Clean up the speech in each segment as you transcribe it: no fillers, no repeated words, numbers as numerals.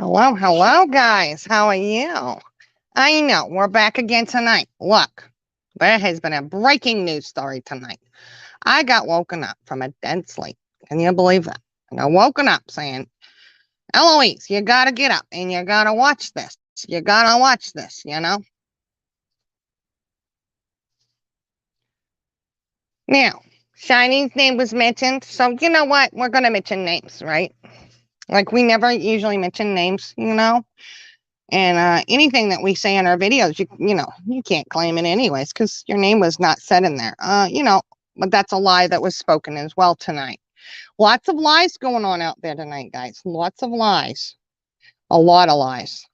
Hello, hello, guys. How are you? I know we're back again tonight. Look, there has been a breaking news story tonight. I got woken up from a dead sleep. Can you believe that? I got woken up saying, Eloise, you gotta get up and you gotta watch this. You gotta watch this. Now, Shiny's name was mentioned, so you know what? We're gonna mention names, right? Like we never usually mention names. And anything that we say in our videos, you can't claim it anyways because your name was not said in there. But that's a lie that was spoken as well tonight. Lots of lies going on out there tonight, guys. Lots of lies. A lot of lies.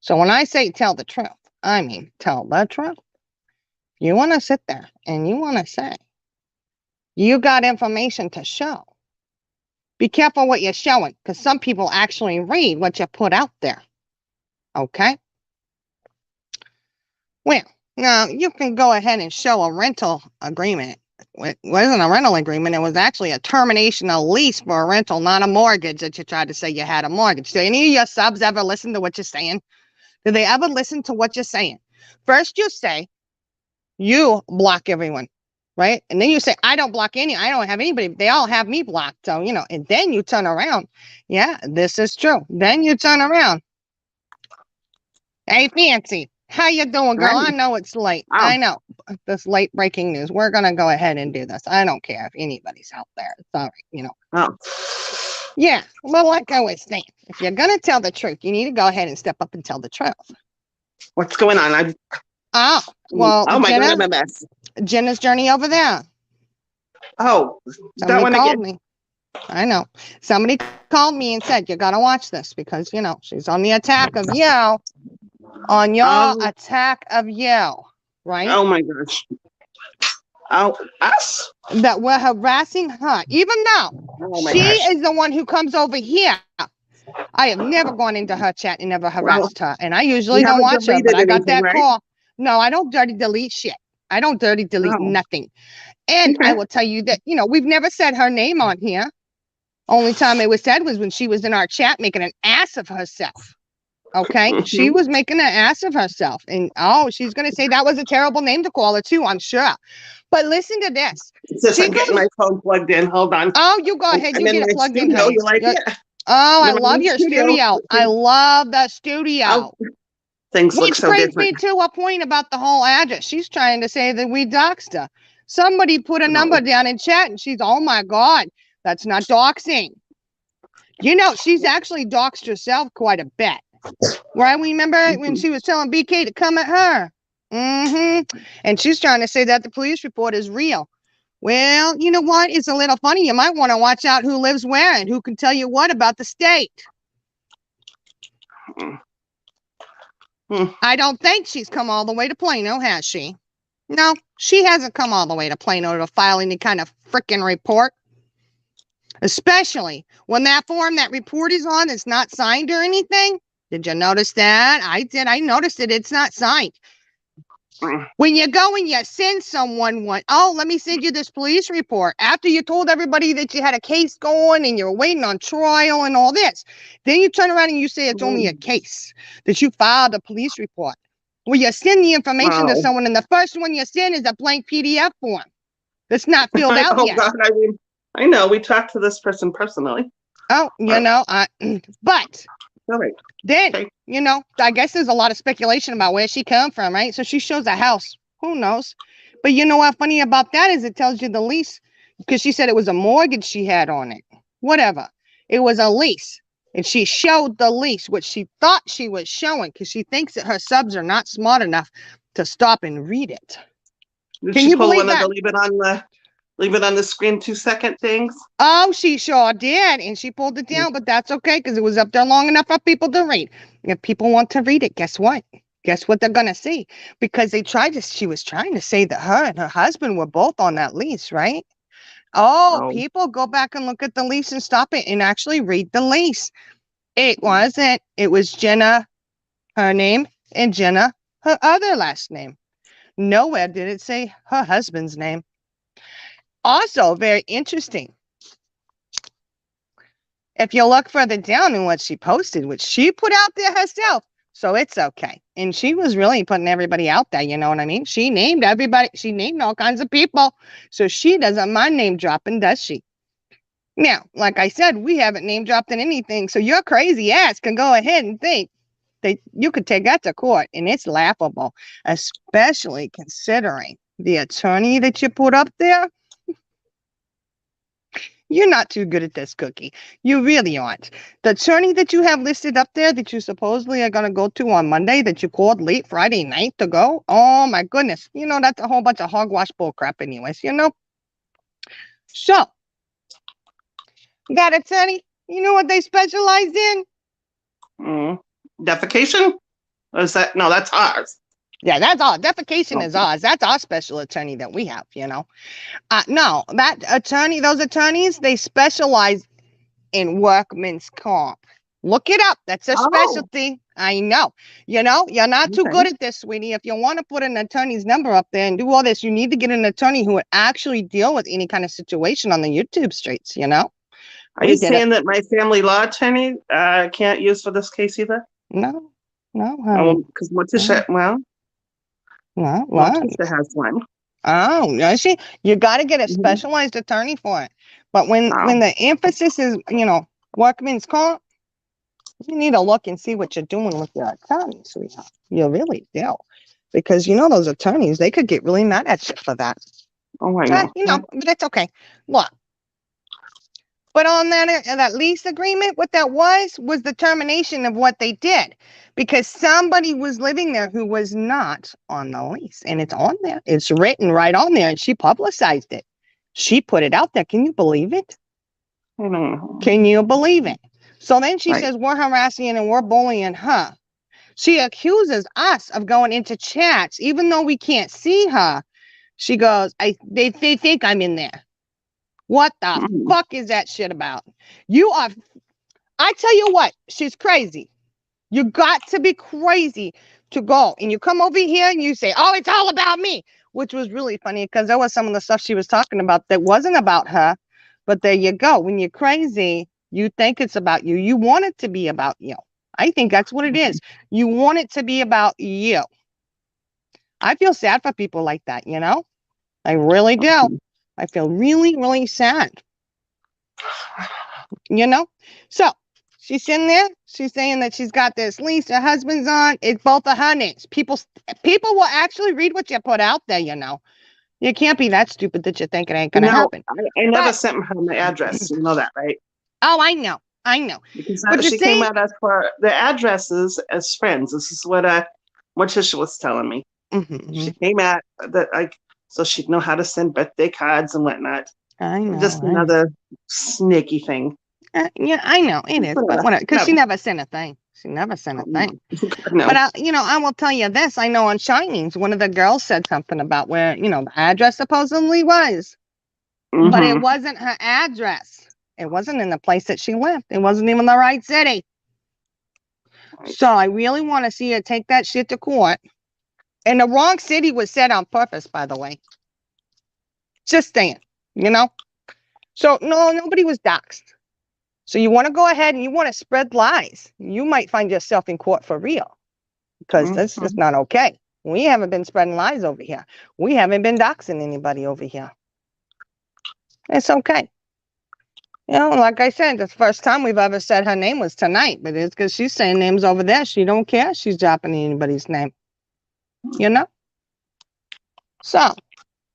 So when I say tell the truth, I mean tell the truth. You want to sit there and you want to say you got information to show. Be careful what you're showing because some people actually read what you put out there. Okay? Well, now you can go ahead and show a rental agreement. It wasn't a rental agreement. It was actually a termination of lease for a rental, not a mortgage that you tried to say you had a mortgage. Do any of your subs ever listen to what you're saying? Do they ever listen to what you're saying? First, you say you block everyone, right? And then you say, I don't block I don't have anybody. They all have me blocked. So, and then you turn around. Yeah, this is true. Then you turn around. Hey, Fancy. How you doing, girl? I Right. know it's late. Oh, I know this late breaking news. We're gonna go ahead and do this. I don't care if anybody's out there. Sorry. oh. Yeah, well, like I was saying, if you're gonna tell the truth, you need to go ahead and step up and tell the truth. What's going on? Oh, well, Oh my God, I'm a mess. Jenna's Journey over there. Oh, that Somebody one called again. me. I know. Somebody called me and said you gotta watch this because she's on the attack of you, on your Oh, attack of you, right? oh my gosh. Oh, us? That we're harassing her, even though Oh my she gosh. is the one who comes over here. I have never gone into her chat and never Well, harassed her. And I usually you don't haven't watch her, but deleted I got anything, that right? call. No, I don't dirty delete shit. I don't dirty delete Oh, nothing. And I okay. will tell you that, we've never said her name on here. Only time it was said was when she was in our chat making an ass of herself. Okay, she Mm-hmm. was making an ass of herself, and she's gonna say that was a terrible name to call her too, I'm sure. But listen to this. Since She I'm getting my goes, phone plugged in, hold on. oh, you go ahead, I'm you in get it my plugged in, studio. honey. You like it? Oh, I'm I in my love new your studio. studio. I love the Oh, studio. things look Which so brings different. me to a point about the whole address. She's trying to say that we doxed her. Somebody put a number Oh, down in chat and she's, oh my God, that's not doxing. She's actually doxed herself quite a bit. Right? Remember when mhm. she was telling BK to come at her? And she's trying to say that the police report is real. Well, you know what? It's a little funny. You might want to watch out who lives where and who can tell you what about the state. Mm. I don't think she's come all the way to Plano, has she? No, she hasn't come all the way to Plano to file any kind of frickin' report. Especially when that form that report is on is not signed or anything. Did you notice that? I did. I noticed it. It's not signed. Mm. When you go and you send someone one, oh, let me send you this police report after you told everybody that you had a case going and you were waiting on trial and all this. Then you turn around and you say it's only a case, that you filed a police report. Well, you send the information to Oh, someone, and the first one you send is a blank PDF form that's not filled out oh yet. God. I mean, I know we talked to this person personally. Oh, but All right. then, Okay. I guess there's a lot of speculation about where she come from, right? So she shows a house. Who knows? But you know what funny about that is it tells you the lease because she said it was a mortgage she had on it. Whatever. It was a lease. And she showed the lease, which she thought she was showing because she thinks that her subs are not smart enough to stop and read it. Did Can she you pull believe one of that? the leave it on the screen 2 second things? Oh, she sure did. And she pulled it down, but that's okay because it was up there long enough for people to read. If people want to read it, guess what? Guess what they're going to see? Because she was trying to say that her and her husband were both on that lease, right? Oh, Oh, people go back and look at the lease and stop it and actually read the lease. It wasn't. It was Jenna, her name, and Jenna, her other last name. Nowhere did it say her husband's name. Also, very interesting. If you look further down in what she posted, which she put out there herself, so it's okay. And she was really putting everybody out there, you know what I mean? She named everybody, she named all kinds of people. So she doesn't mind name dropping, does she? Now, like I said, we haven't name dropped in anything. So your crazy ass can go ahead and think that you could take that to court, and it's laughable, especially considering the attorney that you put up there. You're not too good at this, Cookie. You really aren't. The attorney that you have listed up there that you supposedly are going to go to on Monday that you called late Friday night to go, oh my goodness. You know, that's a whole bunch of hogwash bullcrap anyways, you know? So, that attorney, you know what they specialize in? Defecation? Or is that, no, that's ours. Yeah, that's all. Defecation is ours. That's our special attorney that we have, you know? No, that attorney, those attorneys, they specialize in workman's comp. Look it up. That's a specialty. I know. You know, you're not too good at this, sweetie. If you want to put an attorney's number up there and do all this, you need to get an attorney who would actually deal with any kind of situation on the YouTube streets, you know? Are you saying that my family law attorney can't use for this case either? No, no. Because Morticia, well, Morticia has one. Oh, you see, you got to get a specialized attorney for it. But when the emphasis is, you know, workman's comp, you need to look and see what you're doing with your attorney, sweetheart. You really do. Because, you know, those attorneys, they could get really mad at you for that. Oh, I know. You know, but it's okay. Look. But on that lease agreement, what that was the termination of what they did. Because somebody was living there who was not on the lease. And it's on there. It's written right on there. And she publicized it. She put it out there. Can you believe it? I know. Can you believe it? So then she says, we're harassing and we're bullying her. She accuses us of going into chats, even though we can't see her. She goes, they think I'm in there. What the fuck is that shit about? I tell you what, she's crazy. You got to be crazy to go. And you come over here and you say, oh, it's all about me. Which was really funny because there was some of the stuff she was talking about that wasn't about her. But there you go. When you're crazy, you think it's about you. You want it to be about you. I think that's what it is. You want it to be about you. I feel sad for people like that, you know? I really do. I feel really, really sad. You know? So, she's in there. She's saying that she's got this lease. Her husband's on. It's both of her names. People will actually read what you put out there, you know? You can't be that stupid that you think it ain't going to happen. I never sent her my address. You know that, right? Oh, I know. Because she came at us for the addresses as friends. This is what Morticia was telling me. She came at that, like, so she'd know how to send birthday cards and whatnot. I know. Just another sneaky thing. Yeah, I know it is, but whatever. Because she never sent a thing. She never sent a thing. No. But I will tell you this. I know on Shinings, one of the girls said something about where the address supposedly was, but it wasn't her address. It wasn't in the place that she lived. It wasn't even the right city. So I really want to see her take that shit to court. And the wrong city was said on purpose, by the way. Just saying, So no, nobody was doxxed. So you want to go ahead and you want to spread lies. You might find yourself in court for real. Because that's just not okay. We haven't been spreading lies over here. We haven't been doxing anybody over here. It's okay. Like I said, the first time we've ever said her name was tonight. But it's because she's saying names over there. She don't care. She's dropping anybody's name. So.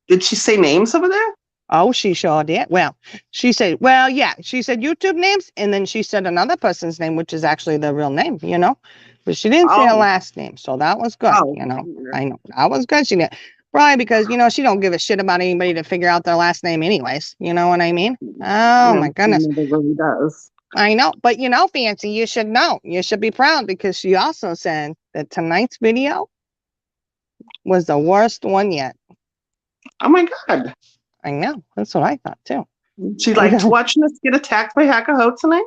Did she say names over there? Oh, she sure did. Well, she said, yeah. She said YouTube names. And then she said another person's name, which is actually the real name, But she didn't say her last name. So that was good, I know. That was good. She did. Probably because, she don't give a shit about anybody to figure out their last name anyways. You know what I mean? Oh, my goodness. She really does. I know. But, Fancy, you should know. You should be proud because she also said that tonight's video was the worst one yet. Oh, my God. I know. That's what I thought, too. She liked watching us get attacked by Hack-A-Ho tonight?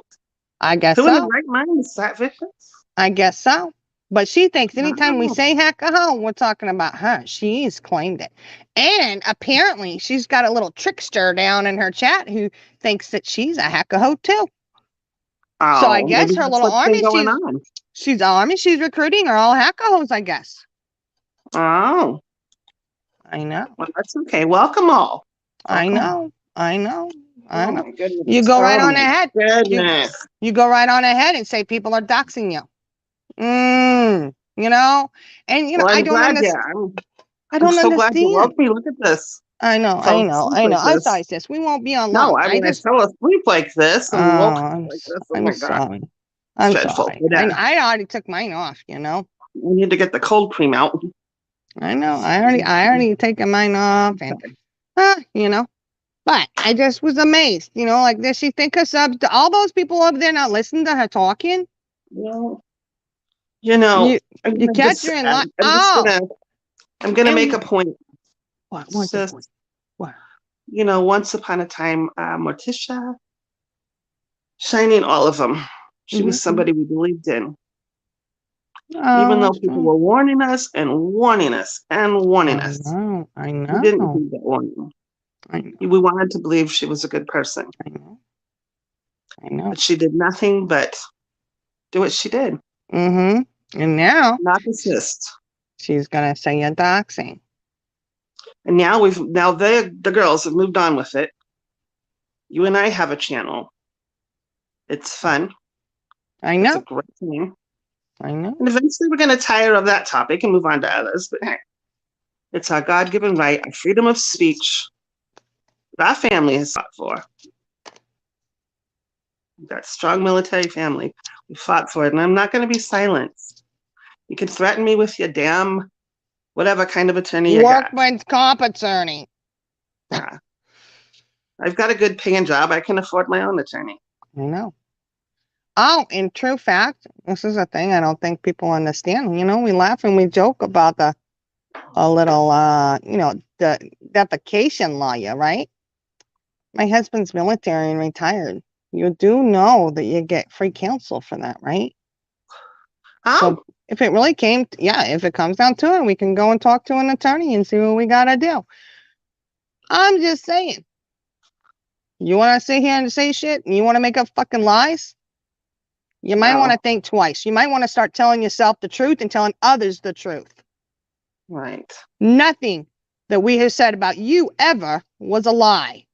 I guess so. Who in the right mind is that victims? I guess so. But she thinks anytime we say Hack-A-Ho, we're talking about her. She's claimed it. And apparently she's got a little trickster down in her chat who thinks that she's a Hack-A-Ho too. So I guess her little army, she's recruiting her all hackers, I guess. Oh. I know. Well, that's okay. Welcome all. I know. My goodness. You go right on ahead. Goodness. You go right on ahead and say people are doxing you. You know, and you know, well, I don't understand. I don't so understand. Glad you woke me. Look at this. I know. I'm sorry, sis. We won't be on long. No, I fell asleep like this and woke up like this. Oh I'm my sorry. God. I'm dreadful. sorry. I already took mine off, you know. We need to get the cold cream out. I know. I already taken mine off, and you know. But I just was amazed, you know, like does she think herself? All those people over there not listening to her talking? Well, you know, you catch her in line. I'm gonna make a point. What? What? You know, once upon a time, Morticia, Shining, all of them. She was somebody we believed in. Even though people were warning us and warning us and warning us. I know. We didn't heed that warning. We wanted to believe she was a good person. I know. But she did nothing but do what she did. And now not desist. She's gonna say you're doxing. And now the girls have moved on with it. You and I have a channel. It's fun. I know. It's a great thing. I know. And eventually we're going to tire of that topic and move on to others. But hey, it's our God-given right, our freedom of speech that our family has fought for. That strong military family. We fought for it, and I'm not going to be silenced. You can threaten me with your damn whatever kind of attorney you got. Workman's comp attorney. Yeah. I've got a good paying job. I can afford my own attorney. I know. Oh, in true fact, this is a thing I don't think people understand. You know, we laugh and we joke about the defecation lawyer, right? My husband's military and retired. You do know that you get free counsel for that, right? Oh. So if it really if it comes down to it, we can go and talk to an attorney and see what we got to do. I'm just saying. You want to sit here and say shit and you want to make up fucking lies? You might want to think twice. You might want to start telling yourself the truth and telling others the truth. Right. Nothing that we have said about you ever was a lie.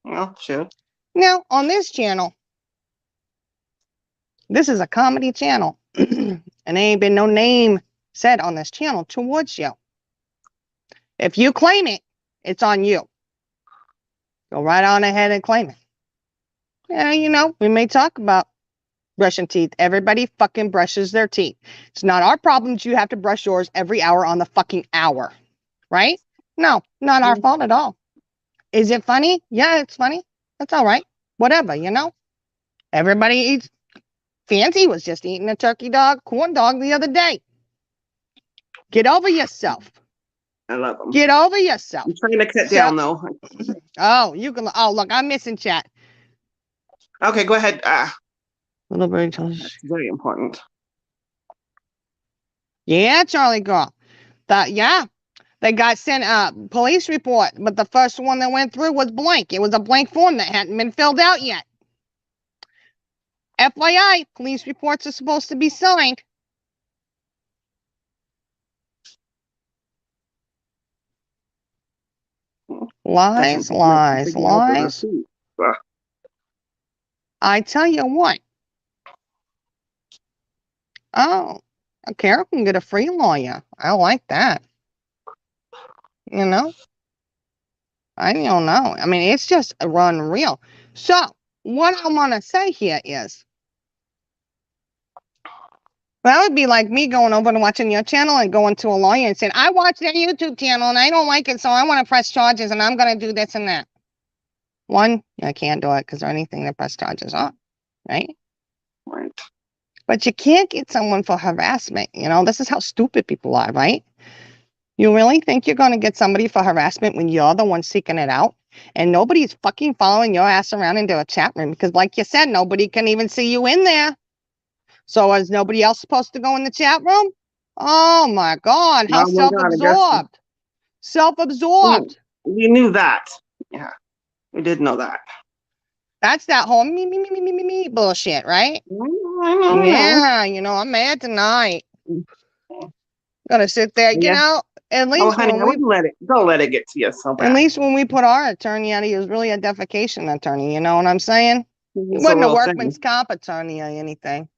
Well, sure. Now, on this channel, this is a comedy channel. And there ain't been no name said on this channel towards you. If you claim it, it's on you. Go right on ahead and claim it. Yeah, you know, we may talk about brushing teeth. Everybody fucking brushes their teeth. It's not our problems. You have to brush yours every hour on the fucking hour. Right? No, not our fault at all. Is it funny? Yeah, it's funny. That's all right. Whatever, you know? Everybody eats. Fancy was just eating a corn dog the other day. Get over yourself. I love them. Get over yourself. I'm trying to cut down, though. Oh, you can. Oh, look, I'm missing chat. Okay, go ahead. Little bird tells you. That's very important. Yeah, Charlie girl. They got sent a police report, but the first one that went through was blank. It was a blank form that hadn't been filled out yet. FYI, police reports are supposed to be signed. Lies. I tell you what. Oh, Carol can get a free lawyer. I like that. You know? I don't know. I mean, it's just unreal. So, what I want to say here is, that would be like me going over and watching your channel and going to a lawyer and saying, I watched their YouTube channel and I don't like it, so I want to press charges and I'm going to do this and that. One, I can't do it because there anything to press charges on, right? Right. But you can't get someone for harassment. You know, this is how stupid people are, right? You really think you're going to get somebody for harassment when you're the one seeking it out? And nobody's fucking following your ass around into a chat room because, like you said, nobody can even see you in there. So is nobody else supposed to go in the chat room? Oh my God, how self-absorbed. Self-absorbed. You knew that. Yeah, we did know that. That's that whole me bullshit, right? I know. Yeah, I'm mad tonight. Gonna sit there, at least honey, when I wouldn't don't let it get to you so bad. At least when we put our attorney out, he was really a defecation attorney, you know what I'm saying? He wasn't a workman's comp attorney or anything.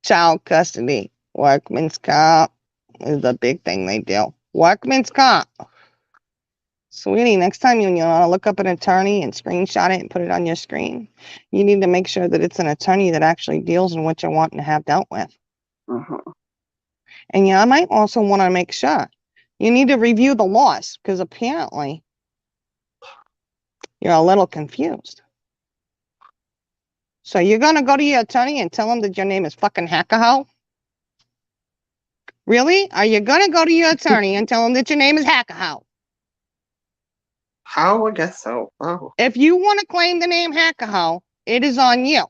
Child custody, workman's comp is the big thing they do. Workman's comp. Sweetie, next time you want to look up an attorney and screenshot it and put it on your screen, you need to make sure that it's an attorney that actually deals in what you're wanting to have dealt with. And I might also want to make sure you need to review the laws, because apparently you're a little confused. So you're going to go to your attorney and tell him that your name is fucking Hackahoe? Really? Are you going to go to your attorney and tell him that your name is Hackahoe? How? I guess so. Oh. If you want to claim the name Hackahoe, it is on you.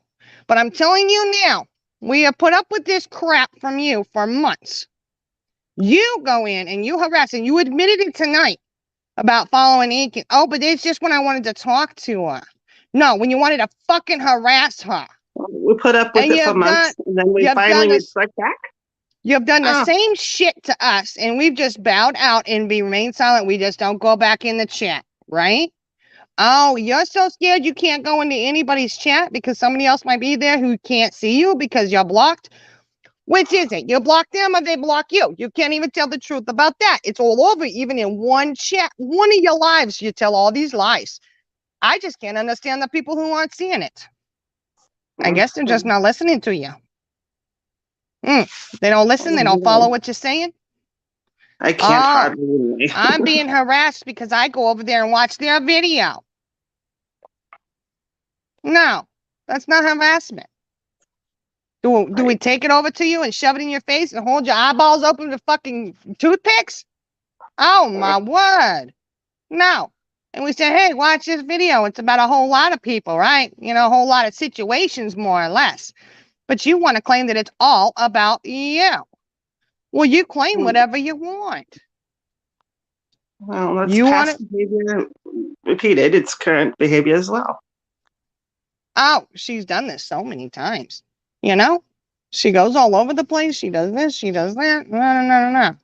But I'm telling you now, we have put up with this crap from you for months. You go in and you harass, and you admitted it tonight about following Aiken. Oh, but it's just when I wanted to talk to her. No, when you wanted to fucking harass her. We put up with it for months, and then we finally strike back. You've done the same shit to us, and we've just bowed out and remained silent. We just don't go back in the chat, right? Oh, you're so scared you can't go into anybody's chat because somebody else might be there who can't see you because you're blocked. Which is it? You block them or they block you? You can't even tell the truth about that. It's all over, even in one chat. One of your lives, you tell all these lies. I just can't understand the people who aren't seeing it. I guess they're just not listening to you. They don't listen. They don't follow what you're saying. I can't hardly. I'm being harassed because I go over there and watch their video. No, that's not harassment. Do we take it over to you and shove it in your face and hold your eyeballs open with fucking toothpicks? Oh, my word. No. And we say, hey, watch this video. It's about a whole lot of people, right? A whole lot of situations, more or less. But you want to claim that it's all about you. Well, you claim whatever you want. Well, that's past behavior repeated. It's current behavior as well. Oh, she's done this so many times. She goes all over the place. She does this. She does that. No.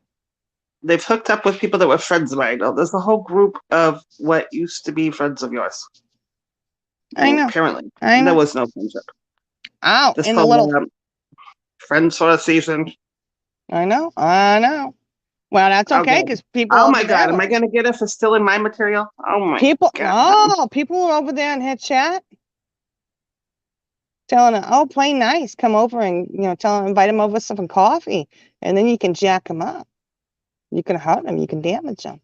They've hooked up with people that were friends of mine. There's a whole group of what used to be friends of yours. I know. Apparently, there was no friendship. Oh, in the little friends for a season. I know. Well, that's okay because people. Oh my God, am I gonna get it for still in my material? Oh my God. Oh, people were over there in her chat, telling her, "Oh, play nice, come over and invite him over some coffee, and then you can jack him up. You can hurt him. You can damage him."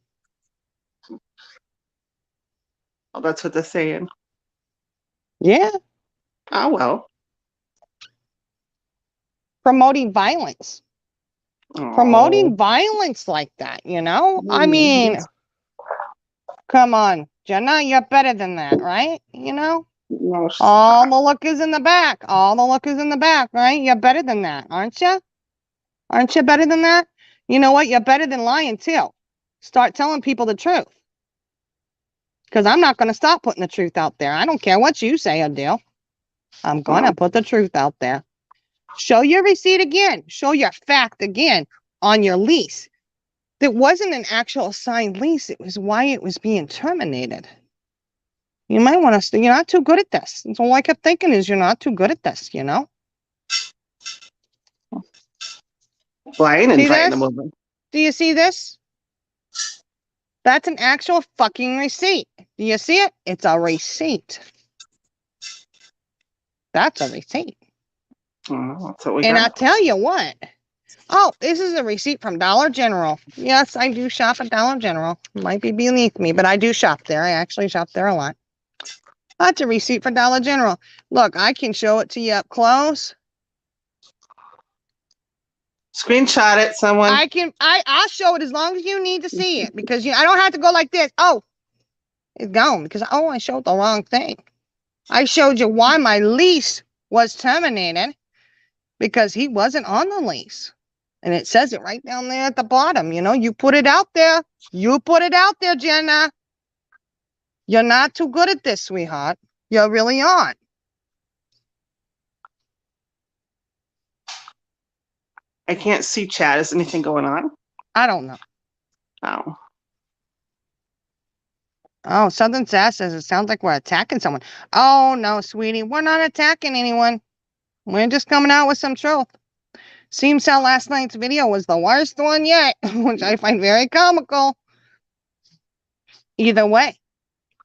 Oh, that's what they're saying. Yeah. Oh well. Promoting violence. Promoting violence like that, I mean, come on, Jenna, you're better than that, right? All the look is in the back. All the look is in the back, right? You're better than that, aren't you? Aren't you better than that? You know what? You're better than lying too. Start telling people the truth. Because I'm not going to stop putting the truth out there. I don't care what you say or do. I'm going to put the truth out there. Show your receipt again. Show your fact again on your lease. That wasn't an actual signed lease. It was why it was being terminated. You might want to, you're not too good at this. That's all I kept thinking is you're not too good at this, Well, I ain't inviting them over. Do you see this? That's an actual fucking receipt. Do you see it? It's a receipt. That's a receipt. And I'll tell you what. Oh, this is a receipt from Dollar General. Yes, I do shop at Dollar General. Might be beneath me, but I do shop there. I actually shop there a lot. That's a receipt for Dollar General. Look, I can show it to you up close. Screenshot it, someone. I'll show it as long as you need to see it because I don't have to go like this. Oh, it's gone because I showed the wrong thing. I showed you why my lease was terminated because he wasn't on the lease. And it says it right down there at the bottom. You put it out there. You put it out there, Jenna. You're not too good at this, sweetheart. You really aren't. I can't see chat. Is anything going on? I don't know. Oh. Oh, Southern Sass says it sounds like we're attacking someone. Oh, no, sweetie. We're not attacking anyone. We're just coming out with some truth. Seems how last night's video was the worst one yet, which I find very comical. Either way,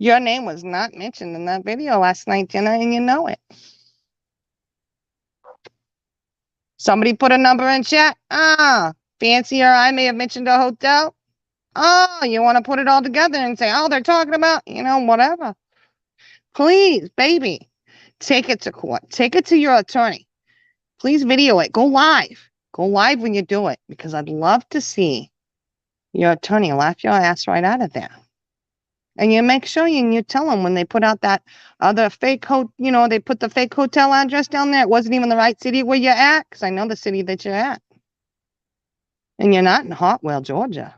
your name was not mentioned in that video last night, Jenna, and you know it. Somebody put a number in chat. Fancier, I may have mentioned a hotel. Oh, you want to put it all together and say, oh, they're talking about, whatever. Please, baby, take it to court. Take it to your attorney. Please video it. Go live. Go live when you do it, because I'd love to see your attorney laugh your ass right out of there. And you make sure you tell them when they put out that other fake, they put the fake hotel address down there. It wasn't even the right city where you're at, because I know the city that you're at. And you're not in Hartwell, Georgia.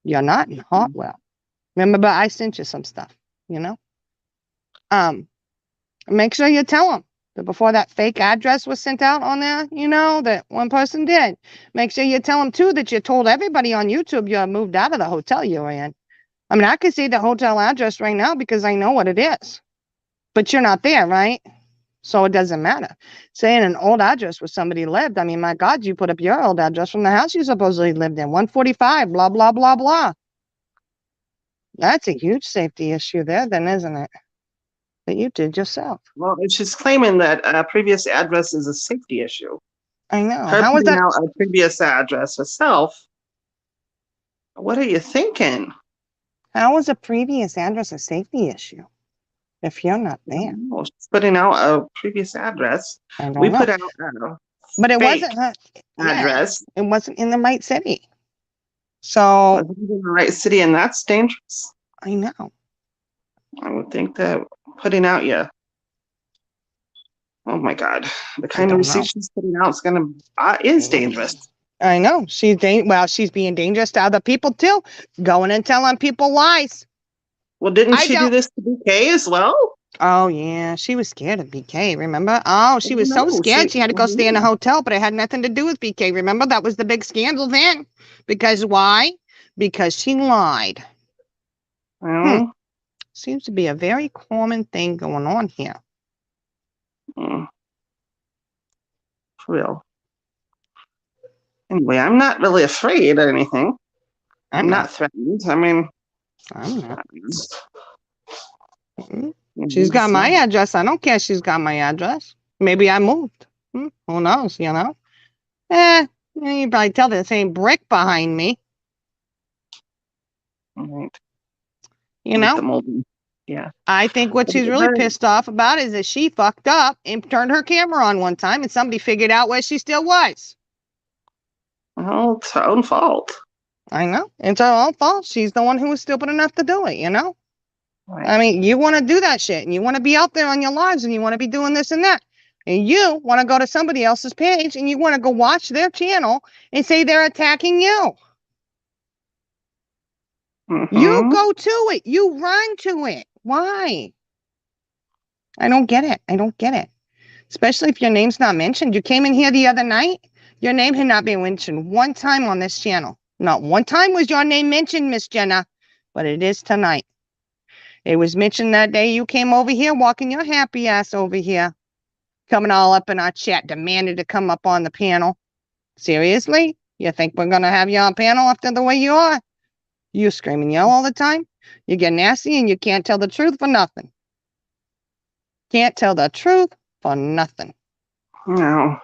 You're not in Hartwell. Remember, I sent you some stuff, Make sure you tell them that before that fake address was sent out on there, that one person did. Make sure you tell them, too, that you told everybody on YouTube you moved out of the hotel you were in. I mean, I can see the hotel address right now because I know what it is. But you're not there, right? So it doesn't matter. Saying an old address where somebody lived, I mean, my God, you put up your old address from the house you supposedly lived in, 145, blah, blah, blah, blah. That's a huge safety issue there, then, isn't it? That you did yourself. Well, she's claiming that a previous address is a safety issue. I know. Her putting out a previous address herself. What are you thinking? How is a previous address a safety issue if you're not there? Well, she's putting out a previous address. We put out but it wasn't her address. Yeah, it wasn't in the right city. So it wasn't in the right city, and that's dangerous. I know. I would think that putting out oh my God, the kind of receipt she's putting out is dangerous. I know. She's being dangerous to other people too, going and telling people lies. Well, didn't she do this to BK as well? Oh yeah, she was scared of BK. Remember? Oh, she was so scared she had to go stay in a hotel, but it had nothing to do with BK. Remember, that was the big scandal then. Because why? Because she lied. Seems to be a very common thing going on here. For real. Anyway, I'm not really afraid or anything. I'm not threatened. I mean, I'm not. She's got my address. I don't care. She's got my address. Maybe I moved. Who knows? You probably tell the same brick behind me. Right. Yeah. I think what she's really pissed off about is that she fucked up and turned her camera on one time, and somebody figured out where she still was. Well, it's her own fault. I know. It's her own fault. She's the one who was stupid enough to do it, Right. I mean, you want to do that shit, and you want to be out there on your lives, and you want to be doing this and that. And you want to go to somebody else's page, and you want to go watch their channel and say they're attacking you. You go to it. You run to it. Why? I don't get it. I don't get it. Especially if your name's not mentioned. You came in here the other night. Your name had not been mentioned one time on this channel. Not one time was your name mentioned, Miss Jenna. But it is tonight. It was mentioned that day you came over here, walking your happy ass over here. Coming all up in our chat, demanded to come up on the panel. Seriously? You think we're going to have you on panel after the way you are? You scream and yell all the time. You get nasty and you can't tell the truth for nothing. Can't tell the truth for nothing. No.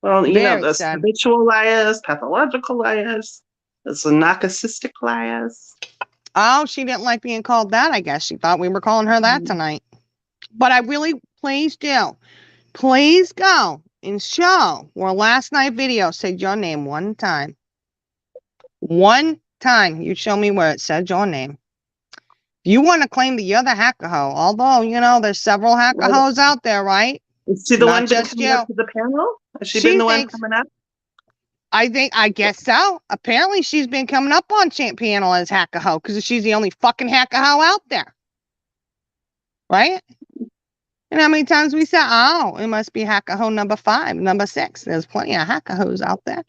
Well, there's habitual liars, pathological liars, there's the narcissistic liars. Oh, she didn't like being called that, I guess. She thought we were calling her that tonight. But I really, please do. Please go and show where last night video said your name one time. One time you show me where it said your name. You want to claim that you're the hacker hoe, although, there's several hacker hoes out there, right? Is she the one been coming up to the panel? Has she been the one coming up? I guess so. Apparently, she's been coming up on Champ Panel as Hack-a-Ho because she's the only fucking Hack-a-Ho out there. Right? And how many times we said, oh, it must be Hack-a-Ho number 5, number 6. There's plenty of Hack-a-Hos out there.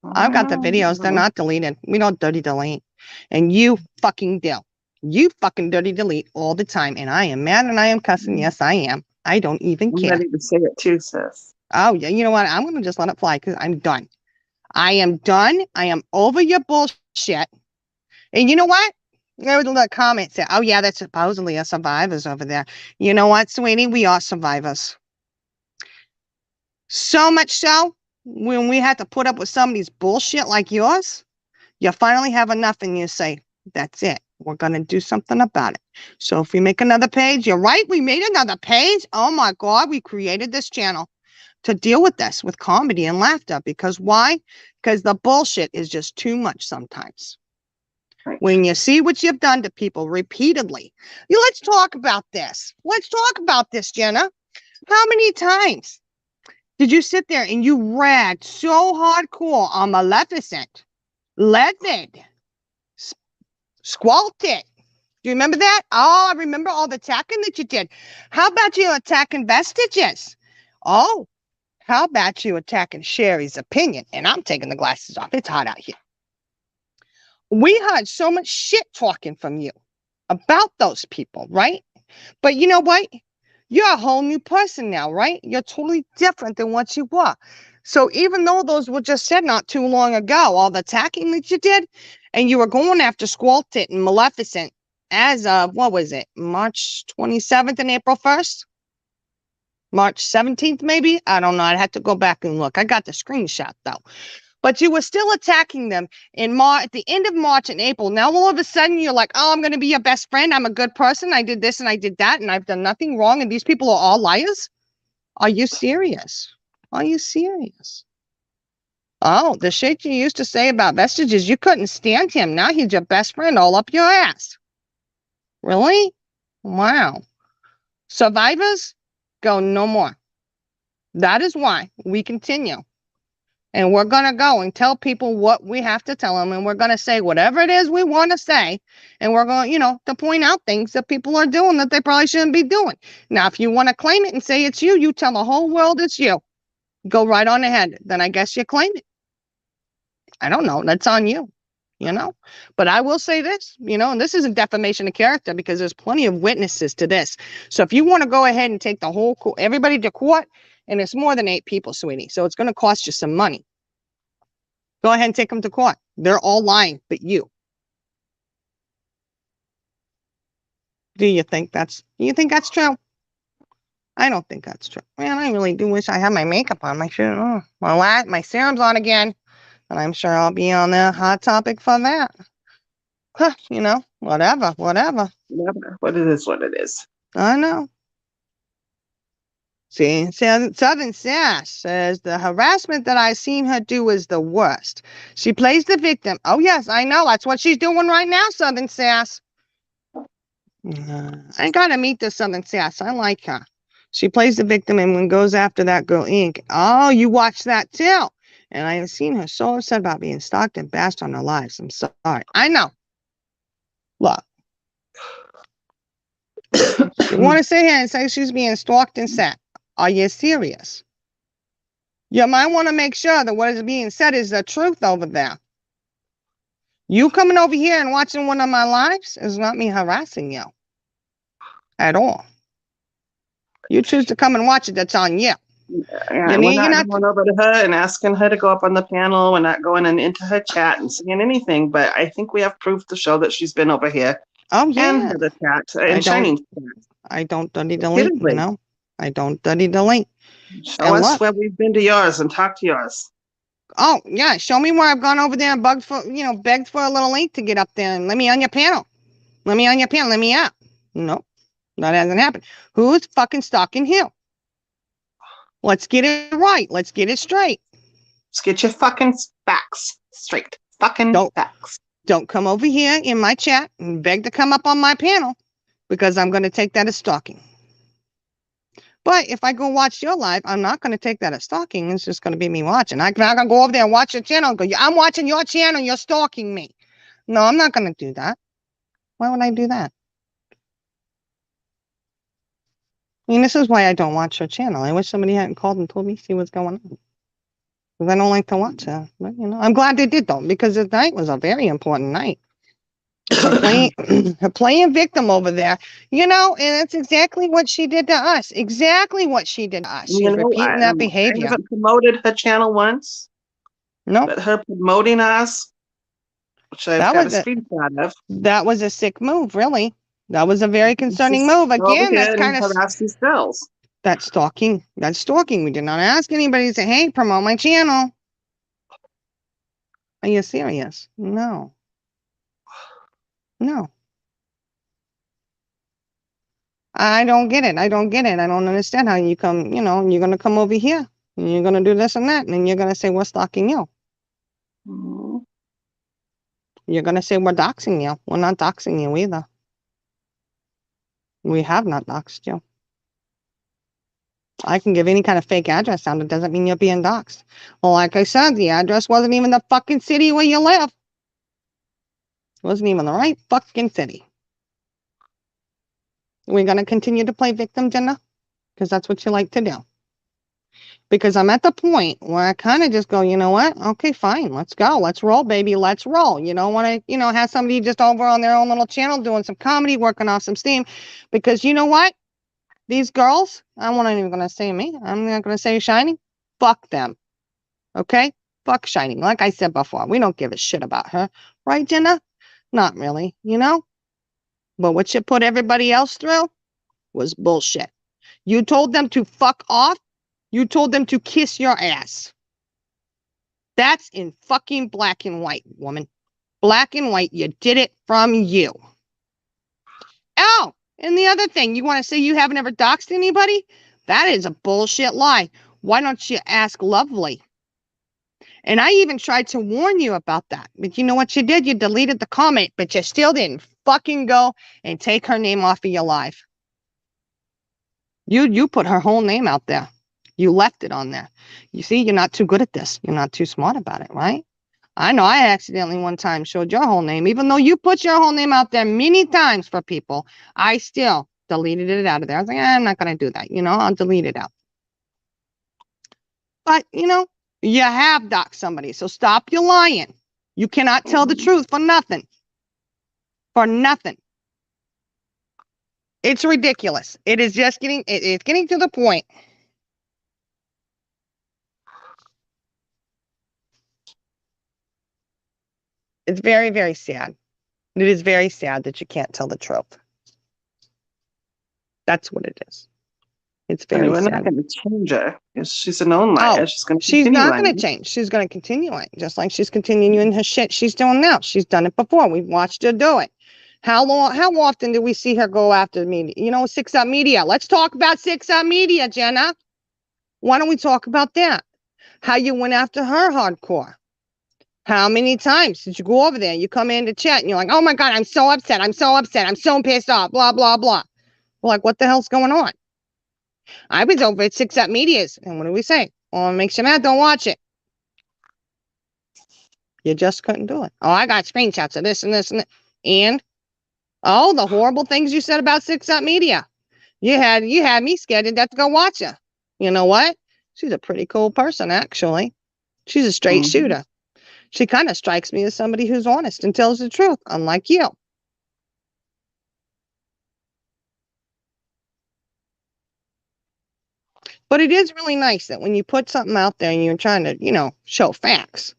I've got the videos. They're not deleted. We don't dirty delete. And you fucking do. You fucking dirty delete all the time. And I am mad and I am cussing. Yes, I am. I don't even care. I'm ready to say it too, sis. Oh, yeah. You know what? I'm going to just let it fly because I'm done. I am done. I am over your bullshit. And you know what? There was a little comment said, oh, yeah, that's supposedly a survivors over there. You know what, sweetie? We are survivors. So much so, when we had to put up with somebody's bullshit like yours, you finally have enough and you say, that's it. We're going to do something about it. So if we make another page, you're right. We made another page. Oh, my God. We created this channel to deal with this with comedy and laughter. Because why? Because the bullshit is just too much sometimes. Right. When you see what you've done to people repeatedly, let's talk about this. Let's talk about this, Jenna. How many times did you sit there and you ragged so hardcore on Maleficent, Levitt, Squalted? Do you remember that? Oh, I remember all the attacking that you did. How about you attacking Vestiges? Oh, how about you attacking Sherry's opinion? And I'm taking the glasses off. It's hot out here. We heard so much shit talking from you about those people, right? But you know what? You're a whole new person now, right? You're totally different than what you were. So even though those were just said not too long ago, all the attacking that you did, and you were going after Squalted and Maleficent as of, what was it, March 27th and April 1st? March 17th, maybe? I don't know. I'd have to go back and look. I got the screenshot, though. But you were still attacking them in at the end of March and April. Now, all of a sudden, you're like, oh, I'm going to be your best friend. I'm a good person. I did this and I did that, and I've done nothing wrong, and these people are all liars? Are you serious? Are you serious? Oh, the shit you used to say about Vestiges, you couldn't stand him. Now he's your best friend all up your ass. Really? Wow. Survivors, go no more. That is why we continue. And we're going to go and tell people what we have to tell them. And we're going to say whatever it is we want to say. And we're going, to point out things that people are doing that they probably shouldn't be doing. Now, if you want to claim it and say it's you, you tell the whole world it's you. Go right on ahead. Then I guess you claim it. I don't know. That's on you, But I will say this, and this isn't defamation of character because there's plenty of witnesses to this. So if you want to go ahead and take the whole, everybody to court, and it's more than 8 people, sweetie. So it's going to cost you some money. Go ahead and take them to court. They're all lying, but you. Do you think that's true? I don't think that's true. Man, I really do wish I had my makeup on. My serum's on again. And I'm sure I'll be on the hot topic for that. Huh, whatever. What it is, what it is. I know. See, Southern Sass says the harassment that I've seen her do is the worst. She plays the victim. Oh, yes, I know. That's what she's doing right now, Southern Sass. I got to meet this Southern Sass. I like her. She plays the victim and then goes after that girl, Inc. Oh, you watched that too. And I have seen her so upset about being stalked and bashed on her lives. I'm sorry. I know. Look. You want to sit here and say she's being stalked and set. Are you serious? You might want to make sure that what is being said is the truth over there. You coming over here and watching one of my lives is not me harassing you. At all. You choose to come and watch it, that's on you. Yeah, we're not going over to her and asking her to go up on the panel. We're not going into her chat and saying anything, but I think we have proof to show that she's been over here. Oh, yeah. And the chat and Shining chat. I don't dirty delete, I don't dirty delete. Show us where we've been to yours and talk to yours. Oh, yeah. Show me where I've gone over there and begged for a little link to get up there and let me on your panel. Let me on your panel. Let me out. Nope. That hasn't happened. Who's fucking stalking you? Let's get it right. Let's get it straight. Let's get your fucking facts straight. Facts. Don't come over here in my chat and beg to come up on my panel because I'm going to take that as stalking. But if I go watch your live, I'm not going to take that as stalking. It's just going to be me watching. I'm not going to go over there and watch your channel and go, I'm watching your channel, you're stalking me. No, I'm not going to do that. Why would I do that? I mean, this is why I don't watch your channel. I wish somebody hadn't called and told me see what's going on. Because I don't like to watch that. But, I'm glad they did, though, because the night was a very important night. Her playing victim over there, and that's exactly what she did to us. Exactly what she did to us. She's repeating that behavior. I haven't promoted her channel once. No. But her promoting us, which I've got a screenshot of. That was a sick move, really. That was a very concerning move. Again, that's kind of harass these girls. That's stalking. That's stalking. We did not ask anybody to say, hey, promote my channel. Are you serious? No. No. I don't get it. I don't understand how you come, you're going to come over here and you're going to do this and that. And then you're going to say, we're stalking you. Mm-hmm. You're going to say, we're doxing you. We're not doxing you either. We have not doxed you. I can give any kind of fake address out. It doesn't mean you're being doxed. Well, like I said, the address wasn't even the fucking city where you live. It wasn't even the right fucking city. We're going to continue to play victim, Jenna, because that's what you like to do. Because I'm at the point where I kind of just go, you know what? Okay, fine. Let's go. Let's roll, baby. Let's roll. You don't want to, have somebody just over on their own little channel doing some comedy, working off some steam. Because you know what? These girls, I'm not even going to say me. I'm not going to say Shining. Fuck them. Okay? Fuck Shining. Like I said before, we don't give a shit about her. Right, Jenna? Not really, But what you put everybody else through was bullshit. You told them to fuck off. You told them to kiss your ass. That's in fucking black and white, woman. Black and white. You did it from you. Oh, and the other thing, you want to say you haven't ever doxed anybody? That is a bullshit lie. Why don't you ask Lovely? And I even tried to warn you about that. But you know what you did? You deleted the comment, but you still didn't fucking go and take her name off of your live. You put her whole name out there. You left it on there. You see, you're not too good at this. You're not too smart about it, right? I know I accidentally one time showed your whole name. Even though you put your whole name out there many times for people, I still deleted it out of there. I was like, I'm not going to do that. I'll delete it out. But, you have doxed somebody. So stop your lying. You cannot tell the truth for nothing. For nothing. It's ridiculous. It is just it's getting to the point. It's very, very sad. It is very sad that you can't tell the truth. That's what it is. It's very sad. We're not going to change her. She's a known liar. She's not going to change. She's going to continue it, just like she's continuing her shit she's doing now. She's done it before. We've watched her do it. How often do we see her go after media? 6 Up Media. Let's talk about 6 Up Media, Jenna. Why don't we talk about that? How you went after her hardcore. How many times did you go over there? You come in to chat and you're like, oh my God, I'm so upset. I'm so upset. I'm so pissed off. Blah, blah, blah. We're like, what the hell's going on? I was over at 6 Up Medias. And what do we say? Oh, it makes you mad. Don't watch it. You just couldn't do it. Oh, I got screenshots of this and this and that. And, the horrible things you said about 6 Up Media. You had me scared to death to go watch her. You know what? She's a pretty cool person, actually. She's a straight shooter. She kind of strikes me as somebody who's honest and tells the truth, unlike you. But it is really nice that when you put something out there and you're trying to, show facts,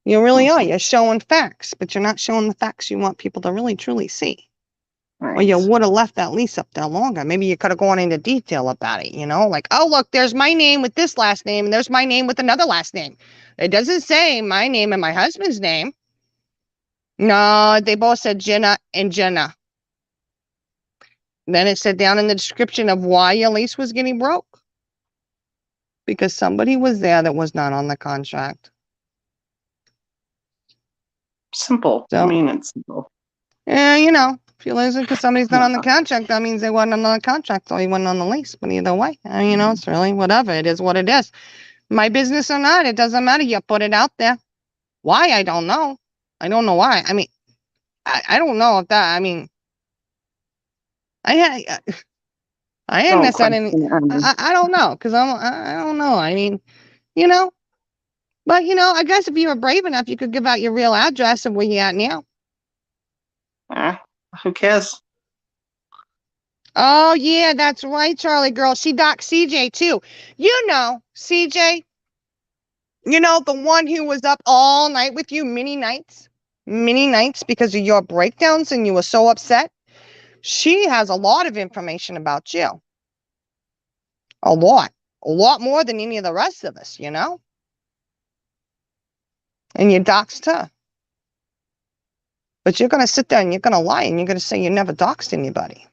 you really are. You're showing facts, but you're not showing the facts you want people to really, truly see. Right. Or you would have left that lease up there longer. Maybe you could have gone into detail about it, like, oh, look, there's my name with this last name and there's my name with another last name. It doesn't say my name and my husband's name. No, they both said Jenna and Jenna. Then it said down in the description of why your lease was getting broke. Because somebody was there that was not on the contract. Simple. So, I mean, it's simple. Yeah, If you lose it because somebody's not on the contract, that means they wasn't on the contract, so he wasn't on the lease. But either way, it's really whatever. It is what it is. My business or not, it doesn't matter. You put it out there. Why? I don't know. I don't know why. I mean, I don't know if that. I mean, I hadn't said any. I don't know because I don't know. I mean, but I guess if you were brave enough, you could give out your real address of where you're at now. Who cares? Oh yeah, that's right, Charlie girl. She doxed CJ too. CJ. The one who was up all night with you, many nights because of your breakdowns and you were so upset. She has a lot of information about you. A lot more than any of the rest of us, And you doxed her. But you're going to sit there and you're going to lie and you're going to say you never doxed anybody.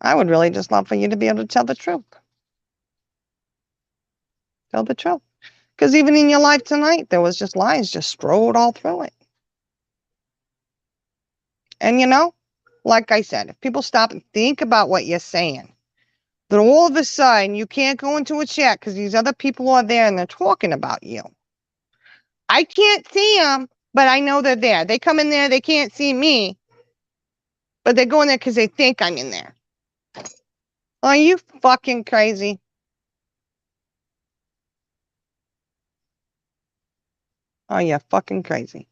I would really just love for you to be able to tell the truth. Tell the truth. Because even in your life tonight, there was just lies just strode all through it. And like I said, if people stop and think about what you're saying, then all of a sudden you can't go into a chat because these other people are there and they're talking about you. I can't see them, but I know they're there. They come in there, they can't see me, but they're going there because they think I'm in there. Are you fucking crazy? Oh, yeah, fucking crazy.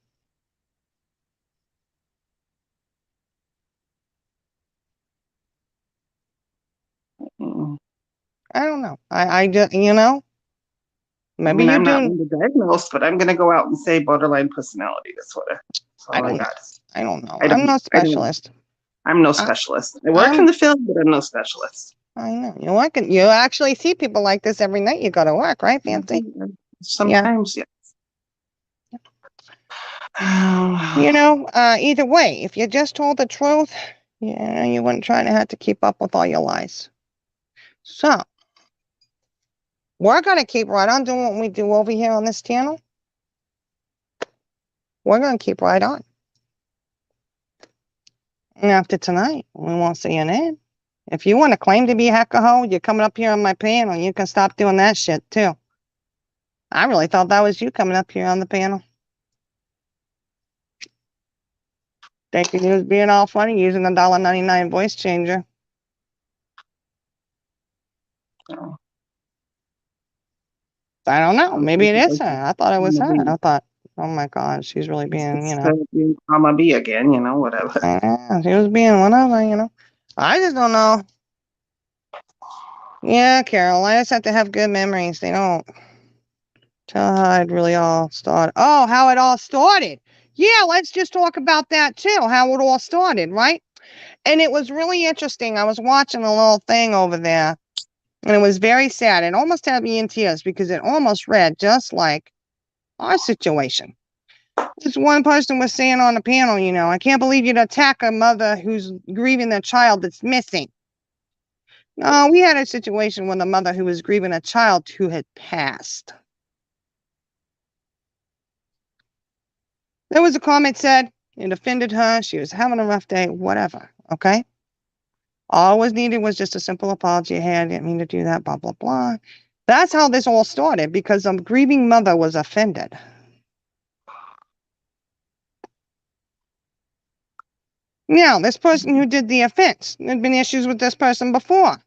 I don't know. I just, maybe I'm not diagnosed, but I'm going to go out and say borderline personality disorder. That's all I got. I don't know. I'm no specialist. I'm no specialist. I work in the field, but I'm no specialist. I know. You actually see people like this every night you go to work, right, Fancy? Sometimes, yes. Either way, if you just told the truth, you wouldn't try to have to keep up with all your lies. So, we're going to keep right on doing what we do over here on this channel. We're going to keep right on. And after tonight, we won't see your name. If you want to claim to be a hacker hoe, you're coming up here on my panel. You can stop doing that shit, too. I really thought that was you coming up here on the panel. Thinking you was being all funny using the $1.99 voice changer. Oh. I don't know. Maybe it is her. I thought it was her. I thought, oh my God, she's really being, being Mama B again, whatever. Yeah, she was being whatever, I just don't know. Yeah, Carol, I just have to have good memories. They don't tell how it really all started. Oh, how it all started. Yeah, let's just talk about that too, how it all started, right? And it was really interesting. I was watching a little thing over there, and it was very sad. It almost had me in tears because it almost read just like our situation. This one person was saying on the panel, I can't believe you'd attack a mother who's grieving their child that's missing. No, we had a situation with a mother who was grieving a child who had passed. There was a comment said, it offended her. She was having a rough day, whatever. Okay. All was needed was just a simple apology. Hey, I didn't mean to do that, blah, blah, blah. That's how this all started because a grieving mother was offended. Now, this person who did the offense, there'd been issues with this person before.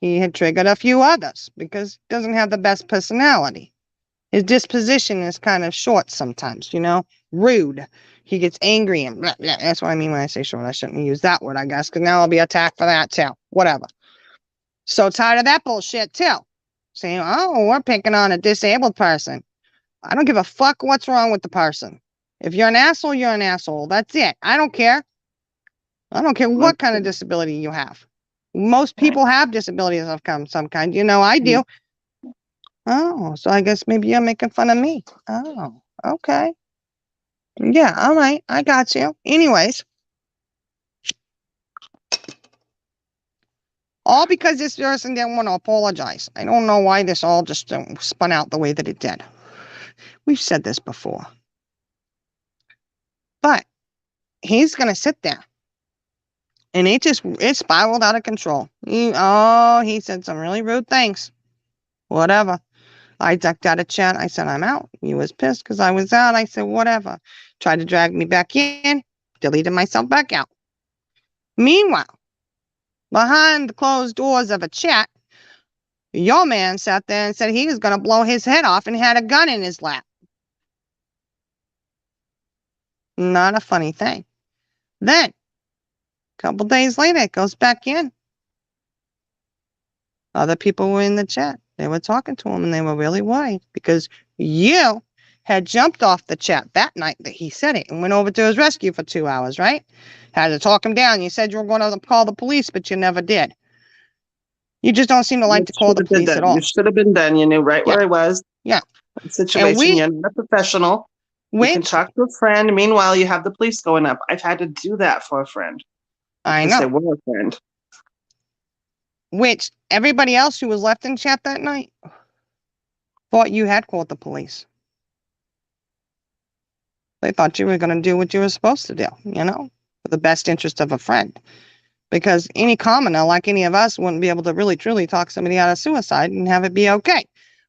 He had triggered a few others because he doesn't have the best personality. His disposition is kind of short sometimes, rude. He gets angry and blah, blah. That's what I mean when I say short. I shouldn't use that word, I guess, because now I'll be attacked for that too. Whatever. So tired of that bullshit too. Saying, oh, we're picking on a disabled person. I don't give a fuck what's wrong with the person. If you're an asshole, you're an asshole. That's it. I don't care. I don't care what kind of disability you have. Most people have disabilities of some kind. I do. Oh, so I guess maybe you're making fun of me. Oh, okay. Yeah, all right. I got you. Anyways. All because this person didn't want to apologize. I don't know why this all just spun out the way that it did. We've said this before. But he's going to sit there And it spiraled out of control. He said some really rude things. Whatever. I ducked out of chat. I said, I'm out. He was pissed because I was out. I said, whatever. Tried to drag me back in, deleted myself back out. Meanwhile, behind the closed doors of a chat, your man sat there and said he was going to blow his head off and had a gun in his lap. Not a funny thing. Then, a couple days later, it goes back in. Other people were in the chat. They were talking to him and they were really worried because you had jumped off the chat that night that he said it and went over to his rescue for 2 hours, right? Had to talk him down. You said you were going to call the police, but you never did. You just don't seem to like to call the police at all. You should have been done. You knew right where I was. Yeah. The situation. You're not a professional. You can talk to a friend. Meanwhile, you have the police going up. I've had to do that for a friend. I know. They were a friend. Which everybody else who was left in chat that night thought you had called the police. They thought you were going to do what you were supposed to do, for the best interest of a friend. Because any commoner, like any of us, wouldn't be able to really, truly talk somebody out of suicide and have it be okay.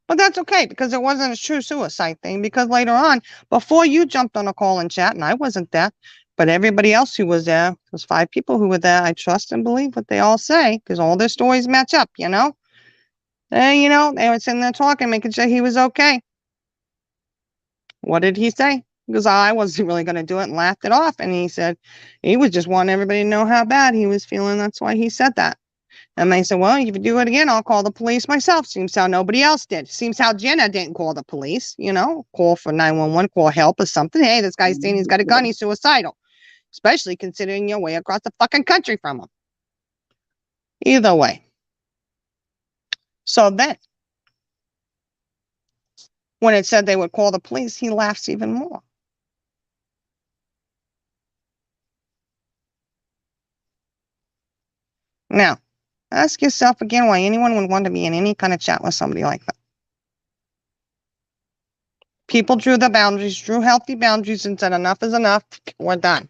But that's okay, because it wasn't a true suicide thing. Because later on, before you jumped on a call and chat, and I wasn't there, but everybody else who was there, those 5 people who were there, I trust and believe what they all say, because all their stories match up, And, they were sitting there talking, making sure he was okay. What did he say? Because I wasn't really going to do it and laughed it off. And he said he was just wanting everybody to know how bad he was feeling. That's why he said that. And they said, well, if you do it again, I'll call the police myself. Seems how nobody else did. Seems how Jenna didn't call the police, call for 911, call help or something. Hey, this guy's saying he's got a gun. He's suicidal, especially considering you're way across the fucking country from him. Either way. So then, when it said they would call the police, he laughs even more. Now, ask yourself again why anyone would want to be in any kind of chat with somebody like that. People drew the boundaries, drew healthy boundaries, and said enough is enough. We're done.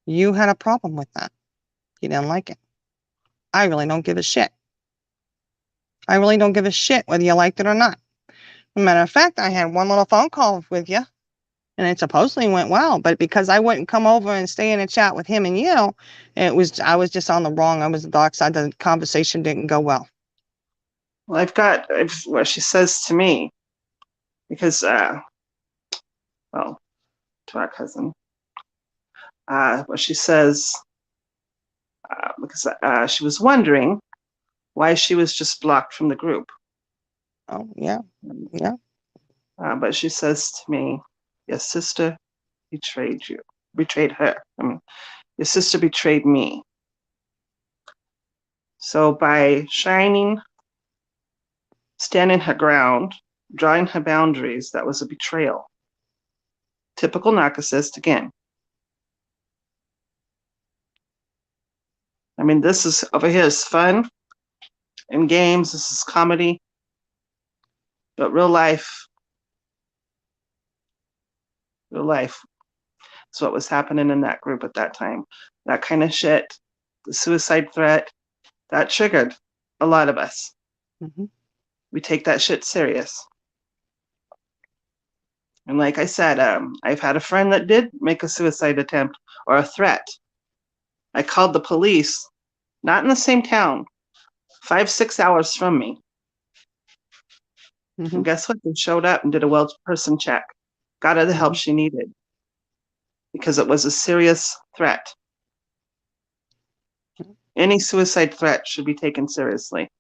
You had a problem with that. You didn't like it. I really don't give a shit. I really don't give a shit whether you liked it or not. As a matter of fact, I had one little phone call with you, and it supposedly went well. But because I wouldn't come over and stay in a chat with him and you, I was just on the wrong. I was the dark side. The conversation didn't go well. Well, what she says to me, because, to our cousin, what she says, because she was wondering why she was just blocked from the group. Oh, yeah. Yeah. But she says to me, your sister betrayed her. I mean, your sister betrayed me. So by standing her ground, drawing her boundaries, that was a betrayal. Typical narcissist again. I mean, this is over here is fun and games. This is comedy. But real life is what was happening in that group at that time. That kind of shit, the suicide threat, that triggered a lot of us. Mm-hmm. We take that shit serious. And like I said, I've had a friend that did make a suicide attempt or a threat. I called the police, not in the same town, 5-6 hours from me. Mm-hmm. And guess what? They showed up and did a well-person check. Got her the help she needed. Because it was a serious threat. Any suicide threat should be taken seriously.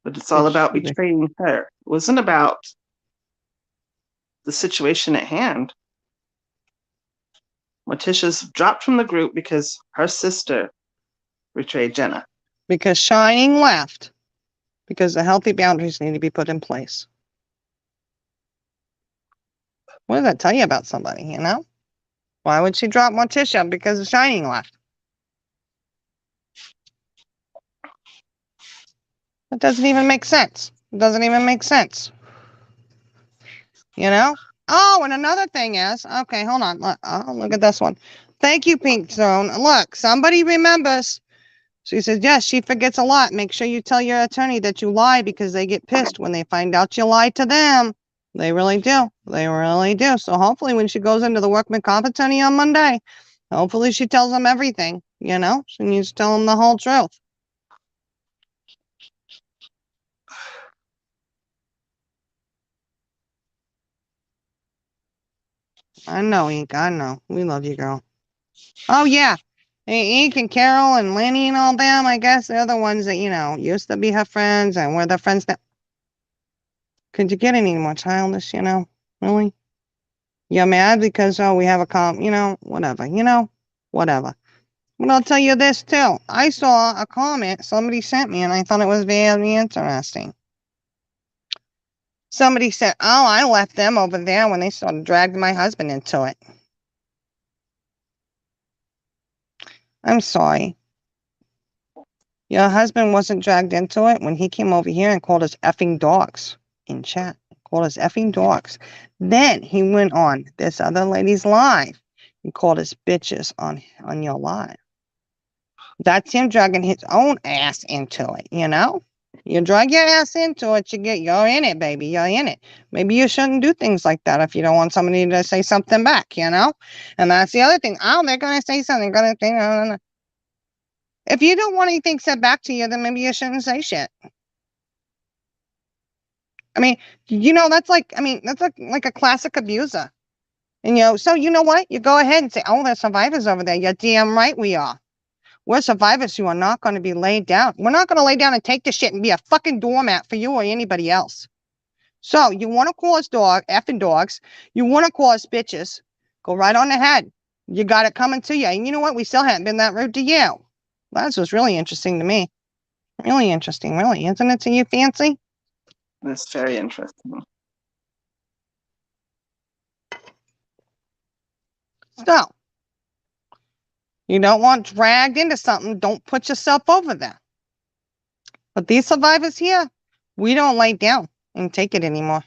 But it's all about betraying her. It wasn't about the situation at hand. Morticia's dropped from the group because her sister betrayed Jenna. Because Shining left. Because the healthy boundaries need to be put in place. What does that tell you about somebody, Why would she drop Morticia? Because Shining left. It doesn't even make sense. It doesn't even make sense. Oh, and another thing is, okay, hold on. Look at this one. Thank you, Pink Zone. Look, somebody remembers. She says, yes, she forgets a lot. Make sure you tell your attorney that you lied because they get pissed when they find out you lied to them. They really do. They really do. So hopefully when she goes into the workman comp attorney on Monday, hopefully she tells them everything, you know? She needs to tell them the whole truth. I know, Ink. I know. We love you, girl. Oh, yeah. Hey, Ink and Carol and Lenny and all them, I guess they're the ones that, you know, used to be her friends and were the friends that... Could you get any more childish, you know? Really? You're mad because, oh, we have a you know, whatever, whatever. But I'll tell you this, too. I saw a comment somebody sent me, and I thought it was very interesting. Somebody said, oh, I left them over there when they sort of dragged my husband into it. I'm sorry. Your husband wasn't dragged into it when he came over here and called us effing dogs in chat. Called us effing dogs. Then he went on this other lady's live and called us bitches on your live. That's him dragging his own ass into it, you know? You drag your ass into it, you're in it, baby. You're in it. Maybe you shouldn't do things like that if you don't want somebody to say something back, you know? And that's the other thing. Oh, they're gonna say something, no. If you don't want anything said back to you, then maybe you shouldn't say shit. I mean, you know, that's like a classic abuser. And so you know what? You go ahead and say, oh, there's survivors over there. You're damn right we are. We're survivors who are not going to be laid down. We're not going to lay down and take the shit and be a fucking doormat for you or anybody else. So you want to call us effing dogs. You want to call us bitches. Go right on ahead. You got it coming to you. And you know what? We still haven't been that rude to you. That was really interesting to me. Really interesting, really. Isn't it to you, Fancy? That's very interesting. So, you don't want dragged into something. Don't put yourself over there. But these survivors here, we don't lay down and take it anymore.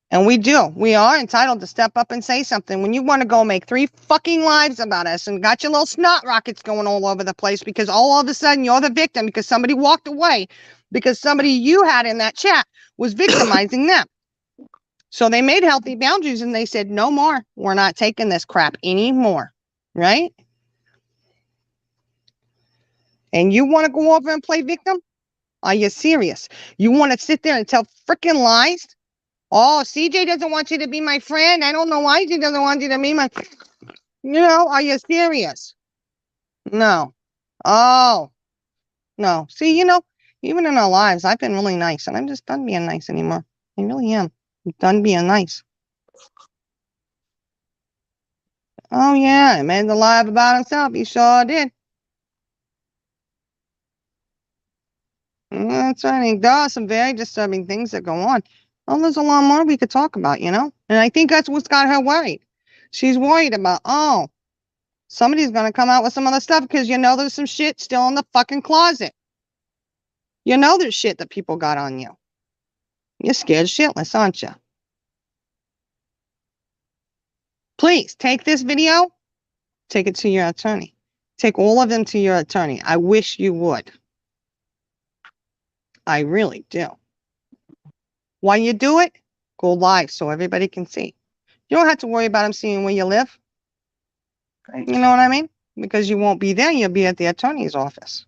And we do. We are entitled to step up and say something. When you want to go make 3 fucking lives about us and got your little snot rockets going all over the place because all of a sudden you're the victim because somebody walked away because somebody you had in that chat was victimizing them. So they made healthy boundaries and they said, no more. We're not taking this crap anymore. Right? And you want to go over and play victim? Are you serious? You want to sit there and tell freaking lies? Oh, CJ doesn't want you to be my friend. I don't know why she doesn't want you to be my friend. You know, are you serious? No. Oh, no. See, you know, even in our lives, I've been really nice, and I'm just done being nice anymore. I really am. I'm done being nice. Oh, yeah, he made the live about himself. He sure did. That's right. There are some very disturbing things that go on. Oh, there's a lot more we could talk about, you know? And I think that's what's got her worried. She's worried about, oh, somebody's going to come out with some other stuff because you know there's some shit still in the fucking closet. You know there's shit that people got on you. You're scared shitless, aren't you? Please take this video, take it to your attorney. Take all of them to your attorney. I wish you would. I really do. While you do it, go live so everybody can see. You don't have to worry about them seeing where you live. Right. You know what I mean? Because you won't be there. You'll be at the attorney's office.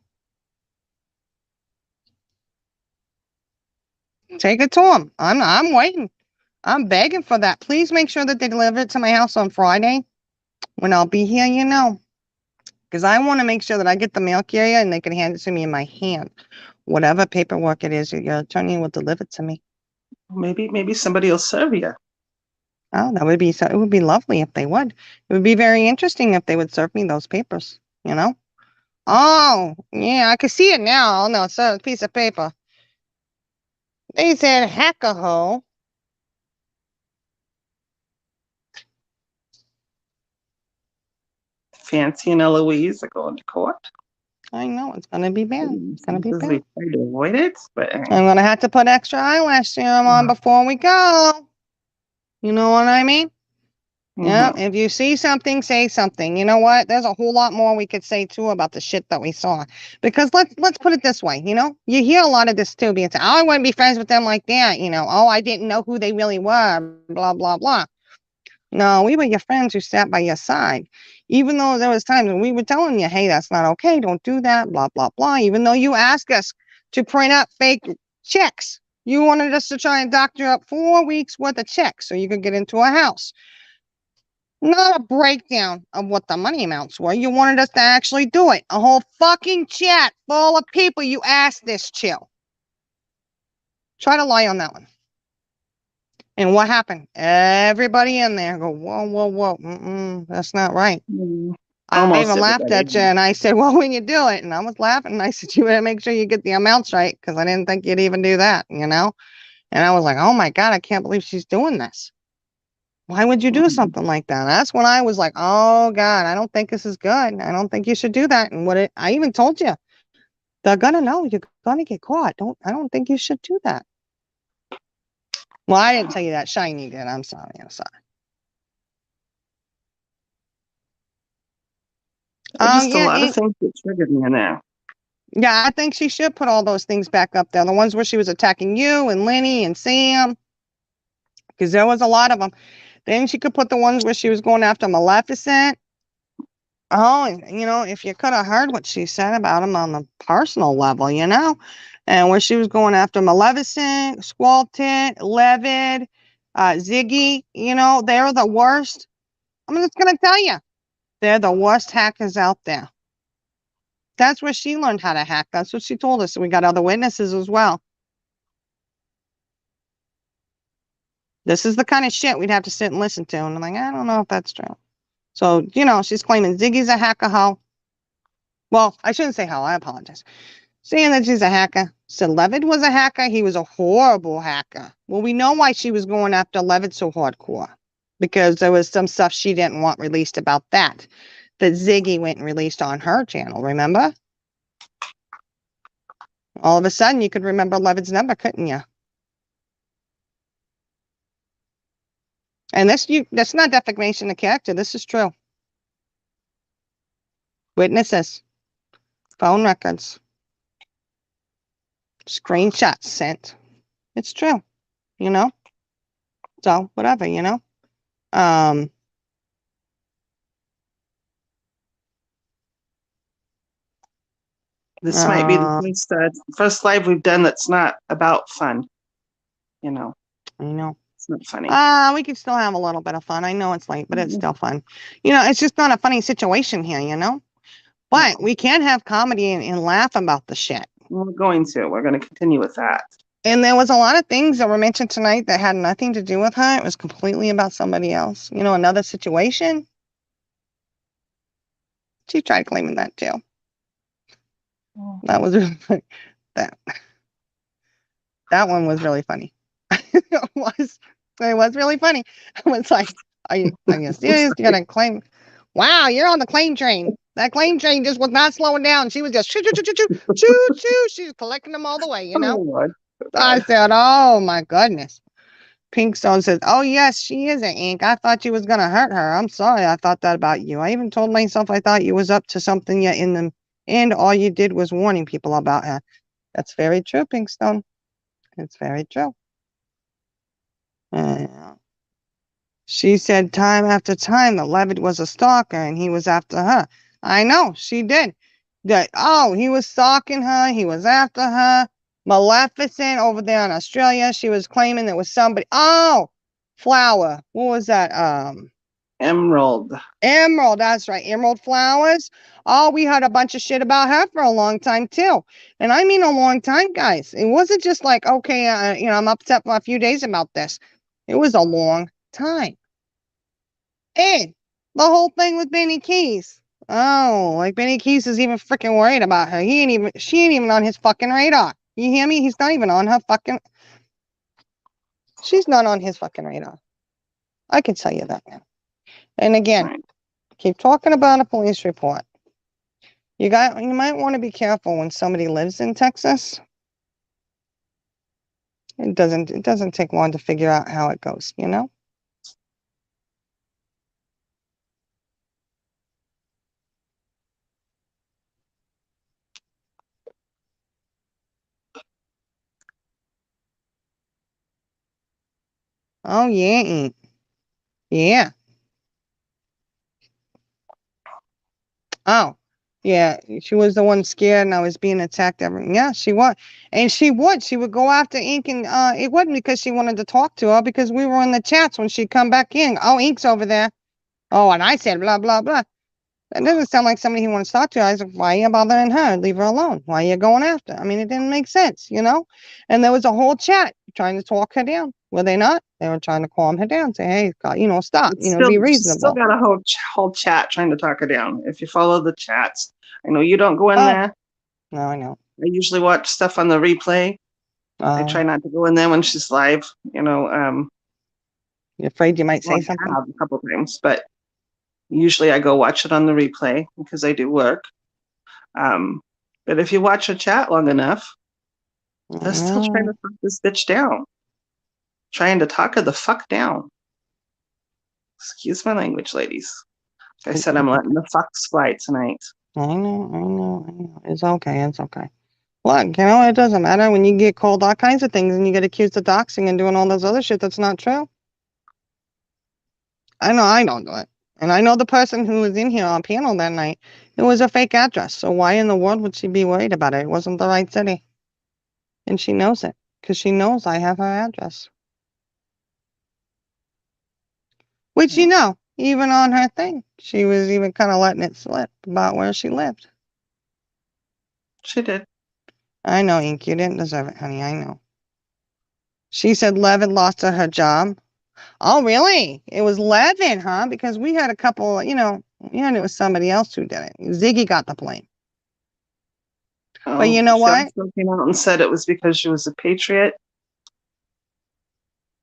Take it to them. I'm waiting. I'm begging for that. Please make sure that they deliver it to my house on Friday when I'll be here, you know. Because I want to make sure that I get the mail carrier and they can hand it to me in my hand. Whatever paperwork it is, your attorney will deliver it to me. Maybe somebody will serve you. Oh, that would be so. It would be lovely if they would. It would be very interesting if they would serve me those papers. You know. Oh, yeah, I can see it now. Oh no, it's a piece of paper. They said hack a hole. Fancy and Eloise are going to court. I know it's gonna be bad. It's gonna be bad. We try to avoid it, but I'm gonna have to put extra eyelash serum on before we go. You know what I mean? Yeah, Mm-hmm. if you see something, say something. You know what? There's a whole lot more we could say too about the shit that we saw. Because let's put it this way, you hear a lot of this too being said, oh, I wouldn't be friends with them like that, oh, I didn't know who they really were, blah, blah, blah. No, we were your friends who sat by your side. Even though there was times when we were telling you, hey, that's not okay, don't do that, blah, blah, blah. Even though you asked us to print out fake checks. You wanted us to try and doctor up 4 weeks worth of checks so you could get into a house. Not a breakdown of what the money amounts were. You wanted us to actually do it. A whole fucking chat full of people you asked this to. Try to lie on that one. And what happened? Everybody in there go, whoa, whoa, whoa. That's not right. I Almost even laughed everybody. at you and I said, well, when you do it, and I was laughing and I said, you better make sure you get the amounts right because I didn't think you'd even do that, And I was like, oh my God, I can't believe she's doing this. Why would you do something like that? That's when I was like, oh God, I don't think this is good. I don't think you should do that. And I even told you, they're gonna know you're gonna get caught. I don't think you should do that. Well, I didn't tell you that. Shiny did. I'm sorry. Just a Yeah, lot of things that triggered me now. yeah, I think she should put all those things back up there. The ones where she was attacking you and Lenny and Sam, because there was a lot of them. Then she could put the ones where she was going after Maleficent. Oh, and if you could have heard what she said about him on the personal level, and where she was going after Maleficent, Squalted, Levid, Ziggy, they're the worst. I'm just gonna tell you, they're the worst hackers out there. That's where she learned how to hack. That's what she told us. We got other witnesses as well. This is the kind of shit we'd have to sit and listen to. And I'm like, I don't know if that's true. So, she's claiming Ziggy's a hacker hoe. Well, I shouldn't say hoe. I apologize. Saying that she's a hacker. Said Levitt was a hacker. He was a horrible hacker. Well, we know why she was going after Levitt so hardcore. Because there was some stuff she didn't want released about that Ziggy went and released on her channel, remember? All of a sudden, you could remember Levitt's number, couldn't you? And that's not defamation of character. This is true. Witnesses, phone records, screenshots sent. It's true, So whatever, This might be the first live we've done that's not about fun. I know. It's not funny. We can still have a little bit of fun. I know it's late, but it's still fun. It's just not a funny situation here, But we can have comedy and laugh about the shit. We're going to continue with that. And there was a lot of things that were mentioned tonight that had nothing to do with her. It was completely about somebody else. Another situation. She tried claiming that too. That was really, that one was really funny. It was really funny. I was like, are you serious? You're gonna claim? Wow, you're on the claim train. That claim train just was not slowing down. She was just choo choo choo choo choo choo choo. She was collecting them all the way. I said, oh my goodness. Pinkstone says, oh yes, she is an ink. I thought you was gonna hurt her. I'm sorry, I thought that about you. I even told myself I thought you was up to something. Yet in the end, all you did was warning people about her. That's very true, Pinkstone. It's very true. She said time after time that Levitt was a stalker and he was after her. I know, she did. He was stalking her. He was after her. Maleficent over there in Australia. She was claiming there was somebody. Oh, Flower. What was that? Emerald. Emerald, that's right. Emerald Flowers. Oh, we heard a bunch of shit about her for a long time too. And I mean a long time, guys. It wasn't just like, okay, I'm upset for a few days about this. It was a long time. And the whole thing with Benny Keys. Oh, like Benny Keys is even freaking worried about her. She ain't even on his fucking radar. You hear me? He's not even on her fucking. She's not on his fucking radar. I can tell you that now. And again, keep talking about a police report. You might want to be careful when somebody lives in Texas. It doesn't take long to figure out how it goes, Oh, yeah. Yeah. Oh, yeah. She was the one scared and I was being attacked. Yeah, she was. And she would. She would go after Ink and it wasn't because she wanted to talk to her because we were in the chats when she'd come back in. Oh, Ink's over there. Oh, and I said blah, blah, blah. That doesn't sound like somebody who wants to talk to you. I was like, why are you bothering her? Leave her alone. Why are you going after? I mean, it didn't make sense, you know? And there was a whole chat trying to talk her down. Were they not? They were trying to calm her down, say, hey, God, stop, It's be still reasonable. got a whole chat trying to talk her down. If you follow the chats, I know you don't go in Oh, there. no, I know. I usually watch stuff on the replay. I try not to go in there when she's live. You're afraid you might say I something? have a couple times, but usually I go watch it on the replay because I do work. But if you watch a chat long enough, they're still trying to talk this bitch down. Trying to talk her the fuck down. Excuse my language, ladies. Like I said, I'm letting the fucks fly tonight. I know. It's okay. It's okay. Look, it doesn't matter when you get called all kinds of things and you get accused of doxing and doing all those other shit that's not true. I know I don't do it. And I know the person who was in here on panel that night, it was a fake address. So why in the world would she be worried about it? It wasn't the right city. And she knows it because she knows I have her address. Which, even on her thing, she was even kind of letting it slip about where she lived. She did. I know, Ink. You didn't deserve it, honey. I know. She said Levin lost her job. Oh, really? It was Levin, huh? Because we had a couple, it was somebody else who did it. Ziggy got the blame. But you know she what? also came out and said it was because she was a patriot.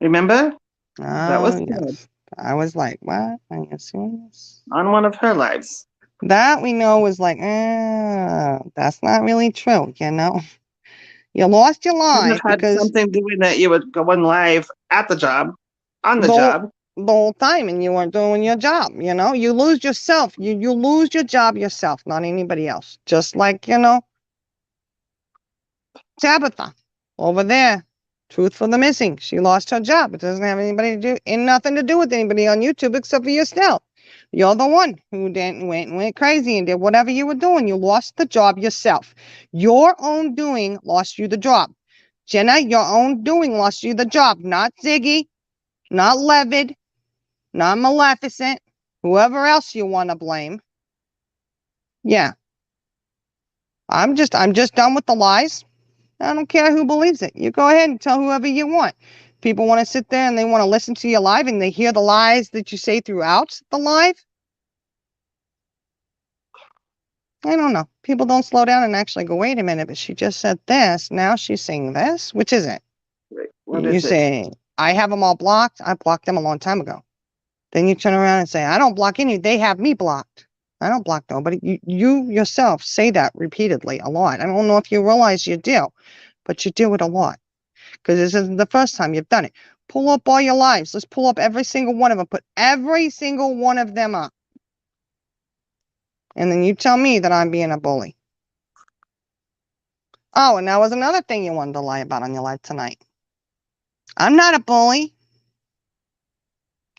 Remember? That was Oh, yes. I was like, what? Are you serious? on one of her lives. That we know was like, that's not really true, You lost your Couldn't life have had because something doing that you would go on live at the job, on the the whole, job. the whole time and you weren't doing your job, You lose yourself. You lose your job yourself, not anybody else. Just like, Tabitha over there. Truth for the missing. She lost her job. It doesn't have anybody to do and nothing to do with anybody on YouTube except for yourself. You're the one who went crazy and did whatever you were doing. You lost the job yourself. Your own doing lost you the job. Jenna, your own doing lost you the job. Not Ziggy, not Levid, not Maleficent, whoever else you want to blame. Yeah. I'm just done with the lies. I don't care who believes it. You go ahead and tell whoever you want. People want to sit there and they want to listen to you live and they hear the lies that you say throughout the live. I don't know. People don't slow down and actually go, wait a minute, but she just said this. Now she's saying this. Which is it? Wait, what You is it? say, I have them all blocked. I blocked them a long time ago. Then you turn around and say, I don't block any. They have me blocked. I don't block nobody. You yourself say that repeatedly a lot. I don't know if you realize you do, but you do it a lot. Because this isn't the first time you've done it. Pull up all your lives. Let's pull up every single one of them. Put every single one of them up. And then you tell me that I'm being a bully. Oh, and that was another thing you wanted to lie about on your live tonight. I'm not a bully.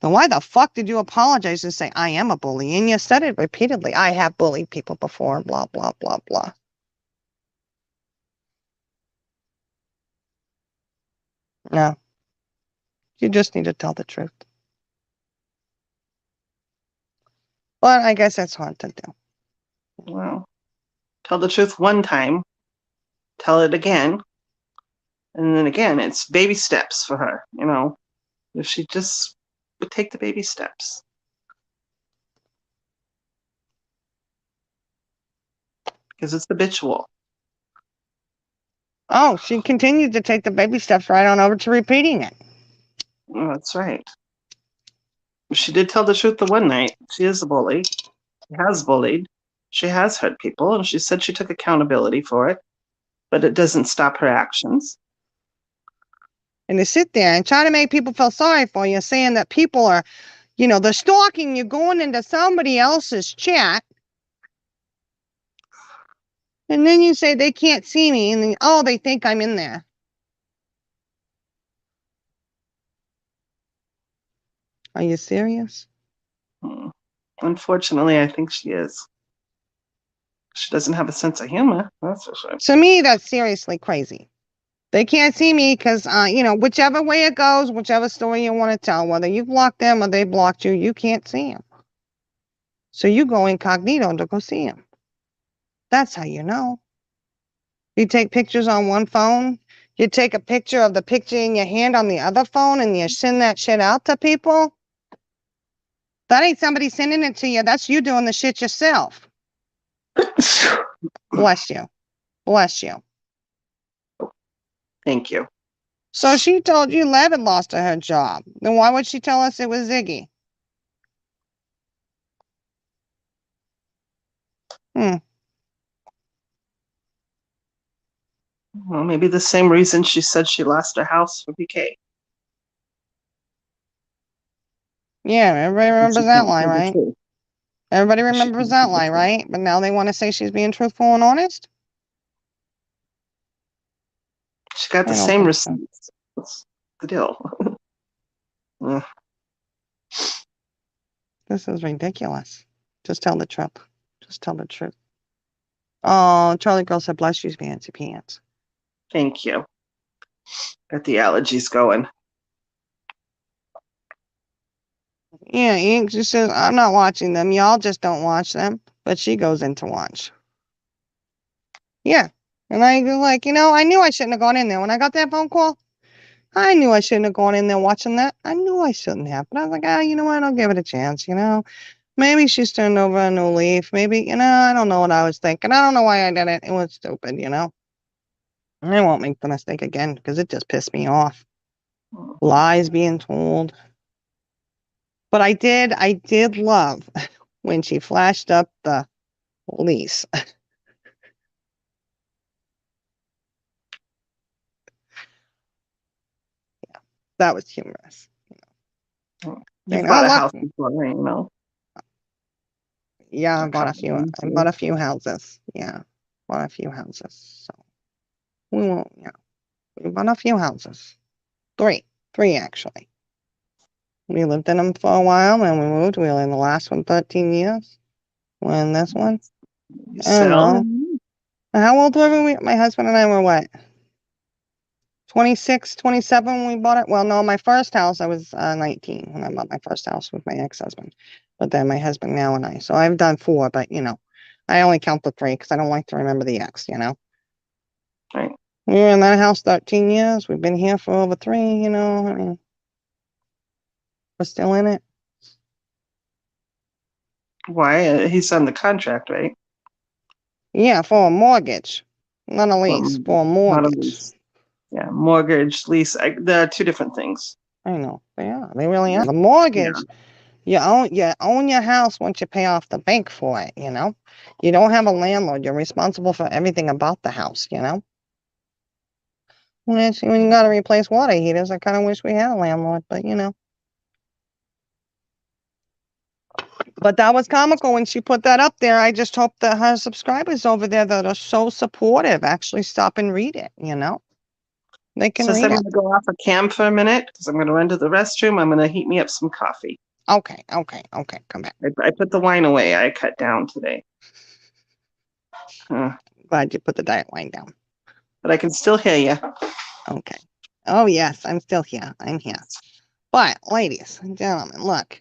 Then why the fuck did you apologize and say I am a bully? And you said it repeatedly. I have bullied people before, blah, blah, blah, blah. No. You just need to tell the truth. But I guess that's hard to do. Well, tell the truth one time, tell it again, and then again, it's baby steps for her, if she just would take the baby steps. Because it's habitual. Oh, she continued to take the baby steps right on over to repeating it. Oh, that's right. She did tell the truth the one night. She is a bully. She has bullied. She has hurt people, and she said she took accountability for it, but it doesn't stop her actions. And to sit there and try to make people feel sorry for you, saying that people are, they're stalking you, going into somebody else's chat. And then you say they can't see me, and then, they think I'm in there. Are you serious? Unfortunately, I think she is. She doesn't have a sense of humor. That's for sure. To me, that's seriously crazy. They can't see me because, whichever way it goes, whichever story you want to tell, whether you blocked them or they blocked you, you can't see them. So you go incognito to go see them. That's how you know. You take pictures on one phone. You take a picture of the picture in your hand on the other phone and you send that shit out to people. That ain't somebody sending it to you. That's you doing the shit yourself. Bless you. Bless you. Thank you. So she told you Lev had lost her job. Then why would she tell us it was Ziggy? Well, maybe the same reason she said she lost her house for PK. Yeah, everybody remembers that lie, right? Everybody remembers that lie, right? But now they want to say she's being truthful and honest? She got the same receipts. What's the deal? This is ridiculous. Just tell the truth. Just tell the truth. Oh, Charlie Girl said, bless you, fancy pants. Thank you. Got the allergies going. Yeah, she says, I'm not watching them. Y'all just don't watch them. But she goes in to watch. Yeah. And I go like, I knew I shouldn't have gone in there. When I got that phone call, I knew I shouldn't have gone in there watching that. I knew I shouldn't have. But I was like, you know what? I'll give it a chance, Maybe she's turned over a new leaf. Maybe, I don't know what I was thinking. I don't know why I did it. It was stupid, I won't make the mistake again because it just pissed me off. Lies being told. But I did love when she flashed up the lease. Yeah, that was humorous. You've bought a house before, Yeah, I bought a few houses. Yeah, bought a few houses. So we won't. Yeah, we bought a few houses. Three actually. We lived in them for a while, and we moved. We were in the last one 13 years. When this one, I don't know. How old were we? My husband and I were what? 26, 27 when we bought it. Well, no, my first house, I was 19 when I bought my first house with my ex-husband. But then my husband now and I. So I've done 4, but I only count the 3 because I don't like to remember the ex, Right. We were in that house 13 years. We've been here for over 3, I mean, we're still in it. Why? He's on the contract, right? Yeah, for a mortgage. Not a lease, for a mortgage. Not a lease. Yeah, mortgage, lease. There are 2 different things. I know. They are. They really are. The mortgage, you own your house once you pay off the bank for it, You don't have a landlord. You're responsible for everything about the house, When you got to replace water heaters, I kind of wish we had a landlord, but But that was comical when she put that up there. I just hope that her subscribers over there that are so supportive actually stop and read it, They can read it. I'm going to go off a cam for a minute because I'm going to run to the restroom. I'm going to heat me up some coffee. Okay. Come back. I put the wine away. I cut down today. Glad you put the diet wine down. But I can still hear you. Okay. Oh, yes, I'm still here. I'm here. But, ladies and gentlemen, look.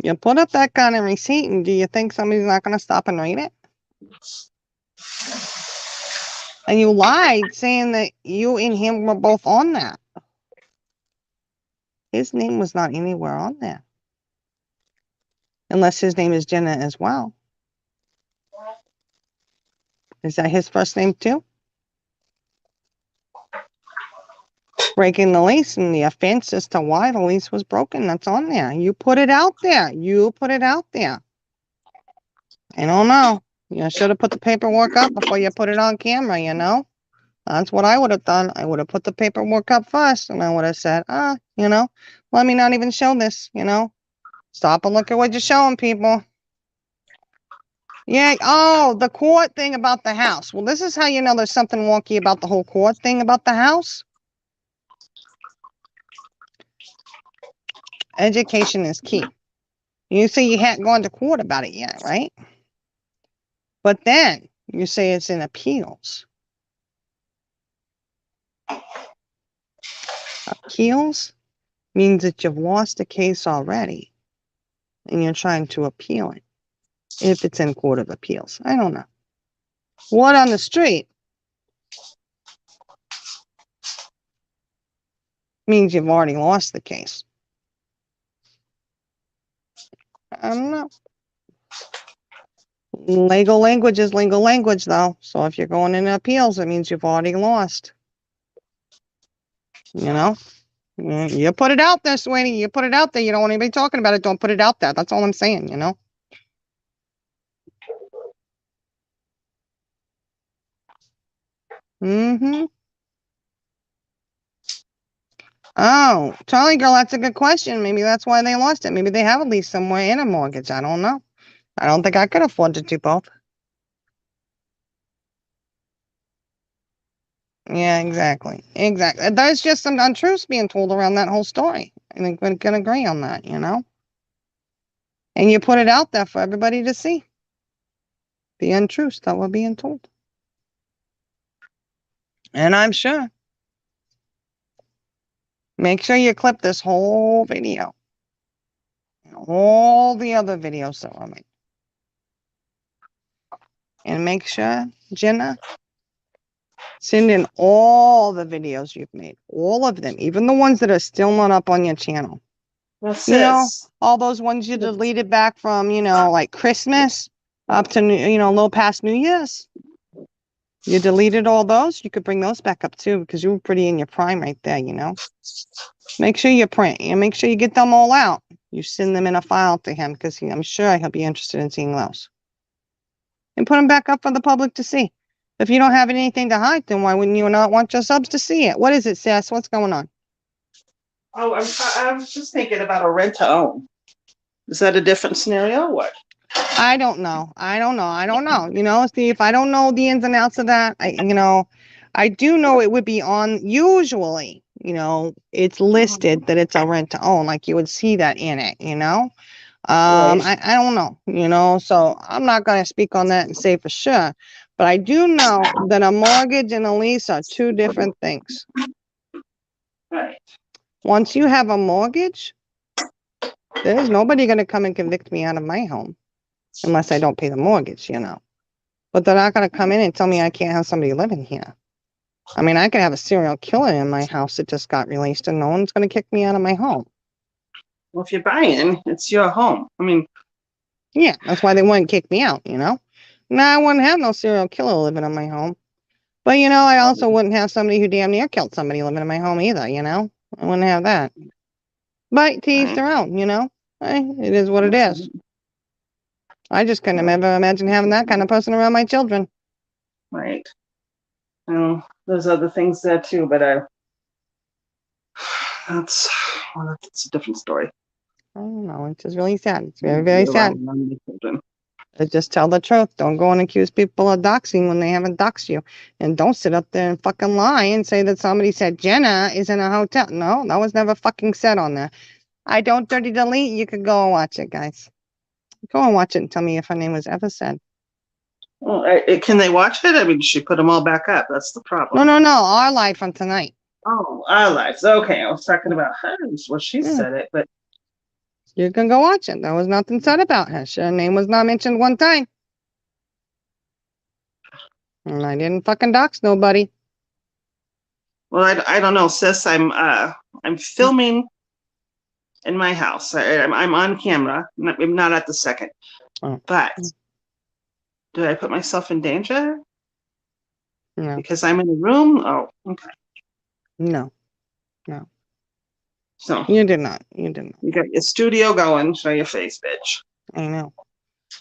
You put up that kind of receipt, and do you think somebody's not going to stop and read it? And you lied saying that you and him were both on that. His name was not anywhere on there. Unless his name is Jenna as well. Is that his first name too? Breaking the lease and the offense as to why the lease was broken. That's on there. You put it out there. I don't know. You should have put the paperwork up before you put it on camera, That's what I would have done. I would have put the paperwork up first and I would have said, let me not even show this, Stop and look at what you're showing people. Yeah. Oh, the court thing about the house. Well, this is how you know there's something wonky about the whole court thing about the house. Education is key. You say you hadn't gone to court about it yet, right? But then you say it's in appeals. Appeals means that you've lost the case already and you're trying to appeal it. If it's in court of appeals. I don't know. What on the street means you've already lost the case. I don't know. Legal language is legal language, though. So if you're going into appeals, it means you've already lost. You know? You put it out there, sweetie. You put it out there. You don't want anybody talking about it. Don't put it out there. That's all I'm saying, you know? Mm-hmm. Oh, Charlie girl, that's a good question. Maybe that's why they lost it. Maybe they have a lease somewhere in a mortgage. I don't know. I don't think I could afford to do both. Yeah, exactly. Exactly. There's just some untruths being told around that whole story. I think we can agree on that, you know? And you put it out there for everybody to see. The untruths that were being told. And I'm sure. Make sure you clip this whole video. And all the other videos that were made. And make sure, Jenna, send in all the videos you've made. All of them. Even the ones that are still not up on your channel. What's You know, this? all those ones you deleted back from, you know, like Christmas up to, you know, a little past New Year's. You deleted all those. You could bring those back up too, because you were pretty in your prime right there, you know. Make sure you print and make sure you get them all out. You send them in a file to him because I'm sure he'll be interested in seeing those. And put them back up for the public to see. If you don't have anything to hide, then why wouldn't you not want your subs to see it? What is it, Sass? What's going on? Oh, I was just thinking about a rent to own. Is that a different scenario? What? I don't know. You know, see, if I don't know the ins and outs of that, I do know it would be on, usually, you know, it's listed that it's a rent to own, like you would see that in it, you know. Right. I don't know, you know, so I'm not going to speak on that and say for sure, but I do know that a mortgage and a lease are two different things. Right. Once you have a mortgage, there's nobody going to come and convict me out of my home unless I don't pay the mortgage, you know. But they're not going to come in and tell me I can't have somebody living here. I mean, I could have a serial killer in my house that just got released and no one's going to kick me out of my home. Well, if you're buying, it's your home. I mean, yeah, that's why they wouldn't kick me out, you know. No, I wouldn't have no serial killer living in my home. But, you know, I also wouldn't have somebody who damn near killed somebody living in my home either, you know. I wouldn't have that. But to each their own, you know. It is what it is. I just couldn't ever imagine having that kind of person around my children. Right. There's other things there too, but that's a different story. I don't know. It's just really sad. It's very, very sad. Just tell the truth. Don't go and accuse people of doxing when they haven't doxed you. And don't sit up there and fucking lie and say that somebody said Jenna is in a hotel. No, that was never fucking said on there. I don't dirty delete. You could go and watch it, guys. Go and watch it and tell me if her name was ever said. Well, can they watch it? I mean, she put them all back up. That's the problem. No. Our live from tonight. Oh, our lives. Okay, I was talking about hers. Well, she said it, but you can go watch it. There was nothing said about her. Her name was not mentioned one time. And I didn't fucking dox nobody. Well, I don't know, sis. I'm filming in my house. I'm on camera. I'm not at the second. Oh. But did I put myself in danger? No. Because I'm in the room? Oh, okay. No. So you did not. You got your studio going. Show your face, bitch. I know.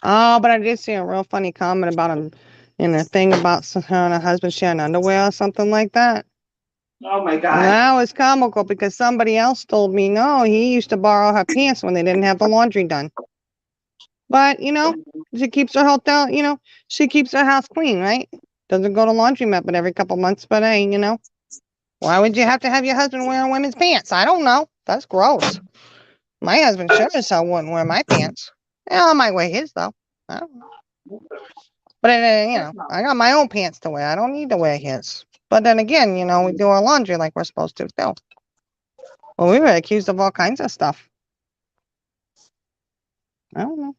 Oh, but I did see a real funny comment about him in a thing about her and her husband sharing underwear or something like that. Oh my God. And that was comical because somebody else told me, no, he used to borrow her pants when they didn't have the laundry done. But, you know, she keeps her hotel, you know, she keeps her house clean, right? Doesn't go to laundromat but every couple months, but hey, you know, why would you have to have your husband wearing women's pants? I don't know. That's gross. My husband sure as hell wouldn't wear my pants. Yeah, I might wear his though. I don't know. But I got my own pants to wear. I don't need to wear his. But then again, we do our laundry like we're supposed to too. Well, we were accused of all kinds of stuff. I don't know.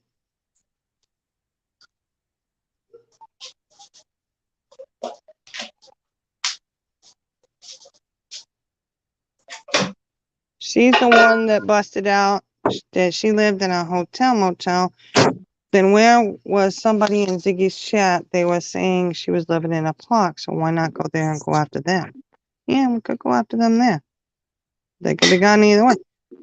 She's the one that busted out that she lived in a motel. Then where was somebody in Ziggy's chat? They were saying she was living in a park, so why not go there and go after them? Yeah, we could go after them there. They could have gone either way.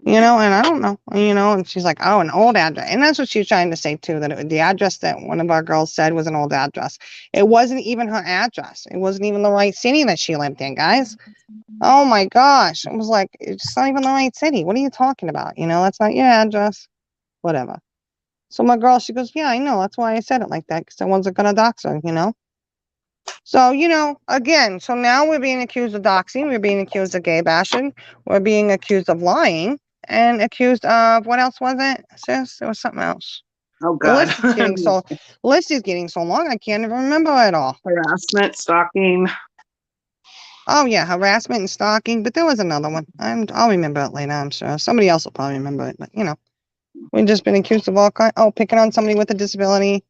And I don't know, and she's like, oh, an old address. And that's what she was trying to say too, that the address that one of our girls said was an old address. It wasn't even her address. It wasn't even the right city that she lived in, guys. Oh my gosh. It was like, it's not even the right city. What are you talking about? That's not your address. Whatever. So my girl, she goes, yeah, I know. That's why I said it like that, because I wasn't going to dox her, So, again, so now we're being accused of doxing. We're being accused of gay bashing. We're being accused of lying and accused of, what else was it, sis? There was something else. Oh, God. The list is getting so long, I can't even remember it all. Harassment, stalking. Oh, yeah, harassment and stalking. But there was another one. I'll remember it later, I'm sure. Somebody else will probably remember it, but, we've just been accused of all kinds. Oh, picking on somebody with a disability.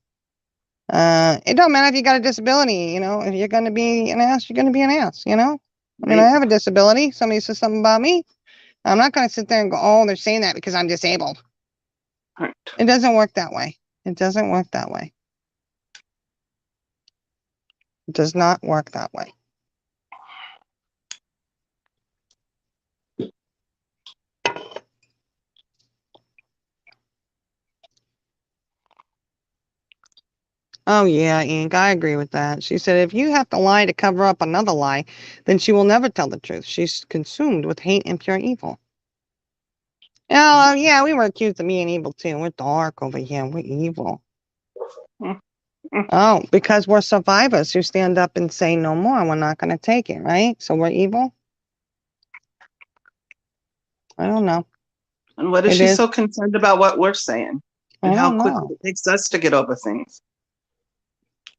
It don't matter if you got a disability, if you're going to be an ass, you're going to be an ass, I mean, I have a disability. Somebody says something about me. I'm not going to sit there and go, oh, they're saying that because I'm disabled. Right. It doesn't work that way. It doesn't work that way. It does not work that way. Oh, yeah, Ink, I agree with that. She said, if you have to lie to cover up another lie, then she will never tell the truth. She's consumed with hate and pure evil. Oh, yeah, we were accused of being evil, too. We're dark over here. We're evil. Oh, because we're survivors who stand up and say no more. We're not going to take it, right? So we're evil? I don't know. And what is she so concerned about what we're saying? And how quickly it takes us to get over things.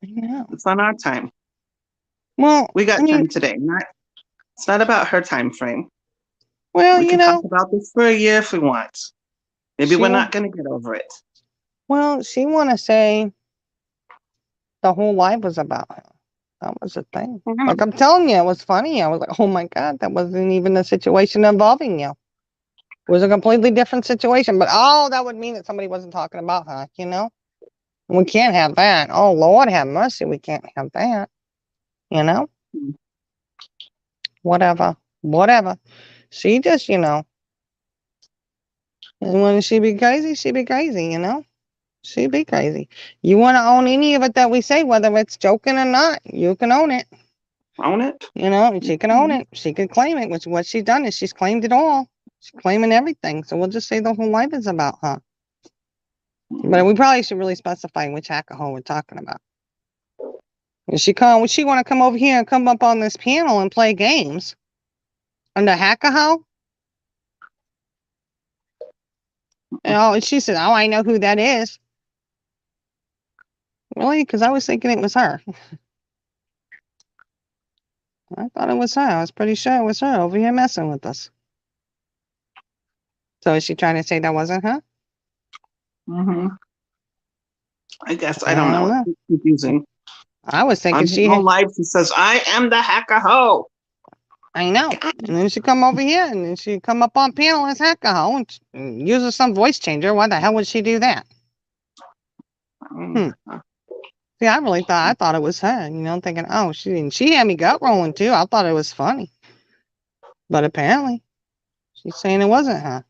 I know. It's on our time. Well, we got time today. It's not about her time frame. Well, we can talk about this for a year if we want. Maybe we're not going to get over it. Well, she want to say the whole life was about her. That was the thing. Mm-hmm. Like I'm telling you, it was funny. I was like, oh my God, that wasn't even a situation involving you. It was a completely different situation. But that would mean that somebody wasn't talking about her, We can't have that. Oh, Lord have mercy. We can't have that. Whatever. She just, and when she be crazy, she be crazy, She be crazy. You want to own any of it that we say, whether it's joking or not, you can own it. Own it? She can own it. She can claim it, which what she's done is she's claimed it all. She's claiming everything. So we'll just say the whole life is about her. But we probably should really specify which hacker hole we're talking about. Would she want to come over here and come up on this panel and play games under hacker hole? And she said, oh, I know who that is. Really? Because I was thinking it was her. I thought it was her. I was pretty sure it was her over here messing with us. So is she trying to say that wasn't her? Mm-hmm. I guess. I don't know. It's confusing. I was thinking she whole life she says, I am the hacker hoe. I know. And then she come over here and then she come up on panel as hacker hoe and uses some voice changer. Why the hell would she do that? See, I thought it was her, thinking, oh, she had me gut rolling too. I thought it was funny. But apparently she's saying it wasn't her.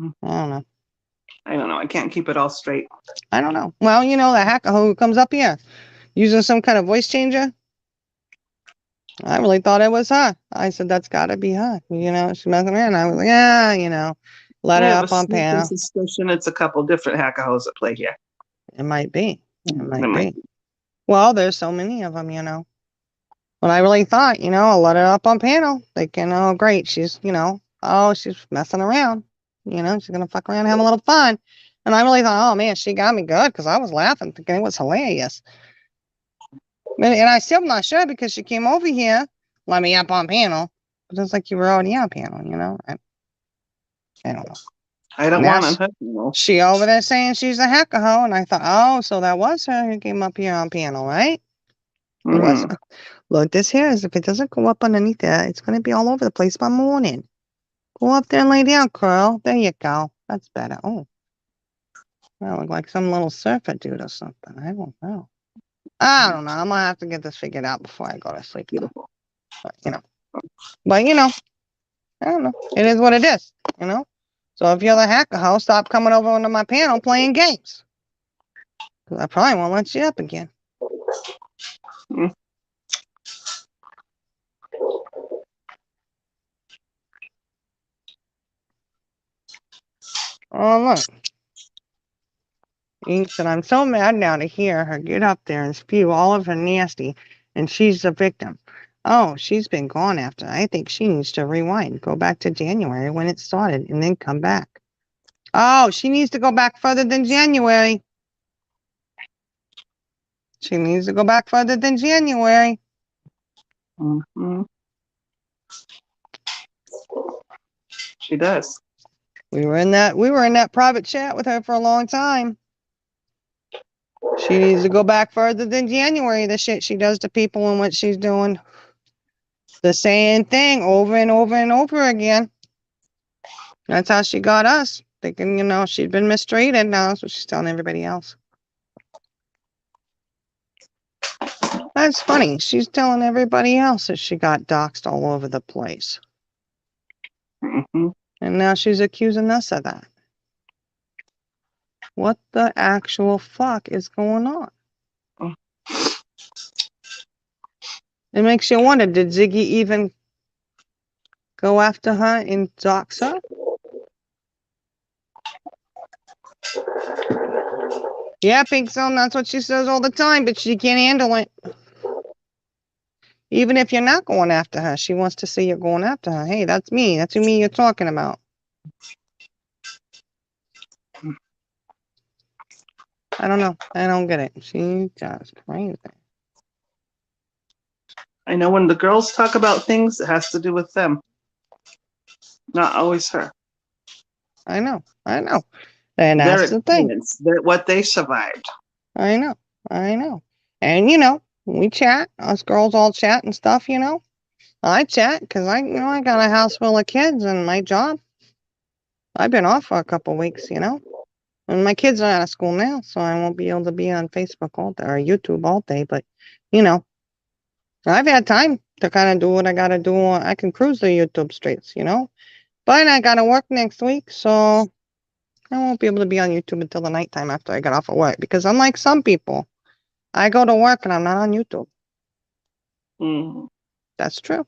I don't know. I can't keep it all straight. I don't know. Well, the hacker who comes up here using some kind of voice changer. I really thought it was her. I said, that's got to be her. She's messing around. I was like, yeah, let her up on panel. Suspicion it's a couple different hacker hoes at play here. It might be. It might be. Well, there's so many of them, But I really thought, I'll let her up on panel. Thinking, oh, great. She's, oh, she's messing around. She's going to fuck around and have a little fun. And I really thought, oh, man, she got me good because I was laughing, thinking it was hilarious. And I still am not sure because she came over here, let me up on panel. But it's like you were already on panel, I don't know. I don't want on her panel. She over there saying she's a hacker hoe, and I thought, oh, so that was her who came up here on panel, right? It was. Look, this hair is, if it doesn't go up underneath there, it's going to be all over the place by morning. Go up there and lay down, curl. There you go. That's better. Oh. That look like some little surfer dude or something. I don't know. I don't know. I'm going to have to get this figured out before I go to sleep. Beautiful. But, I don't know. It is what it is, So if you're the hacker hoe, stop coming over onto my panel playing games. Because I probably won't let you up again. Oh, look. He said, I'm so mad now to hear her get up there and spew all of her nasty, and she's the victim. Oh, she's been gone after. I think she needs to rewind, go back to January when it started, and then come back. Oh, she needs to go back further than January. She needs to go back further than January. She does. We were in that private chat with her for a long time. She needs to go back further than January. The shit she does to people and what she's doing. The same thing over and over and over again. That's how she got us. Thinking, she'd been mistreated. Now that's what she's telling everybody else. That's funny. She's telling everybody else that she got doxxed all over the place. And now she's accusing us of that. What the actual fuck is going on? It makes you wonder, did Ziggy even go after her and dox her? Yeah, Pink Zone, that's what she says all the time, but she can't handle it. Even if you're not going after her, she wants to see you're going after her. Hey, that's me. That's who me you're talking about. I don't know. I don't get it. She's just crazy. I know when the girls talk about things, it has to do with them. Not always her. I know. And that's the thing. What they survived. I know. And, we chat. Us girls all chat and stuff, I chat because I got a house full of kids and my job. I've been off for a couple weeks, And my kids are out of school now, so I won't be able to be on Facebook all day or YouTube all day. But, I've had time to kind of do what I got to do. I can cruise the YouTube streets, But I got to work next week, so I won't be able to be on YouTube until the nighttime after I get off of work. Because unlike some people, I go to work and I'm not on YouTube. That's true.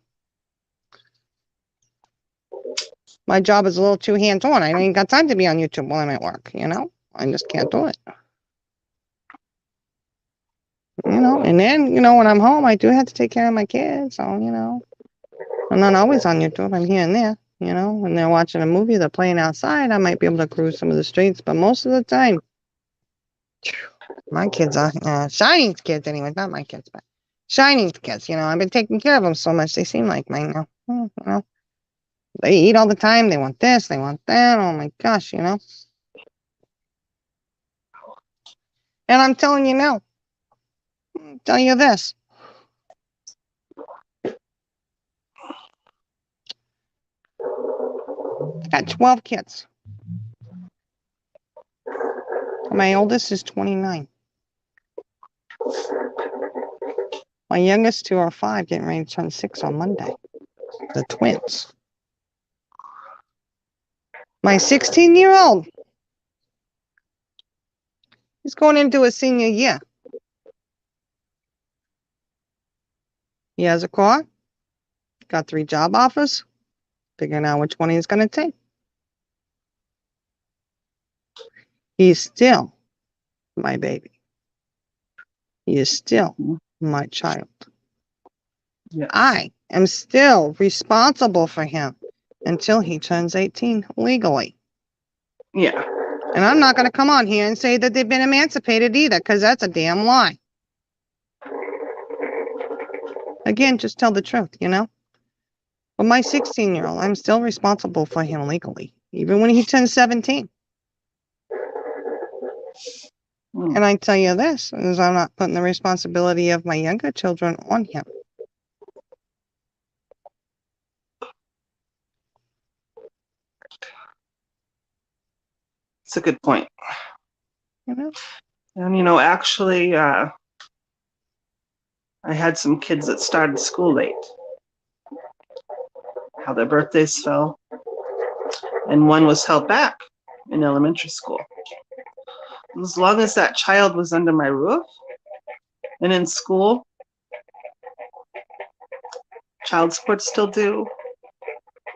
My job is a little too hands-on. I ain't got time to be on YouTube while I'm at work, I just can't do it. And then, when I'm home, I do have to take care of my kids. So, I'm not always on YouTube. I'm here and there, when they're watching a movie, they're playing outside. I might be able to cruise some of the streets, but most of the time, my kids are Shining's kids anyway, not my kids, but Shining's kids. I've been taking care of them so much. They seem like mine now. They eat all the time. They want this. They want that. Oh my gosh, And I'm telling you now. I'll tell you this. I got 12 kids. My oldest is 29. My youngest two are 5, getting ready to turn 6 on Monday. The twins. My 16-year-old. He's going into his senior year. He has a car. Got 3 job offers. Figuring out which one he's going to take. He's still my baby. He is still my child. Yes. I am still responsible for him. until he turns 18 legally. Yeah. And I'm not going to come on here and say that they've been emancipated either, because that's a damn lie. Again, just tell the truth, you know? But my 16-year-old, I'm still responsible for him legally, even when he turns 17. And I tell you this, is I'm not putting the responsibility of my younger children on him. It's a good point. You know? And, actually, I had some kids that started school late. How their birthdays fell. And one was held back in elementary school. As long as that child was under my roof and in school, child support still due.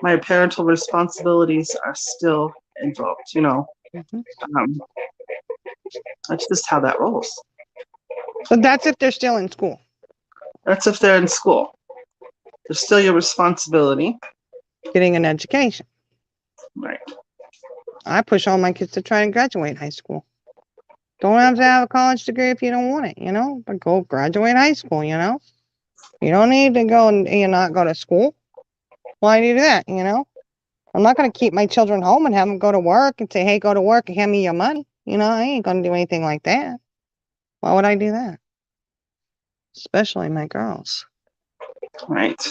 My parental responsibilities are still invoked, That's just how that rolls. But that's if they're still in school. That's if they're in school. They're still your responsibility. Getting an education. Right. I push all my kids to try and graduate high school. Don't have to have a college degree if you don't want it, but go graduate high school, You don't need to go and not go to school. Why do you do that, I'm not going to keep my children home and have them go to work and say, hey, go to work and hand me your money. I ain't going to do anything like that. Why would I do that? Especially my girls. Right.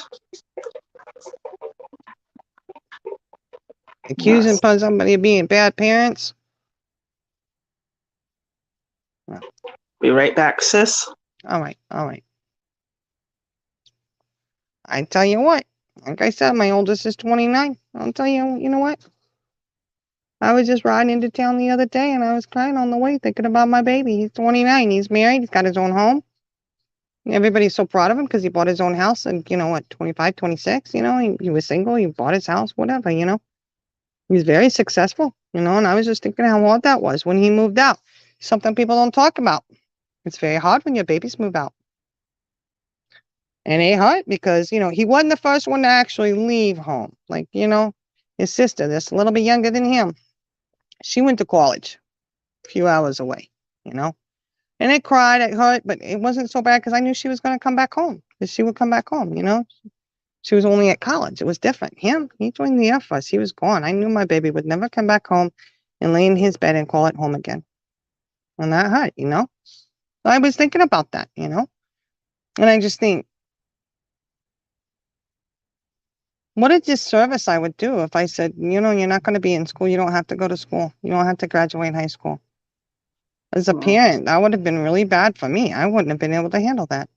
Accusing somebody of being bad parents. Well. Be right back, sis. All right. I tell you what, like I said, my oldest is 29. I'll tell you, you know what? I was just riding into town the other day and I was crying on the way thinking about my baby. He's 29. He's married. He's got his own home. Everybody's so proud of him because he bought his own house and, 25, 26, he was single. He bought his house, whatever, He's very successful, and I was just thinking how hard that was when he moved out. Something people don't talk about. It's very hard when your babies move out. And it hurt because, he wasn't the first one to actually leave home. Like, his sister, that's a little bit younger than him, she went to college a few hours away, And it cried, it hurt, but it wasn't so bad because I knew she was going to come back home. Because she would come back home, She was only at college. It was different. He joined the Air Force. He was gone. I knew my baby would never come back home and lay in his bed and call it home again. And that hurt, I was thinking about that, And I just think, what a disservice I would do if I said, you're not going to be in school. You don't have to go to school. You don't have to graduate high school. As a parent, that would have been really bad for me. I wouldn't have been able to handle that.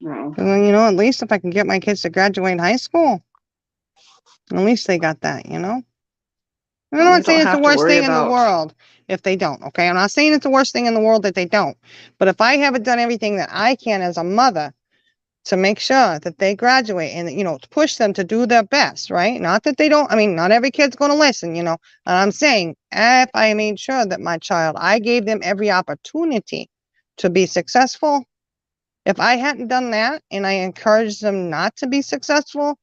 No. And, at least if I can get my kids to graduate high school, at least they got that, I'm not saying it's the worst thing in the world if they don't, okay? I'm not saying it's the worst thing in the world that they don't. But if I haven't done everything that I can as a mother to make sure that they graduate and, to push them to do their best, right? Not that they don't, not every kid's going to listen, And I'm saying if I made sure that my child, I gave them every opportunity to be successful. If I hadn't done that and I encouraged them not to be successful,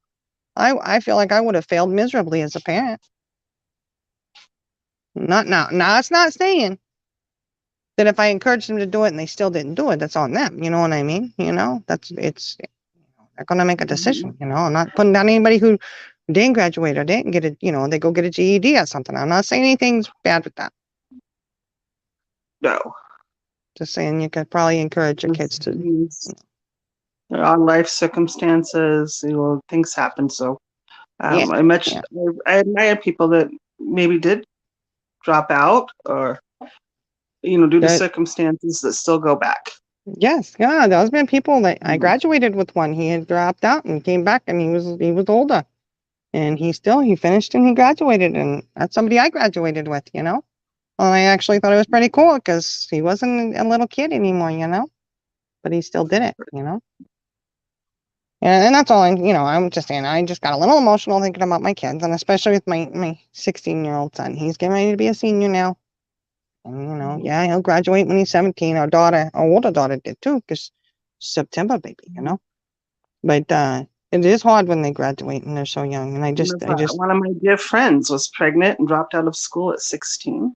I feel like I would have failed miserably as a parent. Not now. Now, it's not saying that if I encouraged them to do it and they still didn't do it, that's on them. You know what I mean? They're going to make a decision. I'm not putting down anybody who didn't graduate or didn't get it. They go get a GED or something. I'm not saying anything's bad with that. No. Just saying you could probably encourage your kids to. There are life circumstances, things happen. So I admire people that maybe did drop out or, due to circumstances that still go back. Yes. Yeah. There's been people that I graduated with one. He had dropped out and came back and he was older and he finished and he graduated and that's somebody I graduated with, Well, I actually thought it was pretty cool because he wasn't a little kid anymore, but he still did it, And that's all I'm just saying, I just got a little emotional thinking about my kids and especially with my 16-year-old son. He's getting ready to be a senior now. And, he'll graduate when he's 17. Our older daughter did too, because September baby, But It is hard when they graduate and they're so young. And I just one of my dear friends was pregnant and dropped out of school at 16.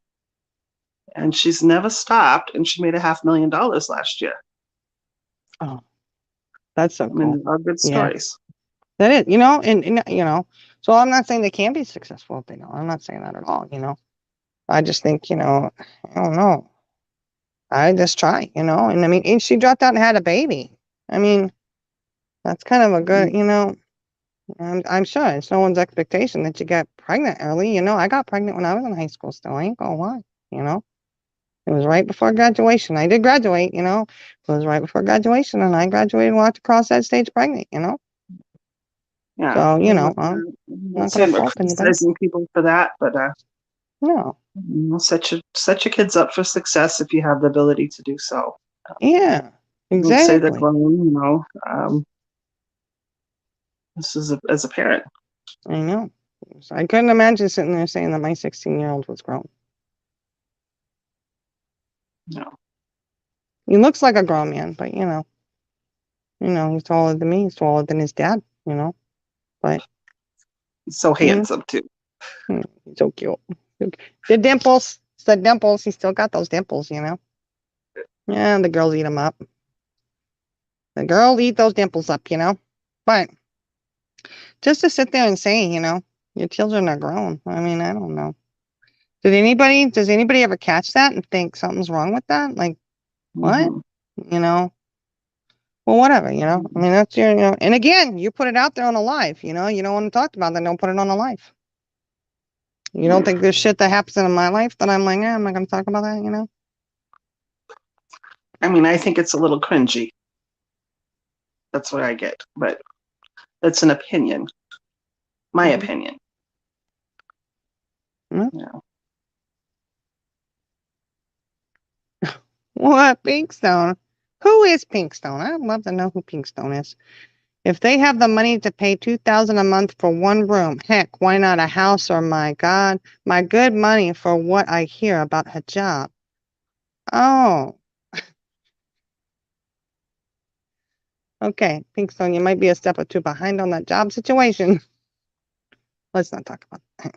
And she's never stopped, and she made $500,000 last year. Oh, that's so cool. I mean, they're all good stories. That is, and so I'm not saying they can't be successful if they don't. I'm not saying that at all, I just think, I don't know. I just try, and I mean, and she dropped out and had a baby. I mean, that's kind of a good, I'm sure it's no one's expectation that you get pregnant early. I got pregnant when I was in high school still. I ain't gonna lie, It was right before graduation. I did graduate, It was right before graduation, and I graduated, walked across that stage pregnant, Yeah. So, I'm not gonna fault anybody. Criticizing people for that, but No. Set your kids up for success if you have the ability to do so. Yeah, Don't say they're exactly. grown, this is as a parent. I know. So I couldn't imagine sitting there saying that my 16-year-old was grown. No. He looks like a grown man, but he's taller than me. He's taller than his dad, but He's so handsome too. He's so cute. The dimples, he still got those dimples, Yeah, the girls eat them up. The girls eat those dimples up, But just to sit there and say, your children are grown. I mean, I don't know. Does anybody ever catch that and think something's wrong with that? Like, what? Well, whatever, I mean, that's your, and again, you put it out there on a live, you don't want to talk about that, don't put it on a live. You don't think there's shit that happens in my life that I'm like, I'm not going to talk about that, I mean, I think it's a little cringy. That's what I get, but it's an opinion. My opinion. Yeah. What, Pinkstone? Who is Pinkstone? I'd love to know who Pinkstone is. If they have the money to pay $2,000 a month for one room, heck, why not a house? Or my God, my good money for what I hear about her job. Oh. Okay, Pinkstone, you might be a step or two behind on that job situation. Let's not talk about that.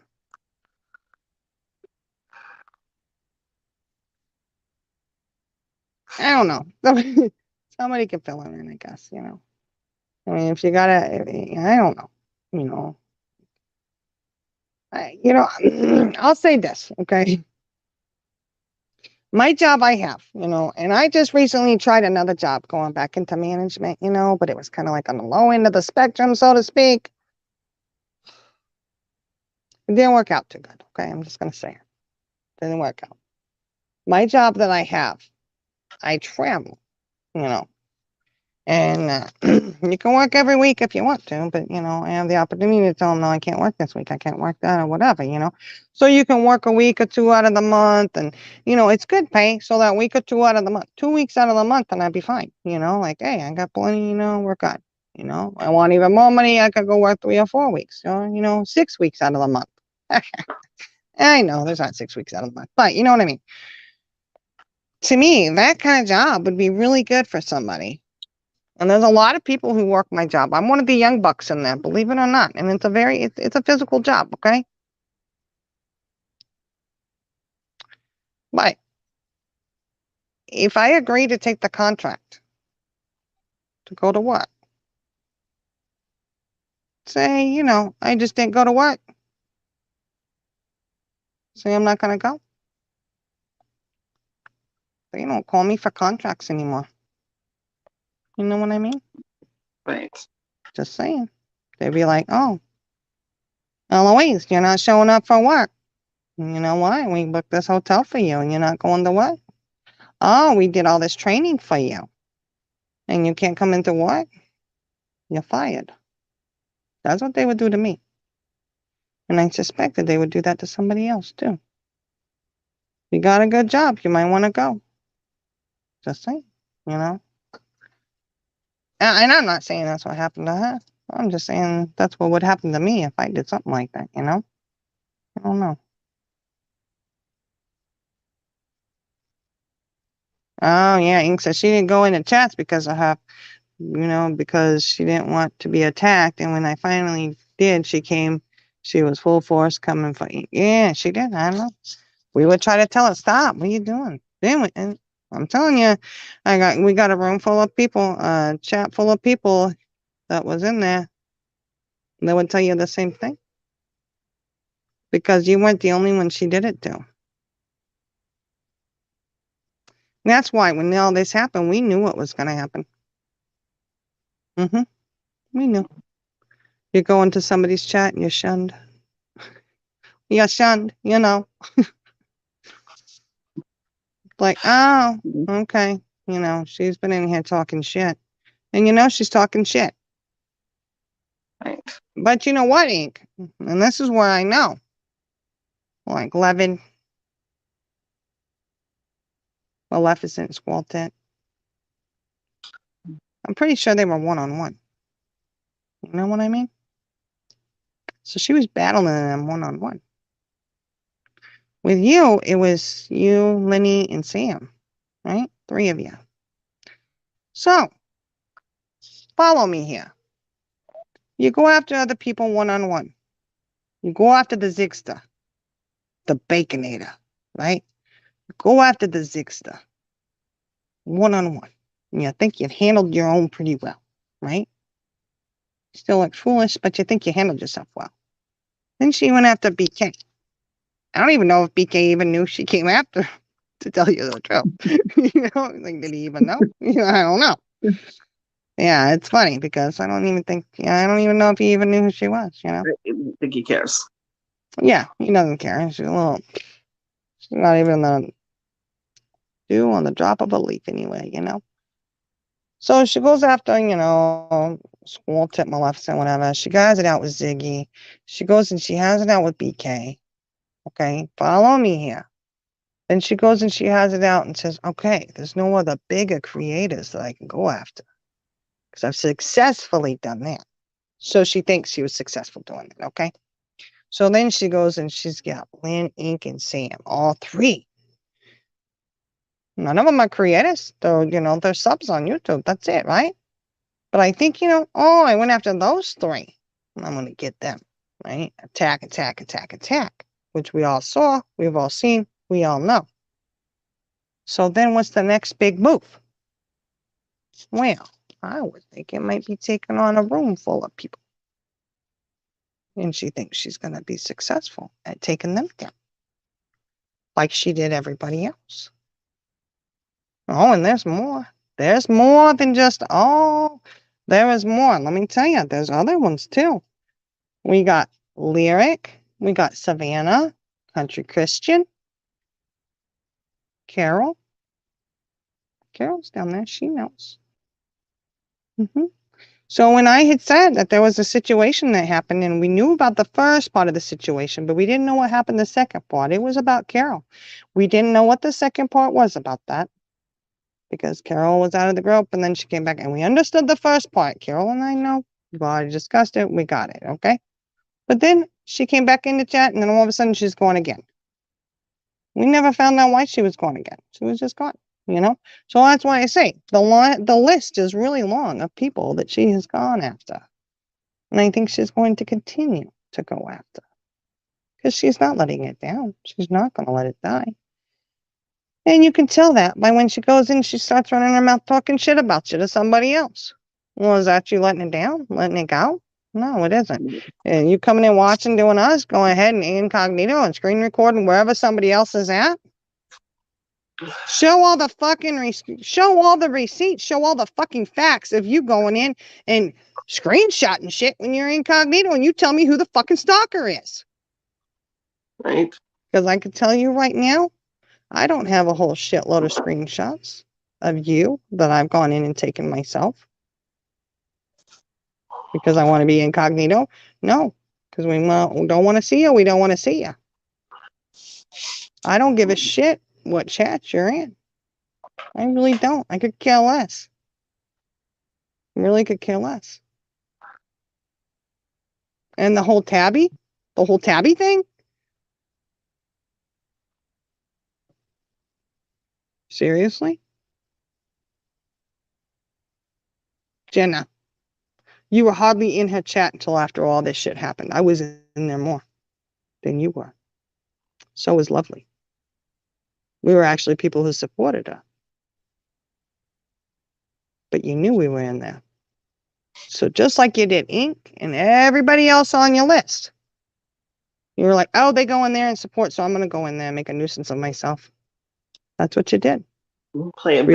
I don't know. Somebody can fill in, I guess, I mean, if you gotta, I don't know, I'll say this, okay? My job I have, and I just recently tried another job going back into management, but it was kind of like on the low end of the spectrum, so to speak. It didn't work out too good, okay? I'm just going to say it. Didn't work out. My job that I have, I travel, and you can work every week if you want to, but, I have the opportunity to tell them, no, I can't work this week. I can't work that or whatever, So you can work a week or two out of the month and, it's good pay. So that week or two out of the month, 2 weeks out of the month, and I'd be fine, like, hey, I got plenty, we're good. I want even more money. I could go work 3 or 4 weeks, 6 weeks out of the month. I know there's not 6 weeks out of the month, but you know what I mean? To me, that kind of job would be really good for somebody. And there's a lot of people who work my job. I'm one of the young bucks in there, believe it or not. And it's a physical job, okay? But if I agree to take the contract to go to work, say, I just didn't go to work. Say I'm not going to go. They don't call me for contracts anymore. You know what I mean? Right. Just saying. They'd be like, oh, Eloise, you're not showing up for work. You know why? We booked this hotel for you and you're not going to work. Oh, we did all this training for you and you can't come into work. You're fired. That's what they would do to me. And I suspected they would do that to somebody else too. You got a good job. You might want to go. Just saying, And I'm not saying that's what happened to her. I'm just saying that's what would happen to me if I did something like that, I don't know. Oh, yeah. Ink says she didn't go into chats because of her because she didn't want to be attacked. And when I finally did, she came. She was full force coming for you. Yeah, she did. I don't know. We would try to tell her, stop. What are you doing? And I'm telling you, we got a room full of people, a chat full of people that was in there. They would tell you the same thing because you weren't the only one she did it to. And that's why when all this happened, we knew what was going to happen. We knew. You go into somebody's chat and you're shunned. You're shunned, Like, oh, okay. She's been in here talking shit. And she's talking shit. Right. But you know what, Ink? And this is where I know. Like Levin, Maleficent's quartet. I'm pretty sure they were one-on-one. You know what I mean? So she was battling them one-on-one. With you, it was you, Lenny, and Sam, right? 3 of you. So, follow me here. You go after other people one-on-one. You go after the Zigster, the Baconator, right? Go after the Zigster one-on-one. And you think you've handled your own pretty well, right? Still look foolish, but you think you handled yourself well. Then she went after BK. I don't even know if BK even knew she came after, to tell you the truth. Like, did he even know? I don't know. Yeah, it's funny because I don't even know if he even knew who she was, I don't think he cares. Yeah, he doesn't care. She's not even the dew on the drop of a leaf anyway, So she goes after, school tip Maleficent, whatever. She has it out with Ziggy. She goes and she has it out with BK. Okay, follow me here. Then she goes and she has it out and says, okay, there's no other bigger creators that I can go after because I've successfully done that. So she thinks she was successful doing it, okay? So then she goes and she's got Lynn, Ink, and Sam, all 3. None of them are creators. They're subs on YouTube. That's it, right? But I think, I went after those 3. I'm going to get them, right? Attack, attack, attack, attack, which we all saw, we've all seen, we all know. So then what's the next big move? Well, I would think it might be taking on a room full of people. And she thinks she's going to be successful at taking them down, like she did everybody else. Oh, and there's more. There's more than just, there is more. Let me tell you, there's other ones too. We got Lyric, we got Savannah, Country Christian, Carol. Carol's down there. She knows. So when I had said that there was a situation that happened and we knew about the first part of the situation, but we didn't know what happened the second part. It was about Carol. We didn't know what the second part was about that because Carol was out of the group and then she came back and we understood the first part. Carol and I know. We've already discussed it. We got it. Okay. But then she came back in the chat and then all of a sudden she's gone again. We never found out why she was gone again. She was just gone. So that's why I say the list is really long of people that she has gone after. And I think she's going to continue to go after because she's not letting it down. She's not going to let it die. And you can tell that by when she goes in, she starts running her mouth talking shit about you to somebody else. Well, is that you letting it down? Letting it go? No, it isn't. And you coming in watching, doing us, going ahead and incognito and screen recording wherever somebody else is at. Show all the receipts, show all the fucking facts of you going in and screenshotting shit when you're incognito and you tell me who the fucking stalker is. Right. Because I can tell you right now, I don't have a whole shitload of screenshots of you that I've gone in and taken myself. Because I want to be incognito? No. Because we don't want to see you, we don't want to see you. I don't give a shit what chat you're in. I really don't. I could care less. I really could care less. And the whole tabby thing? Seriously? Jenna, you were hardly in her chat until after all this shit happened. I was in there more than you were. So was Lovely. We were actually people who supported her. But you knew we were in there. So just like you did Ink and everybody else on your list, you were like, oh, they go in there and support, so I'm going to go in there and make a nuisance of myself. That's what you did. Playing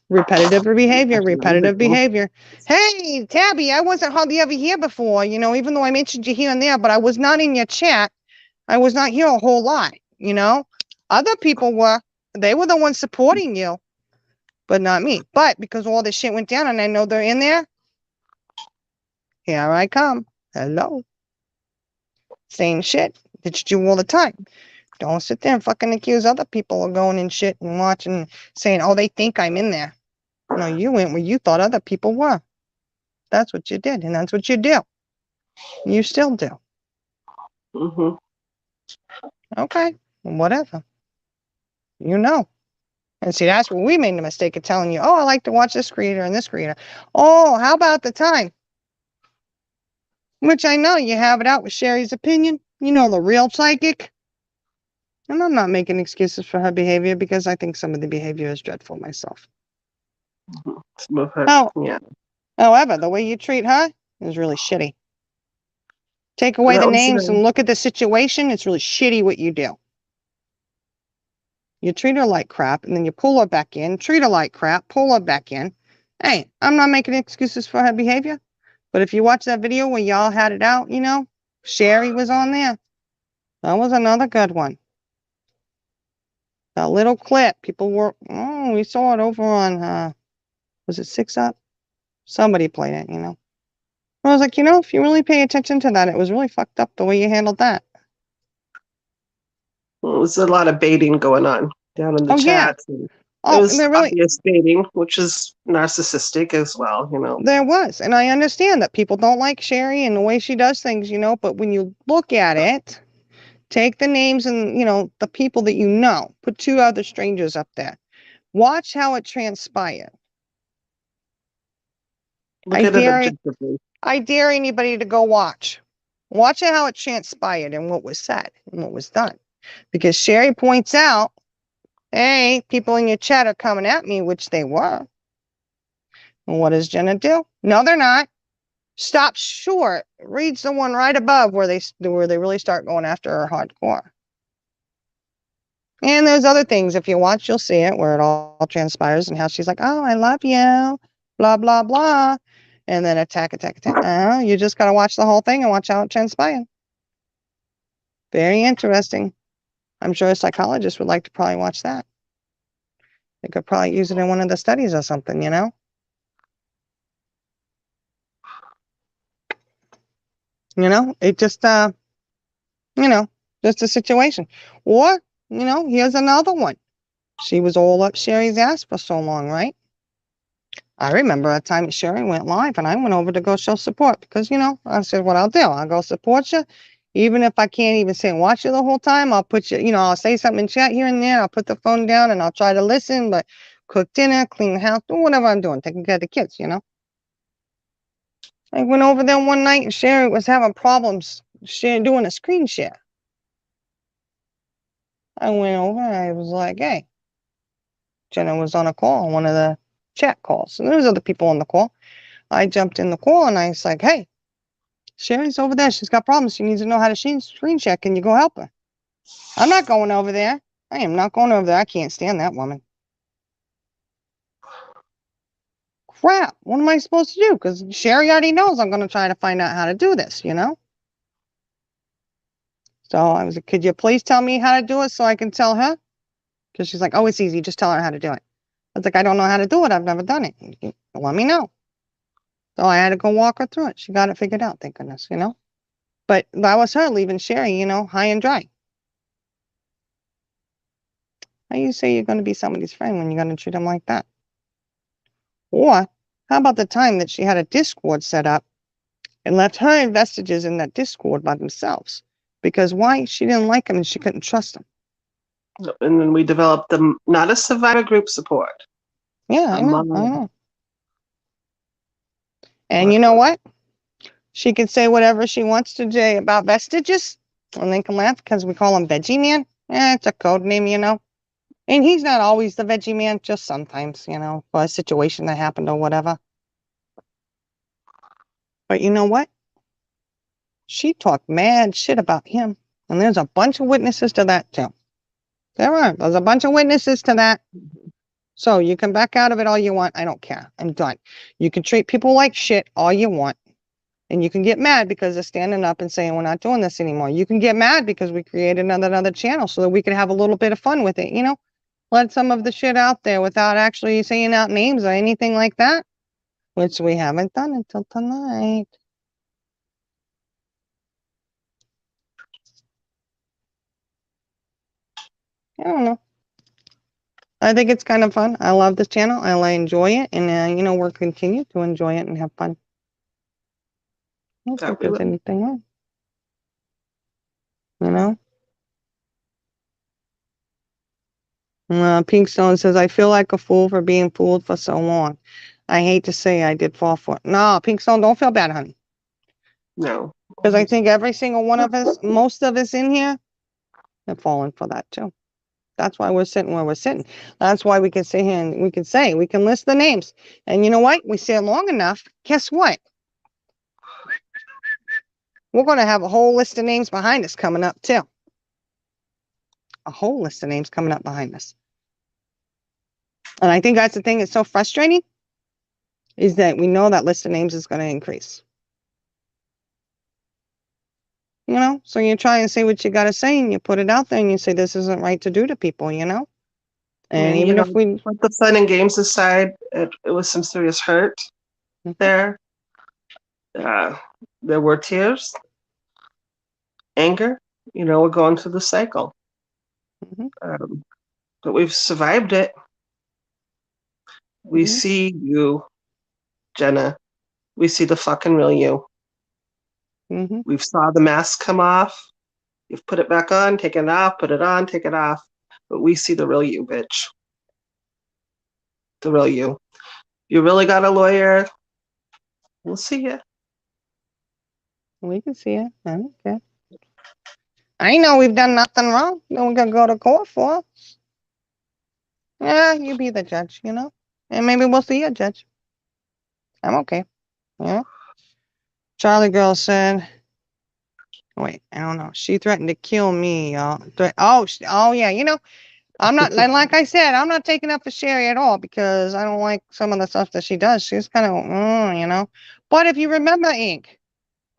repetitive behavior. Hey, Tabby, I wasn't hardly ever here before, even though I mentioned you here and there, but I was not in your chat. I was not here a whole lot, Other people were. They were the ones supporting you, but not me. But because all this shit went down and I know they're in there, here I come. Hello. Same shit that you do all the time. Don't sit there and fucking accuse other people of going in shit and watching, saying, oh, they think I'm in there. No, you went where you thought other people were. That's what you did, and that's what you do. You still do. Mm-hmm. Okay, whatever. And see, that's where we made the mistake of telling you, oh, I like to watch this creator and this creator. Oh, how about the time? Which I know you have it out with Sherry's opinion. The real psychic. And I'm not making excuses for her behavior because I think some of the behavior is dreadful myself. Yeah. However, the way you treat her is really shitty. Take away the names and look at the situation. It's really shitty what you do. You treat her like crap, and then you pull her back in, treat her like crap, pull her back in. Hey, I'm not making excuses for her behavior. But if you watch that video where y'all had it out, Sherry was on there. That was another good one. That little clip. People were, we saw it over on, was it 6 Up? Somebody played it, I was like, if you really pay attention to that, it was really fucked up the way you handled that. Well, there was a lot of baiting going on down in the chats. Yeah. It was obvious baiting, which is narcissistic as well, There was. And I understand that people don't like Sherry and the way she does things, but when you look at it, take the names and, the people that you know, put 2 other strangers up there. Watch how it transpired. I dare anybody to go watch. Watch how it transpired and what was said and what was done. Because Sherry points out, hey, people in your chat are coming at me, which they were. And what does Jenna do? No, they're not. Stop short. Reads the one right above where they really start going after her hardcore. And there's other things. If you watch, you'll see it where it all transpires and how she's like, oh, I love you, blah, blah, blah. And then attack. You just got to watch the whole thing and watch how it transpires. Very interesting. I'm sure a psychologist would like to probably watch that. They could probably use it in one of the studies or something, It just, just a situation. Or, here's another one. She was all up Sherry's ass for so long, right? I remember a time Sherry went live and I went over to go show support because, I said, what I'll do, I'll go support you. Even if I can't even sit and watch you the whole time, I'll put you, I'll say something in chat here and there. I'll put the phone down and I'll try to listen, but cook dinner, clean the house, do whatever I'm doing, taking care of the kids, I went over there one night and Sherry was having problems doing a screen share. I went over and I was like, hey, Jenna was on a call, one of the chat calls. And there was other people on the call. I jumped in the call and I was like, hey, Sherry's over there. She's got problems. She needs to know how to screen share. Can you go help her? I'm not going over there. I am not going over there. I can't stand that woman. Crap. What am I supposed to do? Because Sherry already knows I'm going to try to find out how to do this, So I was like, could you please tell me how to do it so I can tell her? Because she's like, oh, it's easy. Just tell her how to do it. I was like, I don't know how to do it. I've never done it. Let me know. So I had to go walk her through it. She got it figured out, thank goodness, But that was her leaving Sherry, high and dry. How you say you're going to be somebody's friend when you're going to treat them like that? Or how about the time that she had a Discord set up and left her vestiges in that Discord by themselves? Because why? She didn't like them and she couldn't trust them. And then we developed not a survivor group support. Yeah, I know. And you know what? She can say whatever she wants to Jay about vestiges, and they can laugh because we call him Veggie Man. It's a code name, you know. And he's not always the Veggie Man, just sometimes, you know, for a situation that happened or whatever. But you know what? She talked mad shit about him. And there's a bunch of witnesses to that, too. There's a bunch of witnesses to that. So you can back out of it all you want. I don't care. I'm done. You can treat people like shit all you want. And you can get mad because they're standing up and saying, we're not doing this anymore. You can get mad because we created another channel so that we could have a little bit of fun with it, you know? Let some of the shit out there without actually saying out names or anything like that, which we haven't done until tonight. I don't know. I think it's kind of fun. I love this channel. I enjoy it. And, you know, we'll continue to enjoy it and have fun. I don't think there's anything wrong. You know? Pinkstone says, I feel like a fool for being fooled for so long. I hate to say I did fall for it. No, Pinkstone, don't feel bad, honey. No. Because I think every single one of us, most of us in here, have fallen for that too. That's why we're sitting where we're sitting. That's why we can sit here and we can list the names. And you know what? We say it long enough. Guess what? We're going to have a whole list of names behind us coming up too. A whole list of names coming up behind us. And I think that's the thing that's so frustrating is that we know that list of names is going to increase. You know, so you try and say what you got to say and you put it out there and you say, this isn't right to do to people, you know? And even if we put the fun and games aside, it was some serious hurt there. There were tears, anger, you know, we're going through the cycle. But we've survived it. We see you, Jenna. We see the fucking real you. We've saw the mask come off. You've put it back on, take it off, put it on, take it off. But we see the real you, bitch. The real you. You really got a lawyer. We'll see you. We can see it. I don't care. I know we've done nothing wrong. No, we're going to go to court for. Yeah, you be the judge, you know? And maybe we'll see a judge. I'm okay. Yeah. Charlie girl said, wait, I don't know. She threatened to kill me, y'all. Oh, yeah. You know, I'm not, like I said, I'm not taking up for Sherry at all because I don't like some of the stuff that she does. She's kind of, you know. But if you remember, Ink,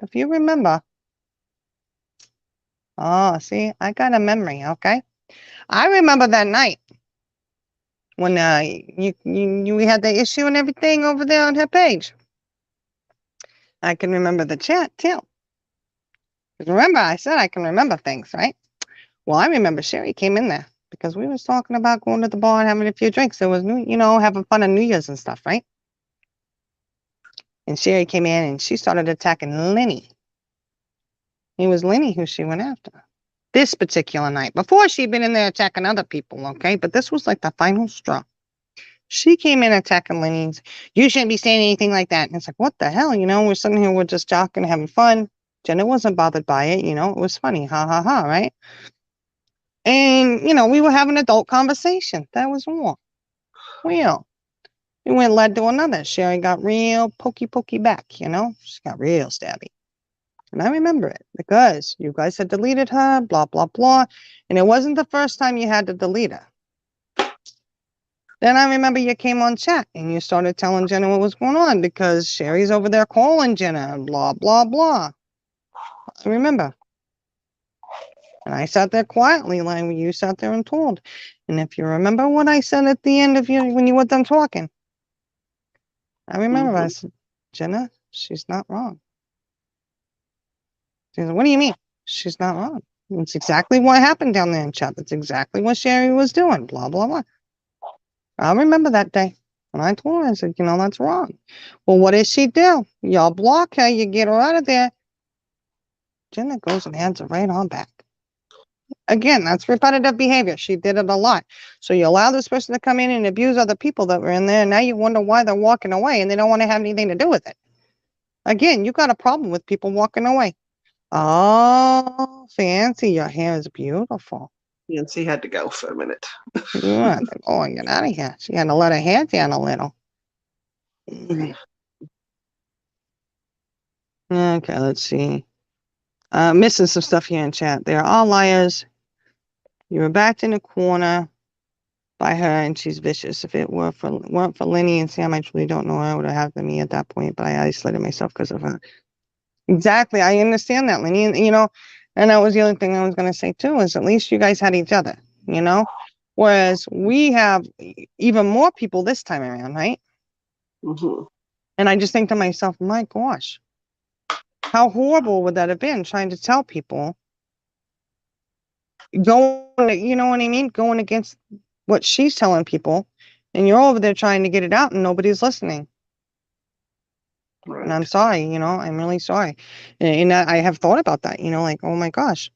if you remember, oh, see, I got a memory, okay? I remember that night when we had the issue and everything over there on her page. I can remember the chat too. Remember, I said I can remember things, right? Well, I remember Sherry came in there because we was talking about going to the bar and having a few drinks. It was new, you know, having fun on New Year's and stuff, right? And Sherry came in and she started attacking Lenny. It was Lenny who she went after. This particular night. Before she'd been in there attacking other people, okay? But this was like the final straw. She came in attacking Lenny's. You shouldn't be saying anything like that. And it's like, what the hell? You know, we're sitting here, we're just talking, having fun. Jenna wasn't bothered by it. You know, it was funny. Ha, ha, ha, right? And, you know, we were having an adult conversation. That was all. Real. It went led to another. Sherry got real pokey back, you know? She got real stabby. And I remember it because you guys had deleted her, blah, blah, blah. And it wasn't the first time you had to delete her. Then I remember you came on chat and you started telling Jenna what was going on because Sherry's over there calling Jenna and blah, blah, blah. I remember. And I sat there quietly like you sat there and told. And if you remember what I said at the end of you when you were done talking, I remember I said, Jenna, she's not wrong. She said, what do you mean? She's not wrong. It's exactly what happened down there in chat. That's exactly what Sherry was doing. Blah, blah, blah. I remember that day. And I told her, I said, you know, that's wrong. Well, what does she do? Y'all block her. You get her out of there. Jenna goes and hands her right on back. Again, that's repetitive behavior. She did it a lot. So you allow this person to come in and abuse other people that were in there. And now you wonder why they're walking away and they don't want to have anything to do with it. Again, you got a problem with people walking away. Oh, Fancy, your hair is beautiful. Fancy had to go for a minute. You had to go and get out of here. She had to let her hair down a little. Okay, let's see. Missing some stuff here in chat. They're all liars. You were backed in a corner by her, and she's vicious. If it weren't for Lenny and Sam, I truly don't know what would have happened to me at that point. But I isolated myself because of her. Exactly, I understand that, Lenny. And and that was the other thing I was going to say too. Is at least you guys had each other. Whereas we have even more people this time around, right? Mm-hmm. And I just think to myself, my gosh, how horrible would that have been trying to tell people, you know what I mean? Going against what she's telling people, and you're over there trying to get it out and nobody's listening. Right. And I'm sorry, I'm really sorry. And I have thought about that, like, oh my gosh,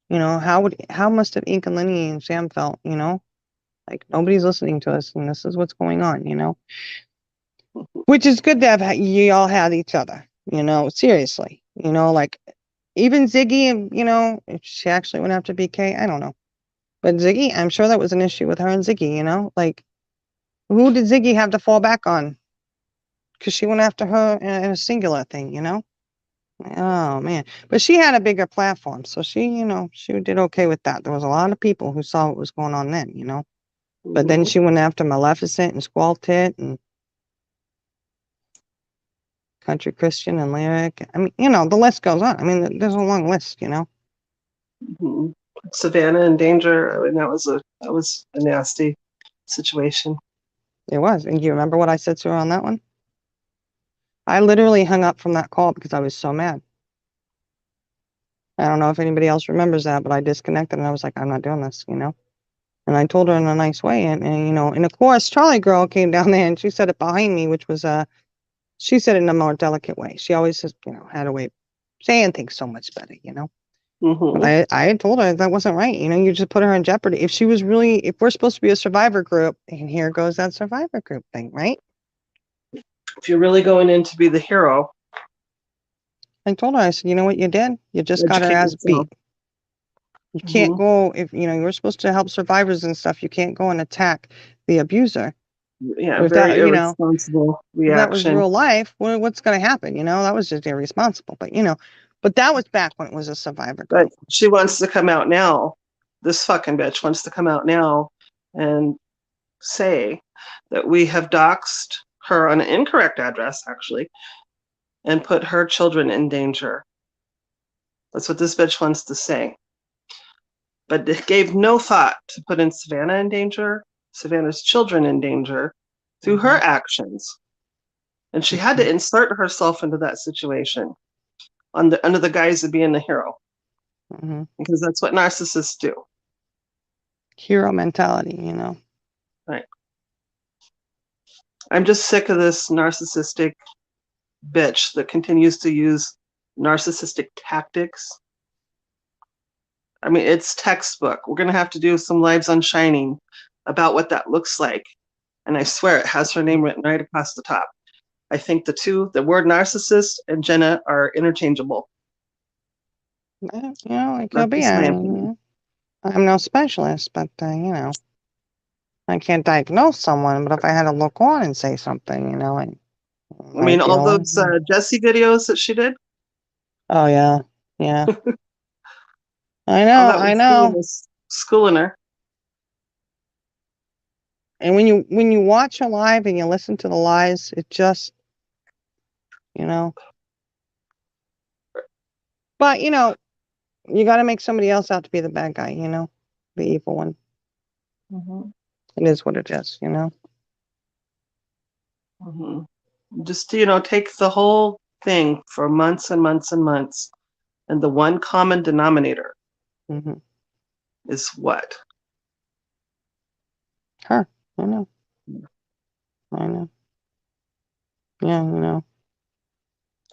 how must have Ink and Lenny and Sam felt, like nobody's listening to us and this is what's going on, which is good to have you all had each other, seriously, like even Ziggy and, if she actually went after BK, I don't know. But Ziggy, I'm sure that was an issue with her and Ziggy, like who did Ziggy have to fall back on? Because she went after her in a singular thing, Oh man, but she had a bigger platform, so she did okay with that. There was a lot of people who saw what was going on then, But then she went after Maleficent and Squall Tit and Country Christian and Lyric. I mean, the list goes on. I mean, there's a long list, Mm-hmm. Savannah in danger. I mean, that was a nasty situation. It was. And you remember what I said to her on that one? I literally hung up from that call because I was so mad. I don't know if anybody else remembers that, but I disconnected and I was like, I'm not doing this, And I told her in a nice way. And of course, Charlie girl came down there and she said it behind me, which was, she said it in a more delicate way. She always just, had a way of saying things so much better, Mm-hmm. But I had told her that wasn't right. You just put her in jeopardy. If we're supposed to be a survivor group, and here goes that survivor group thing, right? If you're really going in to be the hero. I told her, I said, you know what you did? You just got her ass beat. You can't go, if, you're supposed to help survivors and stuff, you can't go and attack the abuser. Yeah, very irresponsible reaction. If that was real life, what's going to happen? That was just irresponsible. But that was back when it was a survivor group. But she wants to come out now. This fucking bitch wants to come out now and say that we have doxed her on an incorrect address, actually, and put her children in danger. That's what this bitch wants to say. But it gave no thought to put in Savannah in danger, Savannah's children in danger through her actions. And she had to insert herself into that situation under the guise of being the hero. Because that's what narcissists do. Hero mentality, Right. I'm just sick of this narcissistic bitch that continues to use narcissistic tactics. I mean, it's textbook. We're going to have to do some lives on Shining about what that looks like. And I swear it has her name written right across the top. I think the word narcissist and Jenna are interchangeable. It could be. I'm no specialist, but, I can't diagnose someone, but if I had to look on and say something, I mean, all those Jessie videos that she did? Oh, yeah. Yeah. I know. Schooling her. And when you watch her live and you listen to the lies, it just, But, you got to make somebody else out to be the bad guy, the evil one. It is what it is, Just, take the whole thing for months and months and months. And the one common denominator is what? Her. I know. Yeah,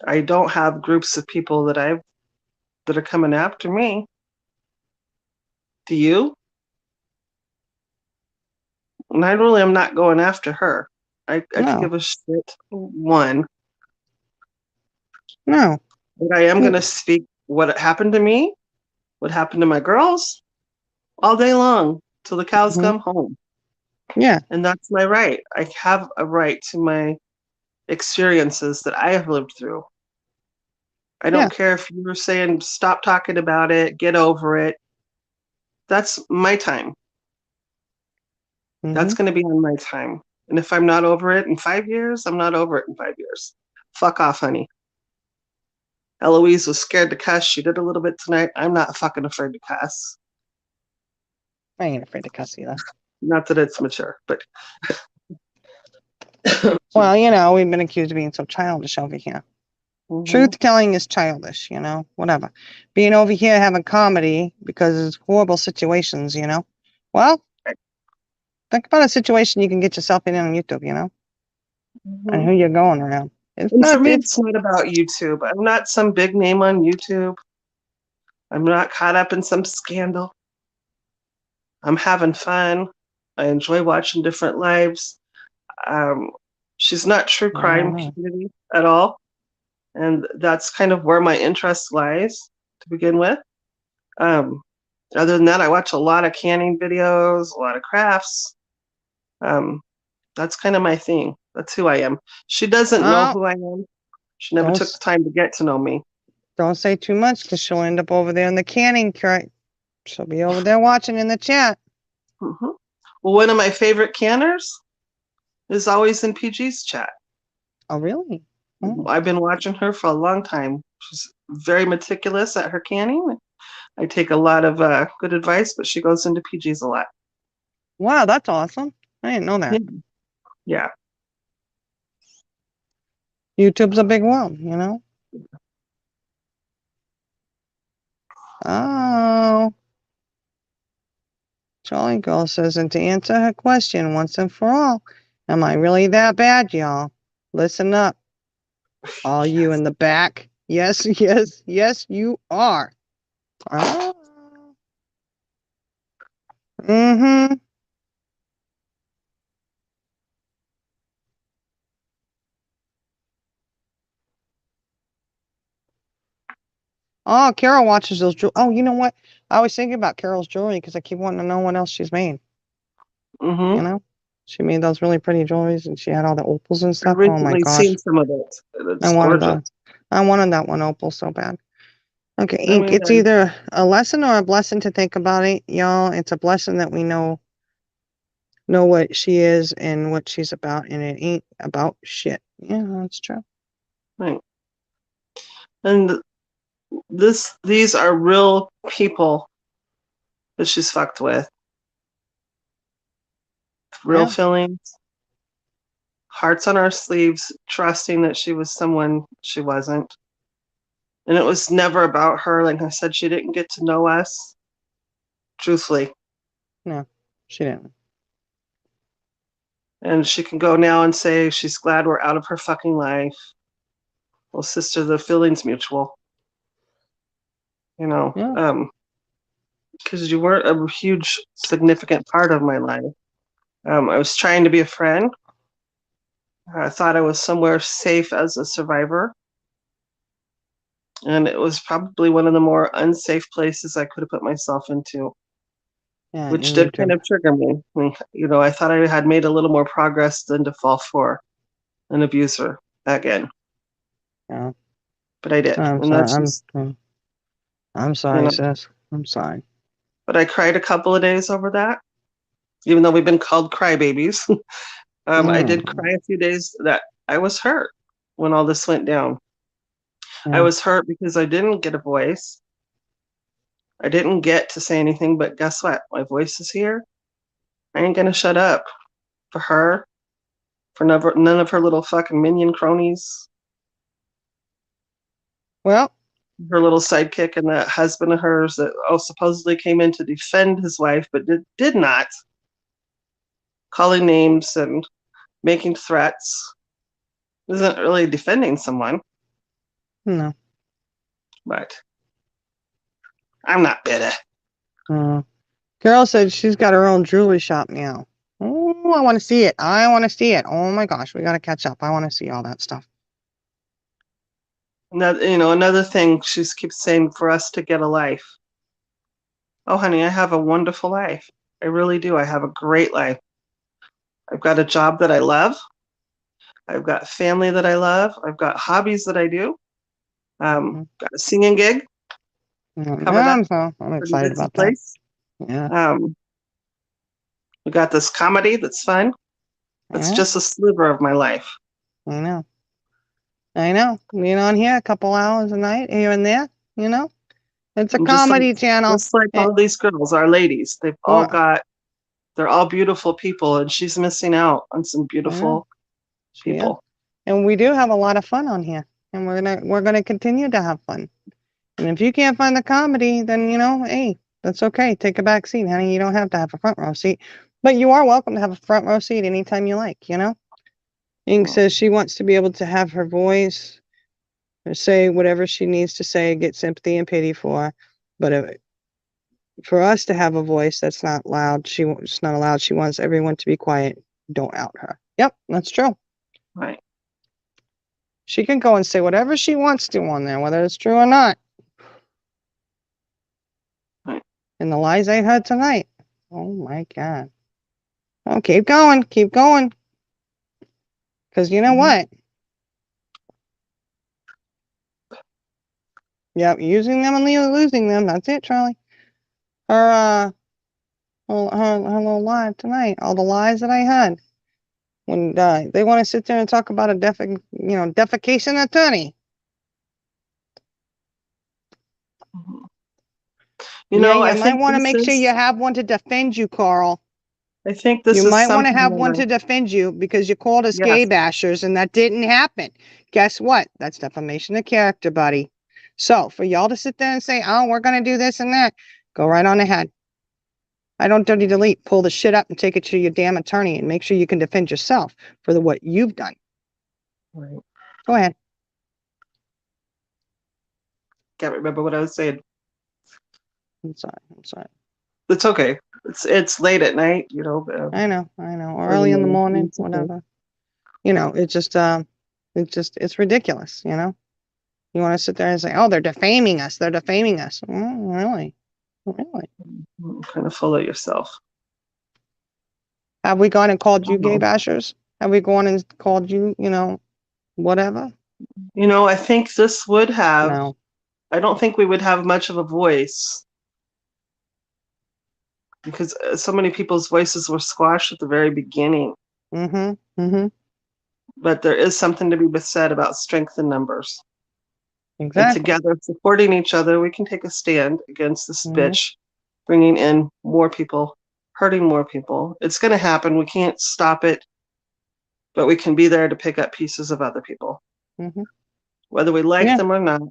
I don't have groups of people that are coming after me. Do you? And I really am not going after her. I could give a shit one. No. But I am going to speak what happened to me, what happened to my girls, all day long till the cows come home. Yeah. And that's my right. I have a right to my experiences that I have lived through. I don't care if you were saying stop talking about it, get over it. That's my time. That's going to be on my time. And if I'm not over it in 5 years, I'm not over it in 5 years. Fuck off, honey. Eloise was scared to cuss. She did a little bit tonight. I'm not fucking afraid to cuss. I ain't afraid to cuss either. Not that it's mature, but. Well, you know, we've been accused of being so childish over here. Truth telling is childish, you know, whatever. Being over here having comedy because it's horrible situations, you know. Well, think about a situation you can get yourself in on YouTube, you know, and who you're going around. For me, it's not about YouTube. I'm not some big name on YouTube. I'm not caught up in some scandal. I'm having fun. I enjoy watching different lives. She's not true crime community at all. And that's kind of where my interest lies to begin with. Other than that, I watch a lot of canning videos, a lot of crafts. That's kind of my thing. That's who I am. She doesn't know who I am. She never took the time to get to know me. Don't say too much because she'll end up over there in the canning crate. She'll be over there watching in the chat. Well, one of my favorite canners is always in PG's chat. Oh, really? I've been watching her for a long time. She's very meticulous at her canning. I take a lot of good advice, but she goes into PG's a lot. Wow, that's awesome. I didn't know that. Yeah. YouTube's a big world, you know? Oh. Jolly Girl says, and to answer her question once and for all, am I really that bad, y'all? Listen up. All you in the back. Yes, yes, yes, you are. Oh. Mm-hmm. Oh, Carol watches those. Oh, you know what? I was thinking about Carol's jewelry because I keep wanting to know what else she's made. You know, she made those really pretty jewelries, and she had all the opals and stuff. Oh my gosh! Seen some of it. It's I wanted gorgeous. I wanted that one opal so bad. Okay, Ink. It's either a lesson or a blessing to think about it, y'all. It's a blessing that we know what she is and what she's about, and it ain't about shit. Yeah, that's true. Right. And these are real people that she's fucked with. Real feelings. Hearts on our sleeves, trusting that she was someone she wasn't. And it was never about her. Like I said, she didn't get to know us. Truthfully. No, she didn't. And she can go now and say she's glad we're out of her fucking life. Well, sister, the feeling's mutual. You know, because you weren't a huge, significant part of my life. I was trying to be a friend. I thought I was somewhere safe as a survivor. And it was probably one of the more unsafe places I could have put myself into. Yeah, which did kind of trigger me. I mean, you know, I thought I had made a little more progress than to fall for an abuser again. Yeah. But I did. I'm sorry, you know, sis. I'm sorry. But I cried a couple of days over that. Even though we've been called crybabies. I did cry a few days that I was hurt when all this went down. I was hurt because I didn't get a voice. I didn't get to say anything, but guess what? My voice is here. I ain't gonna shut up for her, for none of her little fucking minion cronies. Well, her little sidekick and that husband of hers that supposedly came in to defend his wife, but did not, calling names and making threats. Isn't really defending someone. No. But I'm not bitter. Carol said she's got her own jewelry shop now. Oh, I want to see it. I want to see it. Oh my gosh, we got to catch up. I want to see all that stuff. Another thing she keeps saying for us to get a life. Oh, honey, I have a wonderful life. I really do. I have a great life. I've got a job that I love. I've got family that I love. I've got hobbies that I do. Got a singing gig. Cover that. I'm Pretty excited busy about that. place. Yeah. We got this comedy that's fun. It's just a sliver of my life. I know. Being on here a couple hours a night here and there, it's a comedy channel. Just like all these girls, our ladies, they're all beautiful people, and she's missing out on some beautiful people. And we do have a lot of fun on here, and we're gonna continue to have fun. And if you can't find the comedy, then hey, that's okay. Take a back seat, honey. You don't have to have a front row seat, but you are welcome to have a front row seat anytime you like. Ing says she wants to be able to have her voice or say whatever she needs to say, get sympathy and pity for. But for us to have a voice that's not loud, it's not allowed. She wants everyone to be quiet. Don't out her. Yep, that's true. Right. She can go and say whatever she wants to on there, whether it's true or not. Right. And the lies I heard tonight. Oh my God. Oh, keep going. Keep going. Because you know what? Yep, using them and losing them. That's it, Charlie. Her little lie tonight. All the lies that I had. When they want to sit there and talk about a defecation attorney. You might want to make sure you have one to defend you, Carl. I think this you is might want to have one to defend you because you called us gay bashers and that didn't happen. Guess what? That's defamation of character, buddy. So for y'all to sit there and say, oh, we're going to do this and that, go right on ahead. I don't dirty delete. Pull the shit up and take it to your damn attorney and make sure you can defend yourself for what you've done. Right. Go ahead. Can't remember what I was saying. I'm sorry. It's okay. It's late at night, I know. Or early in the morning, whatever. It's ridiculous, You want to sit there and say, oh, they're defaming us. Really? You're kind of full of yourself. Have we gone and called you gay bashers? Have we gone and called you, whatever? I think this would have. No. I don't think we would have much of a voice because so many people's voices were squashed at the very beginning. But there is something to be said about strength in numbers. Exactly. And together, supporting each other, we can take a stand against this bitch, bringing in more people, hurting more people. It's going to happen. We can't stop it, but we can be there to pick up pieces of other people, whether we like them or not.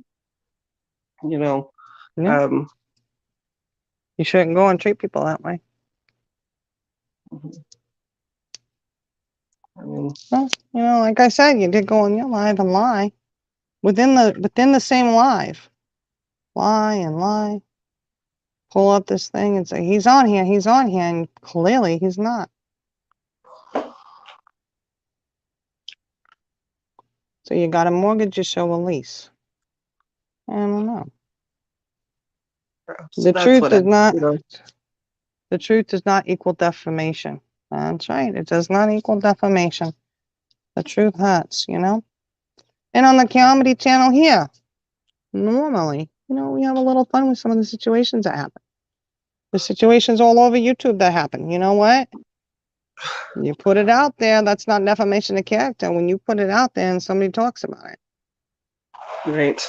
You shouldn't go and treat people that way. I mean, well, like I said, you did go on your live and lie within the same live, lie and lie. Pull up this thing and say he's on here, and clearly he's not. So you got a mortgage, you show a lease. I don't know. So the truth does not. The truth does not equal defamation. That's right. It does not equal defamation. The truth hurts, And on the comedy channel here, normally, we have a little fun with some of the situations that happen. There's situations all over YouTube that happen. You know what? You put it out there, that's not defamation of character. When you put it out there and somebody talks about it. Right.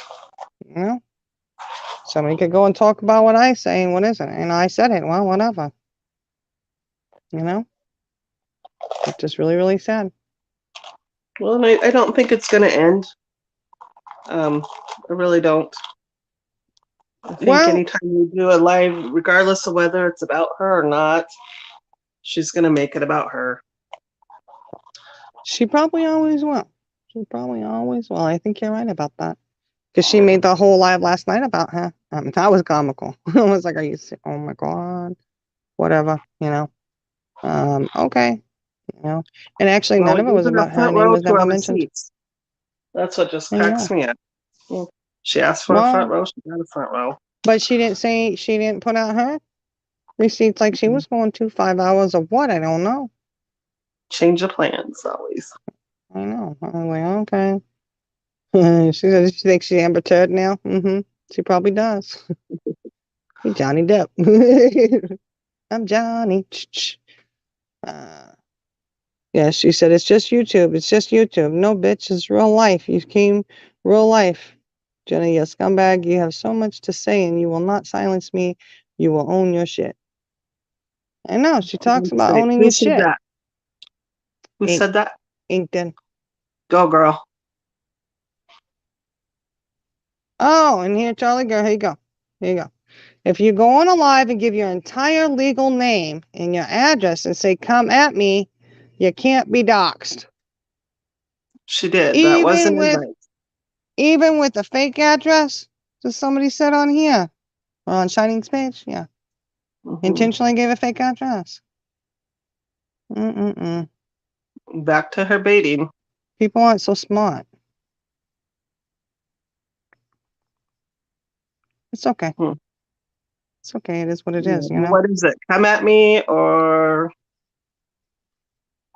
Somebody could go and talk about what I say and what isn't. And I said it. Well, whatever. It's just really, really sad. Well, I don't think it's going to end. I really don't. I think anytime you do a live, regardless of whether it's about her or not, she's going to make it about her. She probably always will. I think you're right about that. Because she made the whole live last night about her. That was comical. I was like, oh my God. Whatever, okay. And actually none of it was about her. Her name was never mentioned. That's what just cracks me up. Yeah. She asked for a front row. She got a front row. But she didn't put out her receipts like she was going to 5 hours of what? I don't know. Change your plans always. I know. I'm like, okay. She says she thinks she's Amber Turd now. She probably does. Johnny Depp. I'm Johnny. Yeah, she said it's just YouTube. It's just YouTube. No, bitch, it's real life. You came real life. Jenny, you scumbag. You have so much to say, and you will not silence me. You will own your shit. I know. She talks about owning your shit. That? Who said that? Inkton. Go, girl. Oh, and here, Charlie, girl, here you go. Here you go. If you go on a live and give your entire legal name and your address and say, come at me, you can't be doxxed. She did. That wasn't right. Even with a fake address, does somebody said on here? On Shining's page? Yeah. Intentionally gave a fake address. Back to her baiting. People aren't so smart. It's okay. It's okay. It is what it is, you know? What is it? Come at me or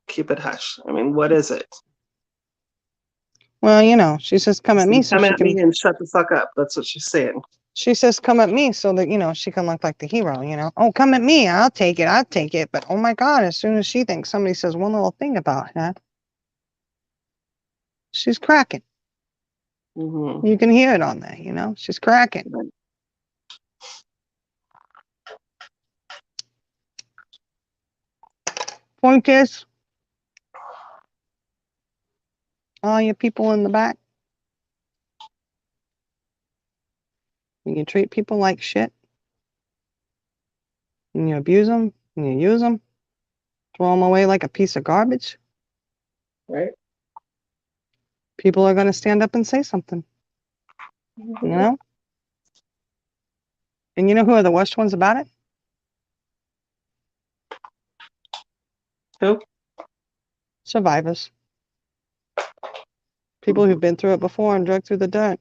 keep it hush? I mean, what is it? Well, you know, she says, come at me so come she at can... me and shut the fuck up. That's what she's saying. She says, come at me so that, you know, she can look like the hero, you know? Oh, come at me. I'll take it. But, oh, my God, as soon as she thinks somebody says one little thing about her, she's cracking. You can hear it on there, you know? She's cracking. Point is, all you people in the back, when you treat people like shit, and you abuse them, and you use them, throw them away like a piece of garbage, right? People are going to stand up and say something, you know? And you know who are the worst ones about it? Who? Survivors. People who've been through it before and dragged through the dirt.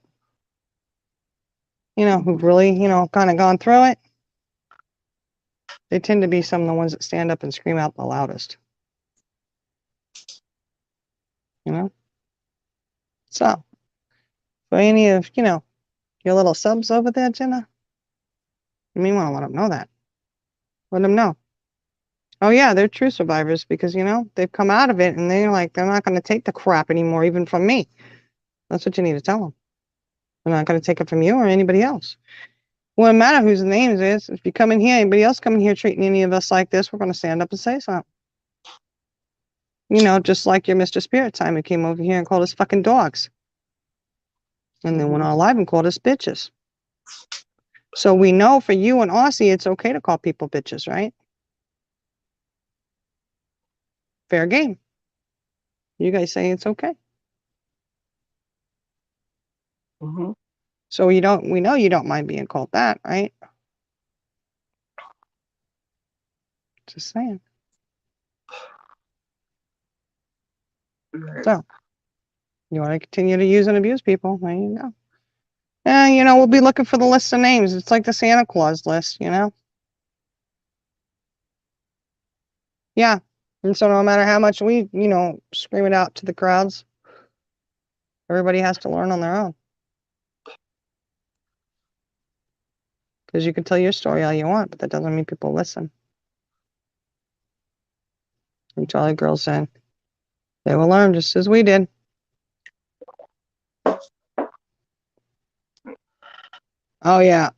You know, who've really, you know, kind of gone through it. They tend to be some of the ones that stand up and scream out the loudest. You know? So, for any of, you know, your little subs over there, Jenna, you may want to let them know that. Let them know. Oh, yeah, they're true survivors because, you know, they've come out of it and they're like, they're not going to take the crap anymore, even from me. That's what you need to tell them. They're not going to take it from you or anybody else. Wouldn't matter whose name it is. If you come in here, anybody else coming here treating any of us like this, we're going to stand up and say something. You know, just like your Mr. Spirit Time who came over here and called us fucking dogs. And then went on live and called us bitches. So we know for you and Aussie, it's okay to call people bitches, right? Fair game. You guys say it's okay. So we know you don't mind being called that, right? Just saying. So, you want to continue to use and abuse people, there you go. And, you know, we'll be looking for the list of names. It's like the Santa Claus list, you know? Yeah. And so no matter how much we, you know, scream it out to the crowds, everybody has to learn on their own. Because you can tell your story all you want, but that doesn't mean people listen. And Charlie Girl said, they will learn just as we did. Oh, yeah.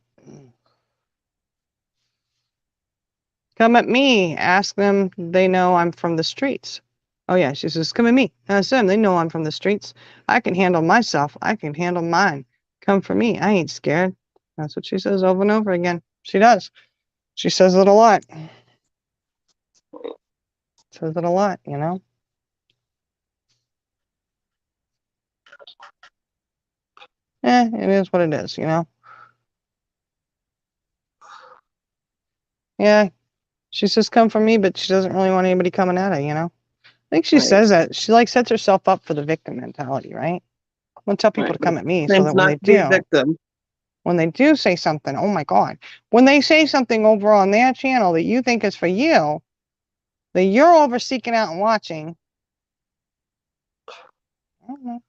Come at me. Ask them. They know I'm from the streets. Oh, yeah. She says, come at me. Ask them. They know I'm from the streets. I can handle myself. I can handle mine. Come for me. I ain't scared. That's what she says over and over again. She does. She says it a lot. Says it a lot, you know? It is what it is, you know? Yeah. She says come for me, but she doesn't really want anybody coming at her, you know? I think she says that. She, like, sets herself up for the victim mentality, right? I'll tell people to come at me so that when they do say something, oh my God, when they say something over on their channel that you think is for you, that you're over seeking out and watching, I don't know.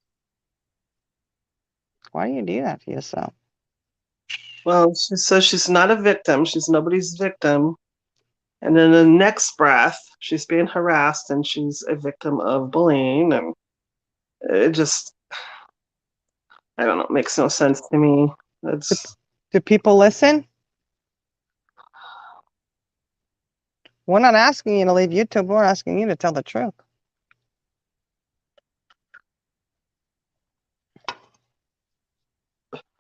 Why do you do that to yourself? Well, she says she's not a victim. She's nobody's victim. And then the next breath, she's being harassed and she's a victim of bullying. And it just, I don't know, it makes no sense to me. Do people listen? We're not asking you to leave YouTube. We're asking you to tell the truth.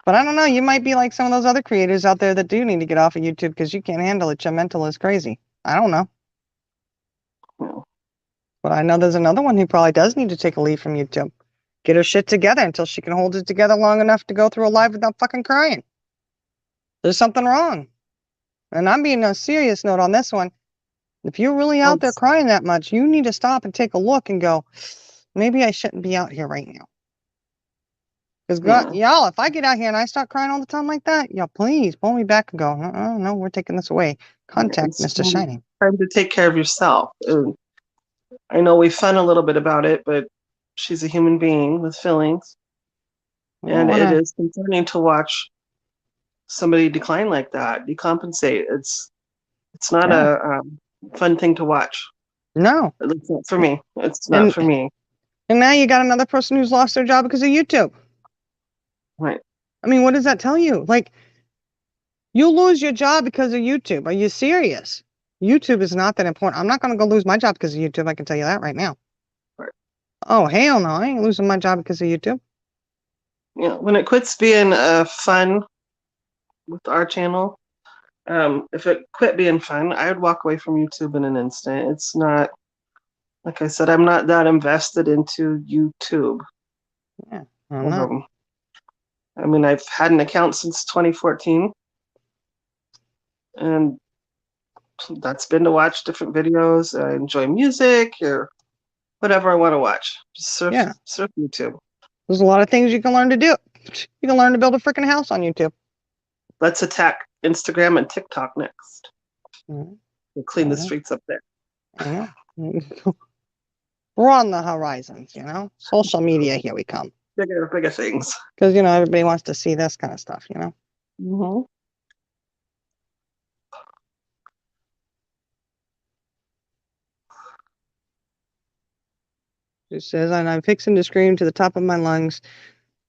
But I don't know. You might be like some of those other creators out there that do need to get off of YouTube because you can't handle it. Your mental is crazy. I don't know. No. But I know there's another one who probably does need to take a leave from YouTube. Get her shit together until she can hold it together long enough to go through a live without fucking crying. There's something wrong. And I'm being a serious note on this one. If you're really out there crying that much, you need to stop and take a look and go, maybe I shouldn't be out here right now. Because y'all, if I get out here and I start crying all the time like that, y'all please pull me back and go, no, we're taking this away. Contact Mr. Shining. Time to take care of yourself. I know we fun a little bit about it, but she's a human being with feelings. And it is concerning to watch somebody decline like that, decompensate. It's not a fun thing to watch. No. At least not for me. It's not for me. And now you got another person who's lost their job because of YouTube. Right. I mean, what does that tell you? Like, you'll lose your job because of YouTube. Are you serious? YouTube is not that important. I'm not going to go lose my job because of YouTube. I can tell you that right now. Right. Oh, hell no. I ain't losing my job because of YouTube. Yeah. When it quits being fun with our channel, if it quit being fun, I would walk away from YouTube in an instant. It's not, like I said, I'm not that invested into YouTube. Yeah. I mean, I've had an account since 2014, and that's been to watch different videos. I enjoy music or whatever I want to watch. Just surf YouTube. There's a lot of things you can learn to do. You can learn to build a freaking house on YouTube. Let's attack Instagram and TikTok next. We'll clean the streets up there. I know. We're on the horizons, Social media, here we come. Bigger things. Because, everybody wants to see this kind of stuff, Mm-hmm. She says, and I'm fixing to scream to the top of my lungs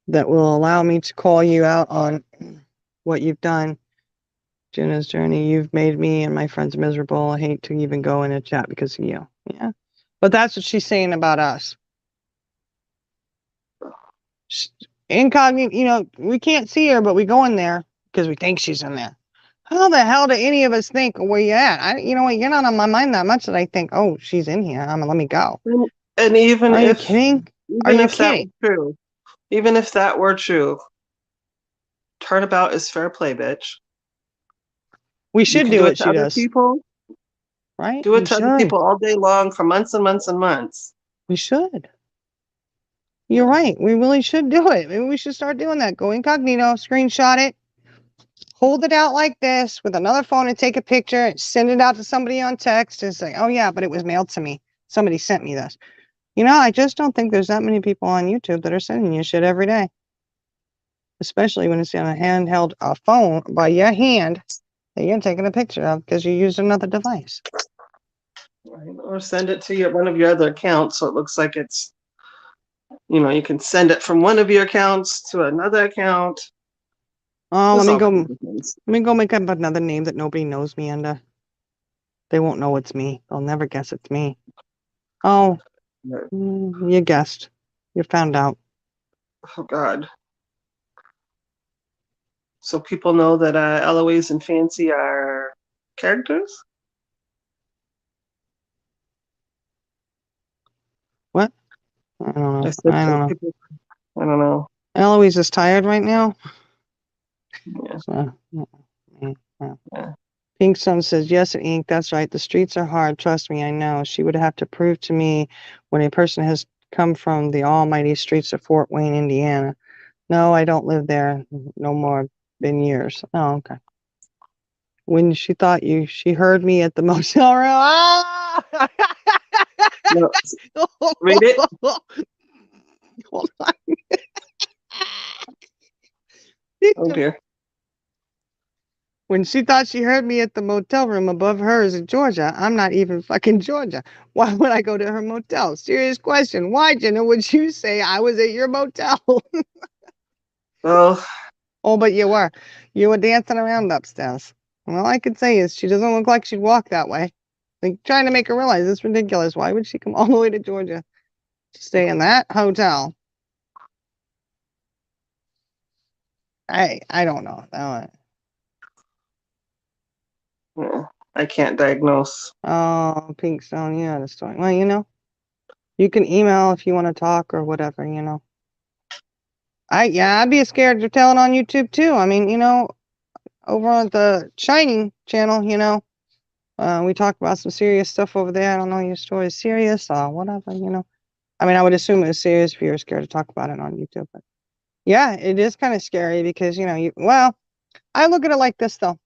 that will allow me to call you out on what you've done. Jenna's Journey, you've made me and my friends miserable. I hate to even go in a chat because of you. Yeah. But that's what she's saying about us. Incognito, we can't see her, but we go in there because we think she's in there. How the hell do any of us think where you at? You know what? You're not on my mind that much that I think, oh, she's in here. Let me go. And even Are you kidding? Are you kidding? True. Even if that were true, turnabout is fair play, bitch. We should do what she does. People, right? Do it to other people all day long for months and months and months. We should. You're right. We really should do it. Maybe we should start doing that. Go incognito, screenshot it, hold it out like this with another phone and take a picture and send it out to somebody on text and say, oh, yeah, but it was mailed to me. Somebody sent me this. I just don't think there's that many people on YouTube that are sending you shit every day. Especially when it's on a handheld phone by your hand that you're taking a picture of because you used another device. Right. Or send it to one of your other accounts so it looks like it's, you can send it from one of your accounts to another account. Oh, let me go make up another name that nobody knows me under. They won't know it's me. They'll never guess it's me. Oh, you guessed. You found out. Oh, God. So people know that Eloise and Fancy are characters? What? I don't know. I don't know. Eloise is tired right now. Yeah. So, yeah. Pink Sun says, yes, Ink, that's right. The streets are hard. Trust me, I know. She would have to prove to me when a person has come from the almighty streets of Fort Wayne, Indiana, No, I don't live there no more. Been years. Oh, okay. When she heard me at the motel room. Ah! No, read it. Hold on. Oh dear. When she thought she heard me at the motel room above hers in Georgia, I'm not even fucking Georgia. Why would I go to her motel? Serious question. Why, Jenna, would you say I was at your motel? Well, Oh, but you were. You were dancing around upstairs. And all I could say is she doesn't look like she'd walk that way. Like trying to make her realize it's ridiculous. Why would she come all the way to Georgia to stay in that hotel? I don't know. I can't diagnose. Oh, Pink Stone, yeah, the story. Well, you can email if you want to talk or whatever, I'd be scared of telling on YouTube too. I mean, over on the Shining channel, we talk about some serious stuff over there. I don't know your story is serious or whatever, I mean, I would assume it was serious if you were scared to talk about it on YouTube, but yeah, it is kind of scary because, well, I look at it like this though,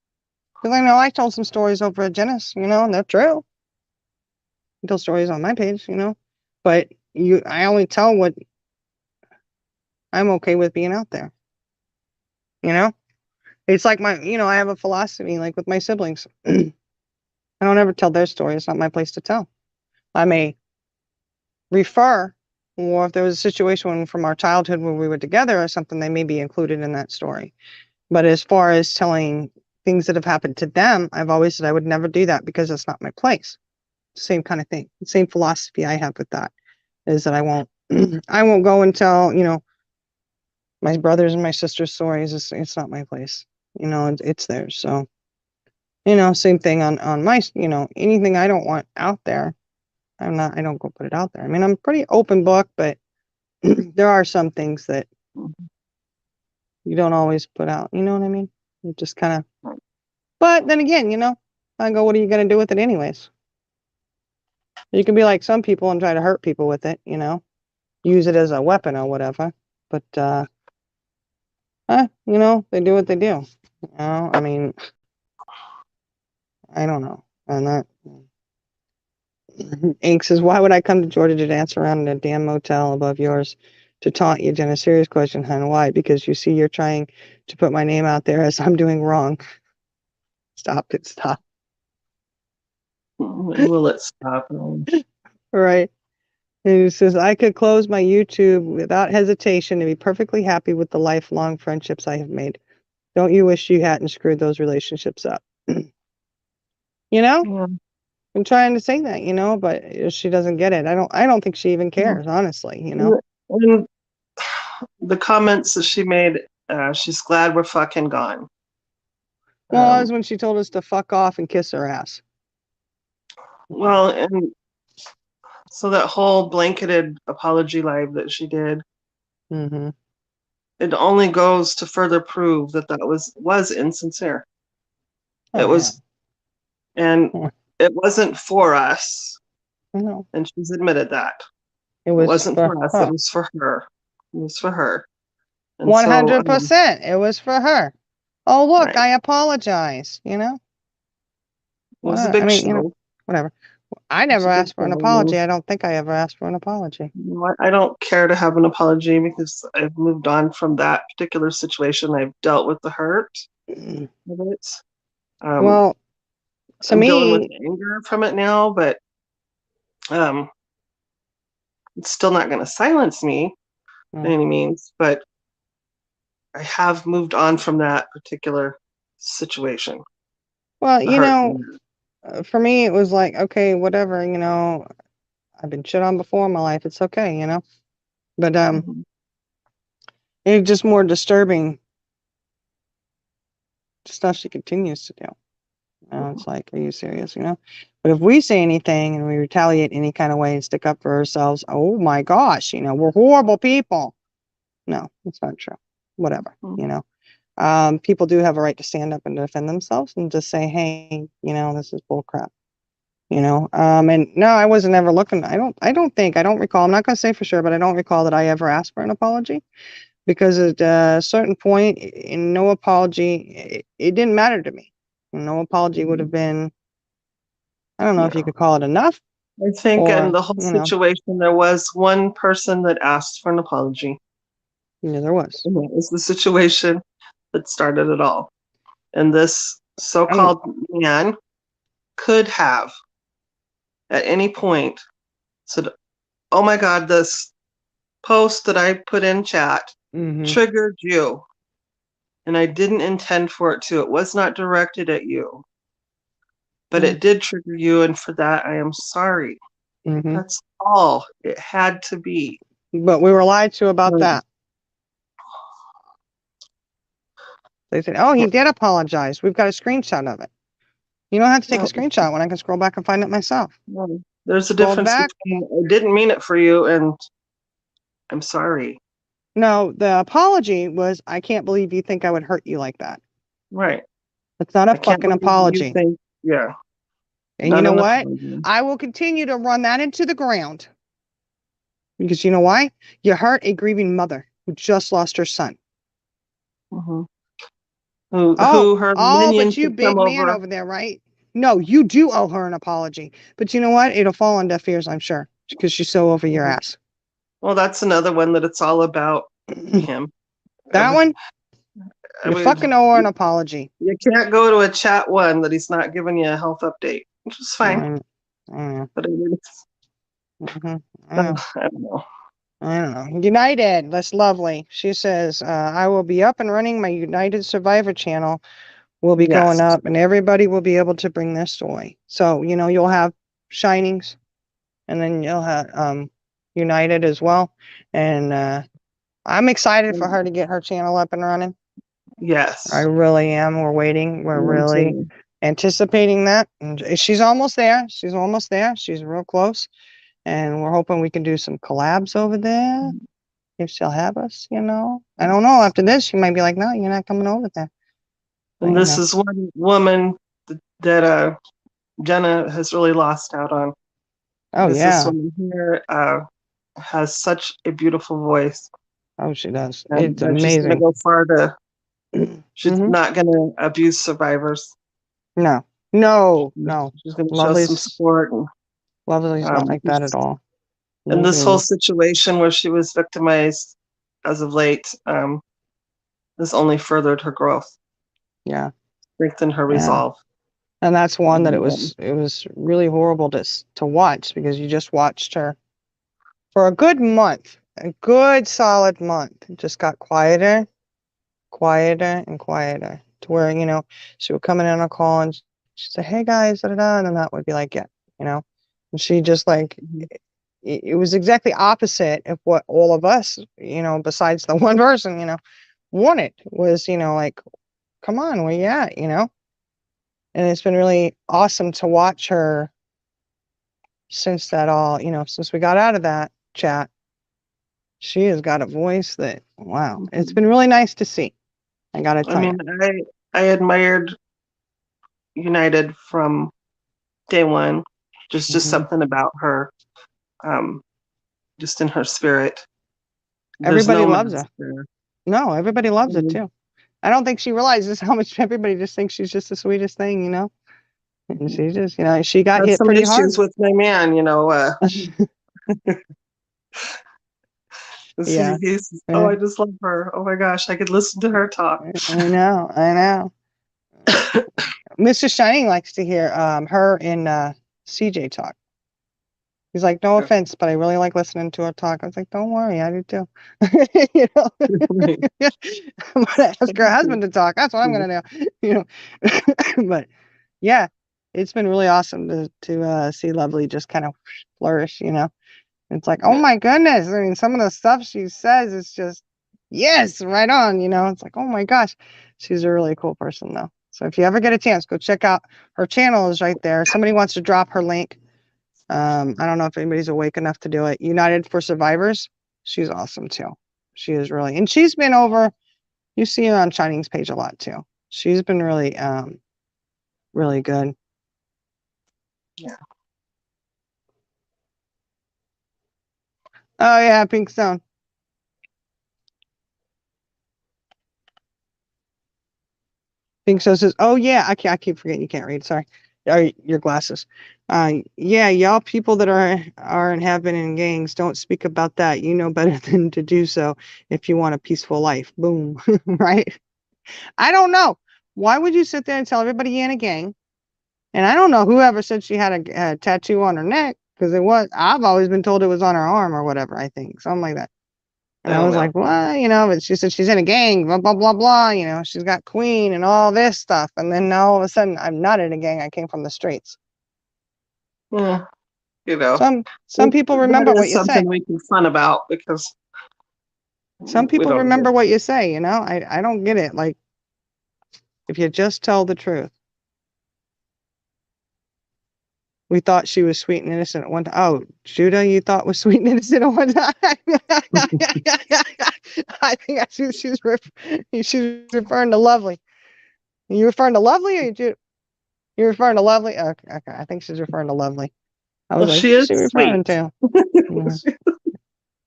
because I know I told some stories over at Jennas, and they're true. I tell stories on my page, but I only tell what I'm okay with being out there, It's like I have a philosophy, like with my siblings. I don't ever tell their story. It's not my place to tell. I may refer, or if there was a situation from our childhood where we were together or something, they may be included in that story. But as far as telling things that have happened to them, I've always said I would never do that because it's not my place. Same kind of thing. Same philosophy I have with that is that I won't I won't go and tell, my brothers and my sisters' stories. It's not my place. It's theirs. So, same thing on my, anything I don't want out there. I don't go put it out there. I mean, I'm a pretty open book, but there are some things that you don't always put out. You know what I mean? You just kind of, but then again, I go, what are you going to do with it anyways? You can be like some people and try to hurt people with it, use it as a weapon or whatever. But, they do what they do. I mean, I don't know. And that, Ink says, why would I come to Georgia to dance around in a damn motel above yours to taunt you, Jen? A serious question, hon. Why? Because you see you're trying to put my name out there as I'm doing wrong. Stop it. Stop. Will it stop? Right. And he says, I could close my YouTube without hesitation and be perfectly happy with the lifelong friendships I have made. Don't you wish you hadn't screwed those relationships up? Yeah. I'm trying to say that, but she doesn't get it. I don't think she even cares, honestly, And the comments that she made, she's glad we're fucking gone. Well, that was when she told us to fuck off and kiss her ass. Well, and so that whole blanketed apology live that she did, it only goes to further prove that was insincere. It was, and it wasn't for us. No. And she's admitted that. It wasn't for us. It was for her. It was for her. 100%. It was for her. Oh, look, right. I apologize, It was a big show. Whatever. I never asked for an apology. I don't think I ever asked for an apology. I don't care to have an apology because I've moved on from that particular situation. I've dealt with the hurt of it. Well, to I'm me, dealing with anger from it now, but it's still not going to silence me by any means. But I have moved on from that particular situation. Well, for me, it was like, okay, whatever, I've been shit on before in my life. It's okay, but it's just more disturbing stuff she continues to do. It's like, are you serious, But if we say anything and we retaliate any kind of way and stick up for ourselves, oh my gosh, we're horrible people. No, it's not true. Whatever, people do have a right to stand up and defend themselves and just say, hey, this is bull crap. And no, I wasn't ever looking. I don't recall. I'm not going to say for sure, but I don't recall that I ever asked for an apology. because at a certain point, in no apology, it didn't matter to me. No apology would have been, I don't know if you could call it enough. I think in the whole situation, there was one person that asked for an apology. Yeah, there was. And that was the situation that started it all. And this so-called man could have, at any point, said, "Oh my God, this post that I put in chat triggered you. And I didn't intend for it to. It was not directed at you. But it did trigger you, and for that I am sorry." That's all it had to be. But we were lied to about that. They said, "Oh, he did apologize. We've got a screenshot of it." You don't have to take a screenshot when I can scroll back and find it myself. There's a difference between I didn't mean it for you and I'm sorry. No, the apology was, "I can't believe you think I would hurt you like that." Right. It's not a fucking apology. Yeah. And you know what? I will continue to run that into the ground. Because you know why? You hurt a grieving mother who just lost her son. Who her minions but you big man over there, right? No, you do owe her an apology. But you know what? It'll fall on deaf ears, I'm sure, because she's so over your ass. Well, that's another one that it's all about him. That one? You fucking owe her an apology. You can't go to a chat one that he's not giving you a health update, which is fine. But I don't know. I don't know. United, that's lovely. She says, "I will be up and running. My United Survivor channel will be going up, and everybody will be able to bring their story." So, you'll have Shinings, and then you'll have United as well. And I'm excited for her to get her channel up and running. Yes. I really am. We're waiting. We're really anticipating that. And she's almost there. She's almost there. She's real close. And we're hoping we can do some collabs over there. If she'll have us, I don't know. After this, she might be like, "No, you're not coming over there." And this is one woman that Jenna has really lost out on. Oh, yeah. This woman here has such a beautiful voice. Oh, she does. It's amazing. She's going to go far to. She's not going to abuse survivors. No. She's going to show some support. Lovely's not like that at all. And this whole situation where she was victimized as of late has only furthered her growth. Yeah. Strengthened her resolve. And that's one that it was really horrible to watch, because you just watched her for a good month, a good solid month. It just got quieter and quieter, to where, she would come in on a call and she'd say, "Hey guys, da da da," and then that would be like, yeah, and she just like, it was exactly opposite of what all of us, besides the one person, wanted, was, like, come on, where you at, And it's been really awesome to watch her since that all, since we got out of that chat. She has got a voice that, wow, it's been really nice to see. I gotta tell you. I admired United from day one. Just something about her, just in her spirit. Everybody loves her. No, everybody loves it too. I don't think she realizes how much everybody just thinks she's just the sweetest thing, And she just, she got hit pretty hard. Issues with my man, Yeah. He's, oh, I just love her. Oh my gosh, I could listen to her talk. I know. Mr. Shining likes to hear her and CJ talk. He's like, "No offense, but I really like listening to her talk." I was like, "Don't worry, I do too." I'm gonna ask her husband to talk. That's what I'm gonna do. But yeah, it's been really awesome to see Lovely just kind of flourish. It's like, oh my goodness. I mean, some of the stuff she says is just, yes, right on. It's like, oh my gosh, she's a really cool person though. So if you ever get a chance, go check out her channel. Is right there. Somebody wants to drop her link. I don't know if anybody's awake enough to do it. United for Survivors. She's awesome too. She is really, and she's been over, you see her on Shining's page a lot too. She's been really, really good. Yeah. Oh yeah, Pink Stone. Think so says, oh yeah, I keep forgetting you can't read. Sorry. Your glasses. Yeah, y'all people that are and have been in gangs, don't speak about that. You know better than to do so if you want a peaceful life. Boom. Right? I don't know. Why would you sit there and tell everybody you're in a gang? And I don't know whoever said she had a tattoo on her neck, because I've always been told it was on her arm or whatever, I think. Something like that. And I was like, well, but she said she's in a gang, blah, blah, blah, blah. She's got Queen and all this stuff. And then now all of a sudden, I'm not in a gang. I came from the streets. Yeah. Some people remember what you say. Something we can fun about because some people remember what you say, I don't get it. Like, if you just tell the truth. We thought she was sweet and innocent at one time. Oh, Judah, you thought was sweet and innocent at one time? I think she's referring to Lovely. Are you referring to Lovely or Judah? You're referring to Lovely? Okay. I think she's referring to Lovely. I was like, she is she referring sweet. to?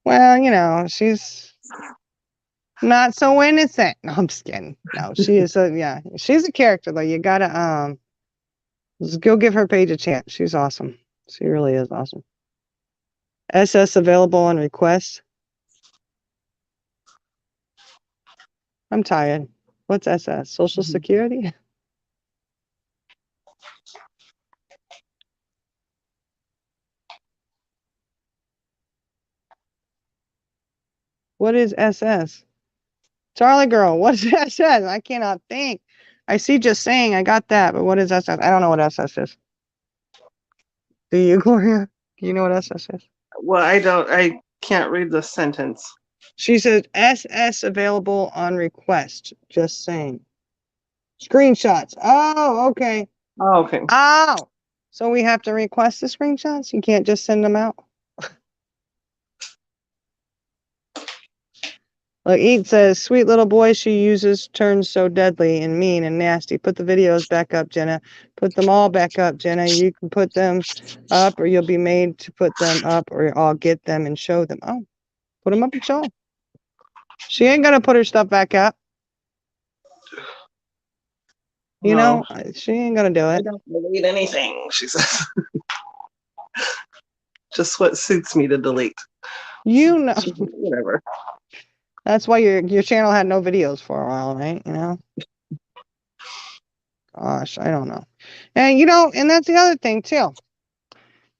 Well, she's not so innocent. No, I'm just kidding. No, she is she's a character though. You gotta just go give her page a chance. She's awesome. She really is awesome. SS available on request. I'm tired. What's SS? Social Security? What is SS? Charlie girl, what is SS? I cannot think. I see just saying I got that, but what is SS? I don't know what SS is. Do you, Gloria? Do you know what SS is? Well, I can't read the sentence. She says SS available on request. Just saying. Screenshots. Oh, okay. Oh, okay. Oh, so we have to request the screenshots? You can't just send them out? Look, Eat says, sweet little boy she uses turns so deadly and mean and nasty. Put the videos back up, Jenna. Put them all back up, Jenna. You can put them up or you'll be made to put them up or I'll get them and show them. Oh, put them up and show them. She ain't going to put her stuff back up. She ain't going to do it. I don't delete anything, she says. Just what suits me to delete. Whatever. That's why your channel had no videos for a while, right? Gosh, I don't know. And and that's the other thing too.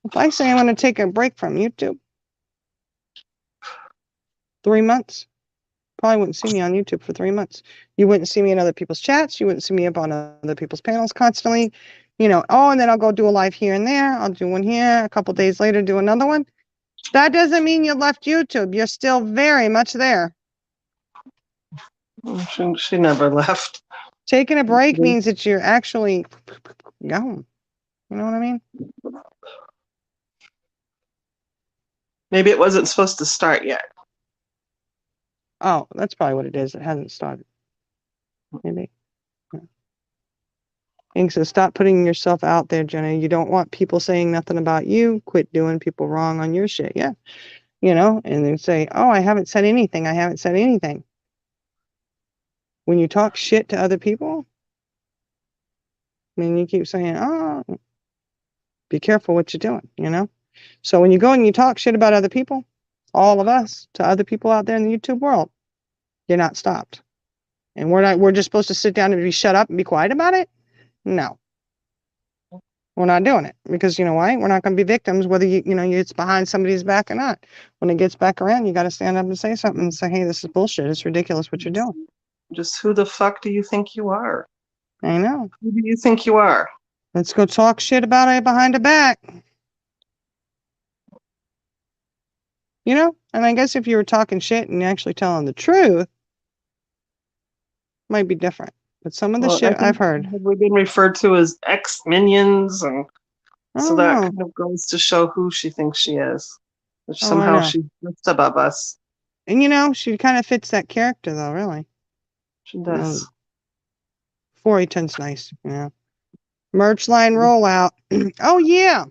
If I say I'm going to take a break from YouTube, 3 months, probably wouldn't see me on YouTube for 3 months. You wouldn't see me in other people's chats. You wouldn't see me up on other people's panels constantly. And then I'll go do a live here and there. I'll do one here. A couple days later, do another one. That doesn't mean you left YouTube. You're still very much there. She never left. Taking a break means that you're actually gone. You know what I mean? Maybe it wasn't supposed to start yet. Oh, that's probably what it is. It hasn't started. Maybe. Ink says, stop putting yourself out there, Jenna. You don't want people saying nothing about you. Quit doing people wrong on your shit. Yeah. And then say, oh, I haven't said anything. I haven't said anything. When you talk shit to other people, then you keep saying, oh, be careful what you're doing, So when you go and you talk shit about other people, all of us, to other people out there in the YouTube world, you're not stopped. And we're just supposed to sit down and be shut up and be quiet about it? No. We're not doing it because you know why? We're not going to be victims whether it's behind somebody's back or not. When it gets back around, you got to stand up and say something and say, hey, this is bullshit. It's ridiculous what you're doing. Just who the fuck do you think you are? I know. Who do you think you are? Let's go talk shit about it behind the back. And I guess if you were talking shit and actually telling the truth, might be different. But some of the shit I've heard. We've been referred to as ex-minions, and so that kind of goes to show who she thinks she is. Which somehow she's just above us. And she kind of fits that character though, really. She does. 4A10's nice, Merch line rollout. Oh yeah.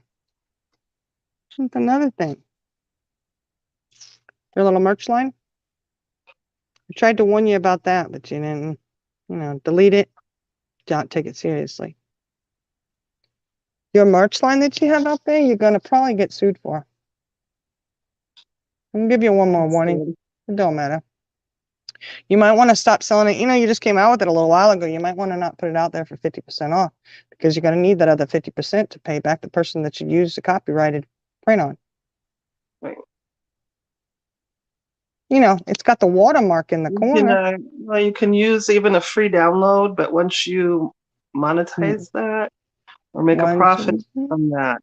That's another thing. Their little merch line. I tried to warn you about that, but you didn't, delete it. don't take it seriously. Your merch line that you have out there, you're going to probably get sued for. I'm going to give you one more warning. It don't matter. You might want to stop selling it. You just came out with it a little while ago. You might want to not put it out there for 50% off because you're going to need that other 50% to pay back the person that you used the copyrighted print on. Right. It's got the watermark in the corner. Well, you can use even a free download, but once you monetize that or make a profit from that,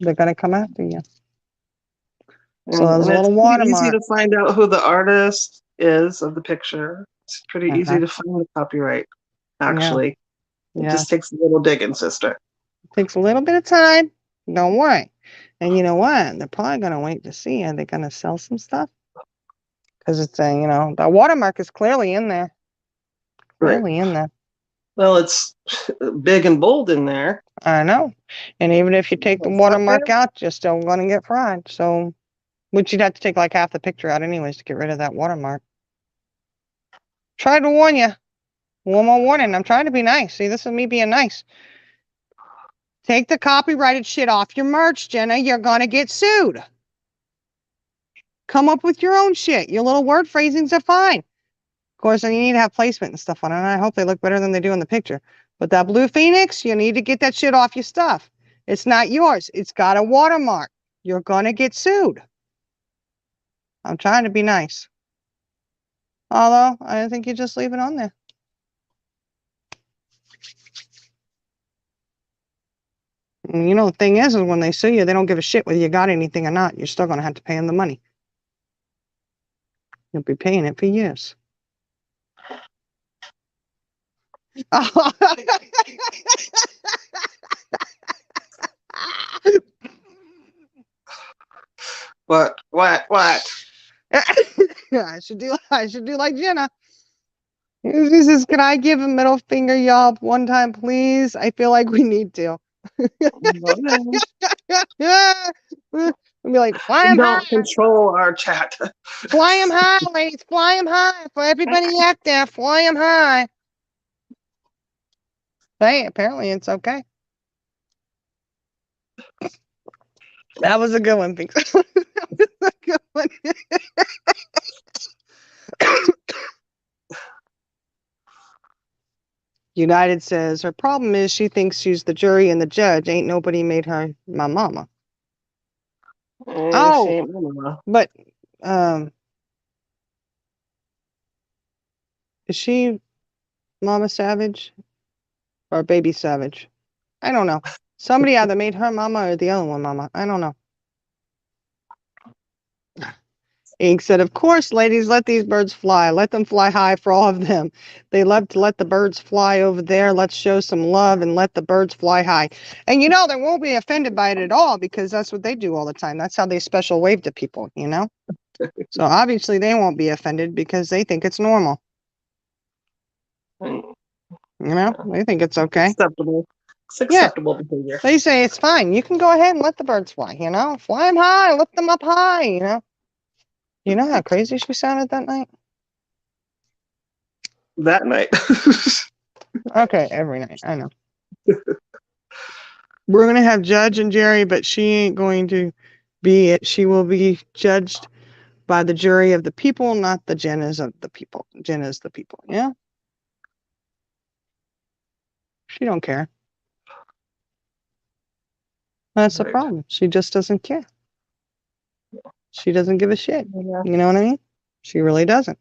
they're going to come after you. So there's a little watermark. It's easy to find out who the artist is of the picture. It's pretty easy to find the copyright, actually. Yeah. It just takes a little digging, sister. It takes a little bit of time. Don't worry. And you know what? They're probably going to wait to see. Are they going to sell some stuff? Because it's the watermark is clearly in there. Clearly in there. Well, it's big and bold in there. I know. And even if you take the watermark out, you're still going to get fried. So, which you'd have to take like half the picture out anyways to get rid of that watermark. Tried to warn you. One more warning. I'm trying to be nice. See, this is me being nice. Take the copyrighted shit off your merch, Jenna. You're going to get sued. Come up with your own shit. Your little word phrasings are fine. Of course, then you need to have placement and stuff on it. And I hope they look better than they do in the picture. But that blue phoenix, you need to get that shit off your stuff. It's not yours. It's got a watermark. You're going to get sued. I'm trying to be nice. Although, I think you just leave it on there. And the thing is when they sue you, they don't give a shit whether you got anything or not. You're still going to have to pay them the money. You'll be paying it for years. What? I should do like Jenna. She says, "Can I give a middle finger, y'all, one time, please? I feel like we need to." We'll be like, fly them high. Don't control our chat. Fly them high, ladies. Fly them high. For everybody out there, fly them high. Hey, apparently it's okay. That was a good one, Pink. That was a good one. United says, her problem is she thinks she's the jury and the judge. Ain't nobody made her my mama. But is she Mama Savage or Baby Savage? I don't know. Somebody either made her mama or the other one mama. I don't know. Ink said, of course, ladies, let these birds fly. Let them fly high for all of them. They love to let the birds fly over there. Let's show some love and let the birds fly high. And they won't be offended by it at all because that's what they do all the time. That's how they special wave to people, So obviously they won't be offended because they think it's normal. They think it's okay. Acceptable. It's acceptable behavior. They say it's fine. You can go ahead and let the birds fly, Fly them high, lift them up high, You know how crazy she sounded that night? That night. Okay, every night. I know. We're going to have Judge and Jerry, but she ain't going to be it. She will be judged by the jury of the people, not the Jennas of the people. Jenna's the people, yeah? She don't care. That's the problem. She just doesn't care. She doesn't give a shit. Yeah. You know what I mean? She really doesn't.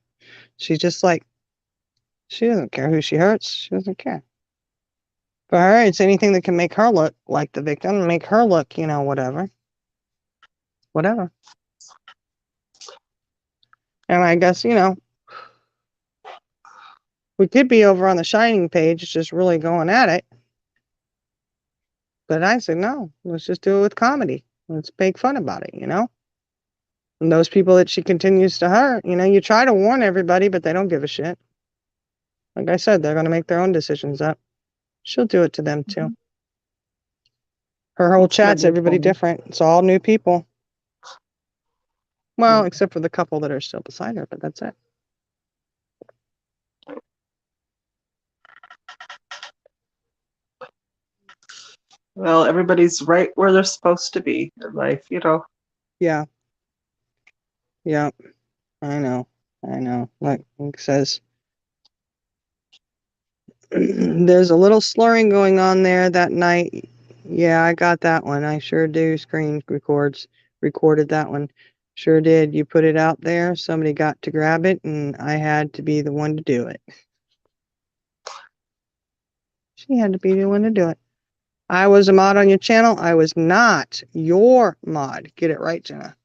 She's just like, she doesn't care who she hurts. She doesn't care. For her, it's anything that can make her look like the victim, make her look, whatever. Whatever. And I guess, we could be over on the Shining page, just really going at it. But I said, no, let's just do it with comedy. Let's make fun about it, And those people that she continues to hurt, you try to warn everybody, but they don't give a shit. Like I said, they're going to make their own decisions up. She'll do it to them too. Her whole chat's everybody different. It's all new people. Well, except for the couple that are still beside her, but that's it. Well, everybody's right where they're supposed to be in life, Yeah. Yeah. I know. Like it says, there's a little slurring going on there that night. Yeah, I got that one. I sure do. Recorded that one. Sure did. You put it out there. Somebody got to grab it, and I had to be the one to do it. She had to be the one to do it. I was a mod on your channel. I was not your mod. Get it right, Jenna.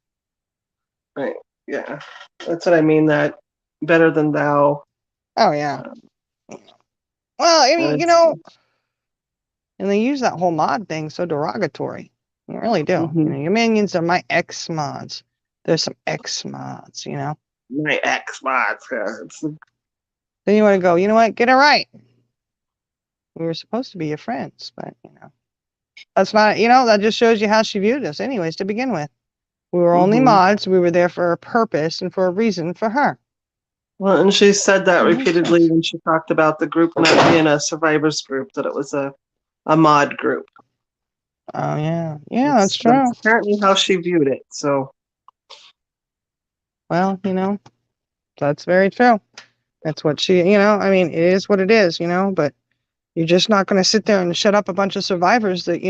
Right. Yeah. That's what I mean, that better than thou. Oh, yeah. Well, I mean, and they use that whole mod thing so derogatory. They really do. Mm-hmm. Your minions are my ex mods. There's some ex mods, My ex mods. Yeah. Then you want to go, you know what? Get it right. We were supposed to be your friends, but that's not, that just shows you how she viewed us, anyways, to begin with. We were only mods. We were there for a purpose and for a reason for her. Well, and she said that repeatedly when she talked about the group not being a survivors group, that it was a mod group. Oh, yeah. Yeah, that's true. That's apparently how she viewed it. So, well, that's very true. That's what she, I mean, it is what it is, but you're just not going to sit there and shut up a bunch of survivors that,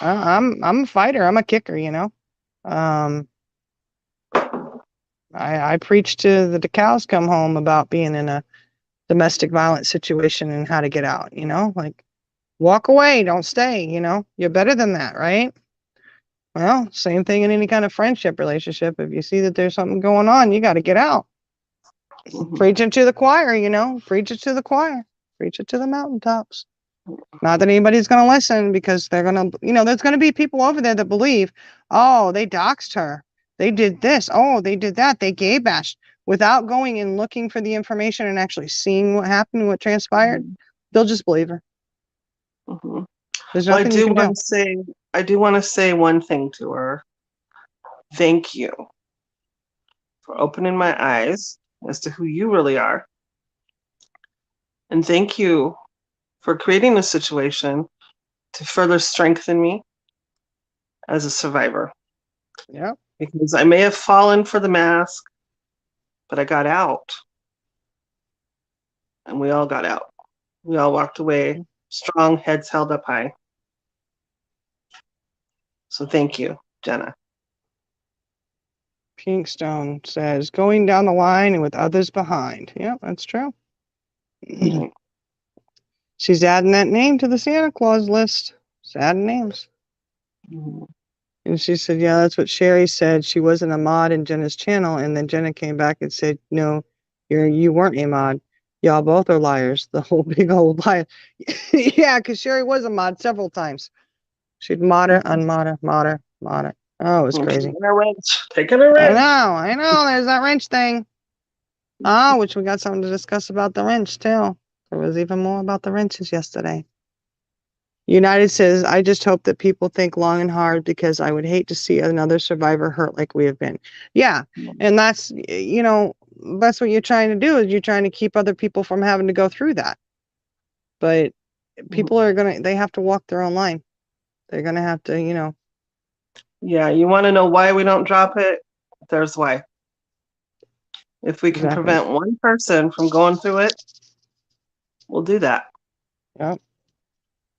I'm a fighter. I'm a kicker, I preach to the cows come home about being in a domestic violence situation and how to get out, like walk away, don't stay, you're better than that, right? Well, same thing in any kind of friendship relationship. If you see that there's something going on, you got to get out. Preach it to the choir, preach it to the choir, preach it to the mountaintops. Not that anybody's going to listen, because they're going to, there's going to be people over there that believe, oh, they doxed her. They did this. Oh, they did that. They gay bashed, without going and looking for the information and actually seeing what happened, what transpired. They'll just believe her. There's nothing you can do. I do want to say one thing to her. Thank you for opening my eyes as to who you really are. And thank you for creating a situation to further strengthen me as a survivor. Yeah. Because I may have fallen for the mask, but I got out. And we all got out. We all walked away, strong, heads held up high. So thank you, Jenna. Pinkstone says, going down the line and with others behind. Yeah, that's true. She's adding that name to the Santa Claus list. She's adding names. And she said, yeah, that's what Sherry said. She wasn't a mod in Jenna's channel. And then Jenna came back and said, no, you weren't a mod. Y'all both are liars. The whole big old liar. Yeah, because Sherry was a mod several times. She'd mod her, unmod her, mod her, mod her. Oh, it was crazy. Taking a wrench. I know. There's that wrench thing. Which we got something to discuss about the wrench, too. There was even more about the wrenches yesterday. United says, I just hope that people think long and hard, because I would hate to see another survivor hurt like we have been. Yeah. And that's, that's what you're trying to do, is you're trying to keep other people from having to go through that. But people they have to walk their own line. They're going to have to, Yeah. You want to know why we don't drop it? There's why. If we can prevent one person from going through it, we'll do that. Yep.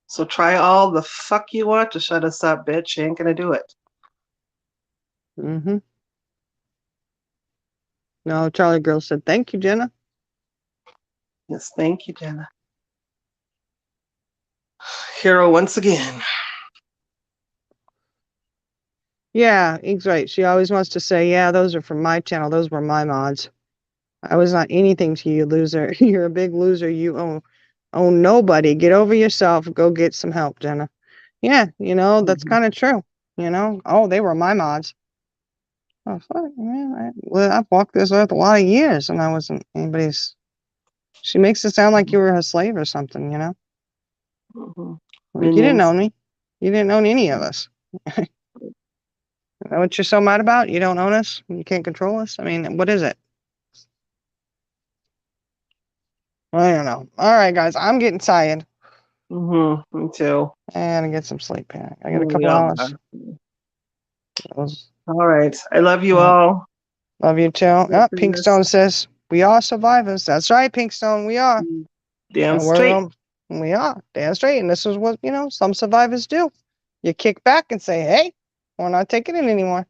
So try all the fuck you want to shut us up, bitch. You ain't gonna do it. No, Charlie Girl said, thank you, Jenna. Yes, thank you, Jenna. Hero once again. Yeah, he's right. She always wants to say, yeah, those are from my channel. Those were my mods. I was not anything to you, loser. You're a big loser. You own nobody. Get over yourself. Go get some help, Jenna. Yeah, that's kind of true. Oh, they were my mods. Oh, fuck, man. I've walked this earth a lot of years, and I wasn't anybody's. She makes it sound like you were her slave or something, Like you didn't own me. You didn't own any of us. Is that what you're so mad about? You don't own us? You can't control us? I mean, what is it? I don't know. All right, guys, I'm getting tired. Me too. I gotta get some sleep. I got a couple hours. All right. I love you all. Love you too. Pinkstone says we are survivors. That's right, Pinkstone. We are. Damn straight. We are damn straight. And this is what some survivors do. You kick back and say, "Hey, we're not taking it anymore."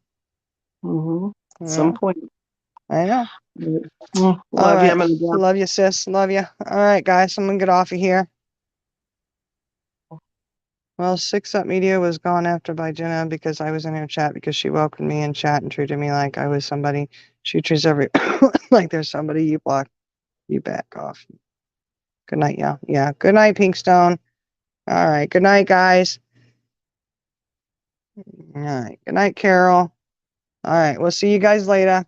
Some point. I know. Love you. Love you, sis. Love you. All right, guys. I'm gonna get off of here. Well, Six Up Media was gone after by Jenna because I was in her chat because she welcomed me in chat and treated me like I was somebody. She treats like there's somebody you block. You back off. Good night, y'all. Yeah. Good night, Pinkstone. All right. Good night, guys. All right. Good night, Carol. All right. We'll see you guys later.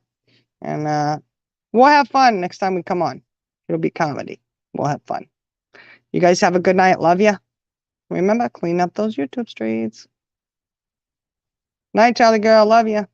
And we'll have fun next time we come on. It'll be comedy. We'll have fun. You guys have a good night. Love you. Remember, clean up those YouTube streets. Night, Charlie girl. Love you.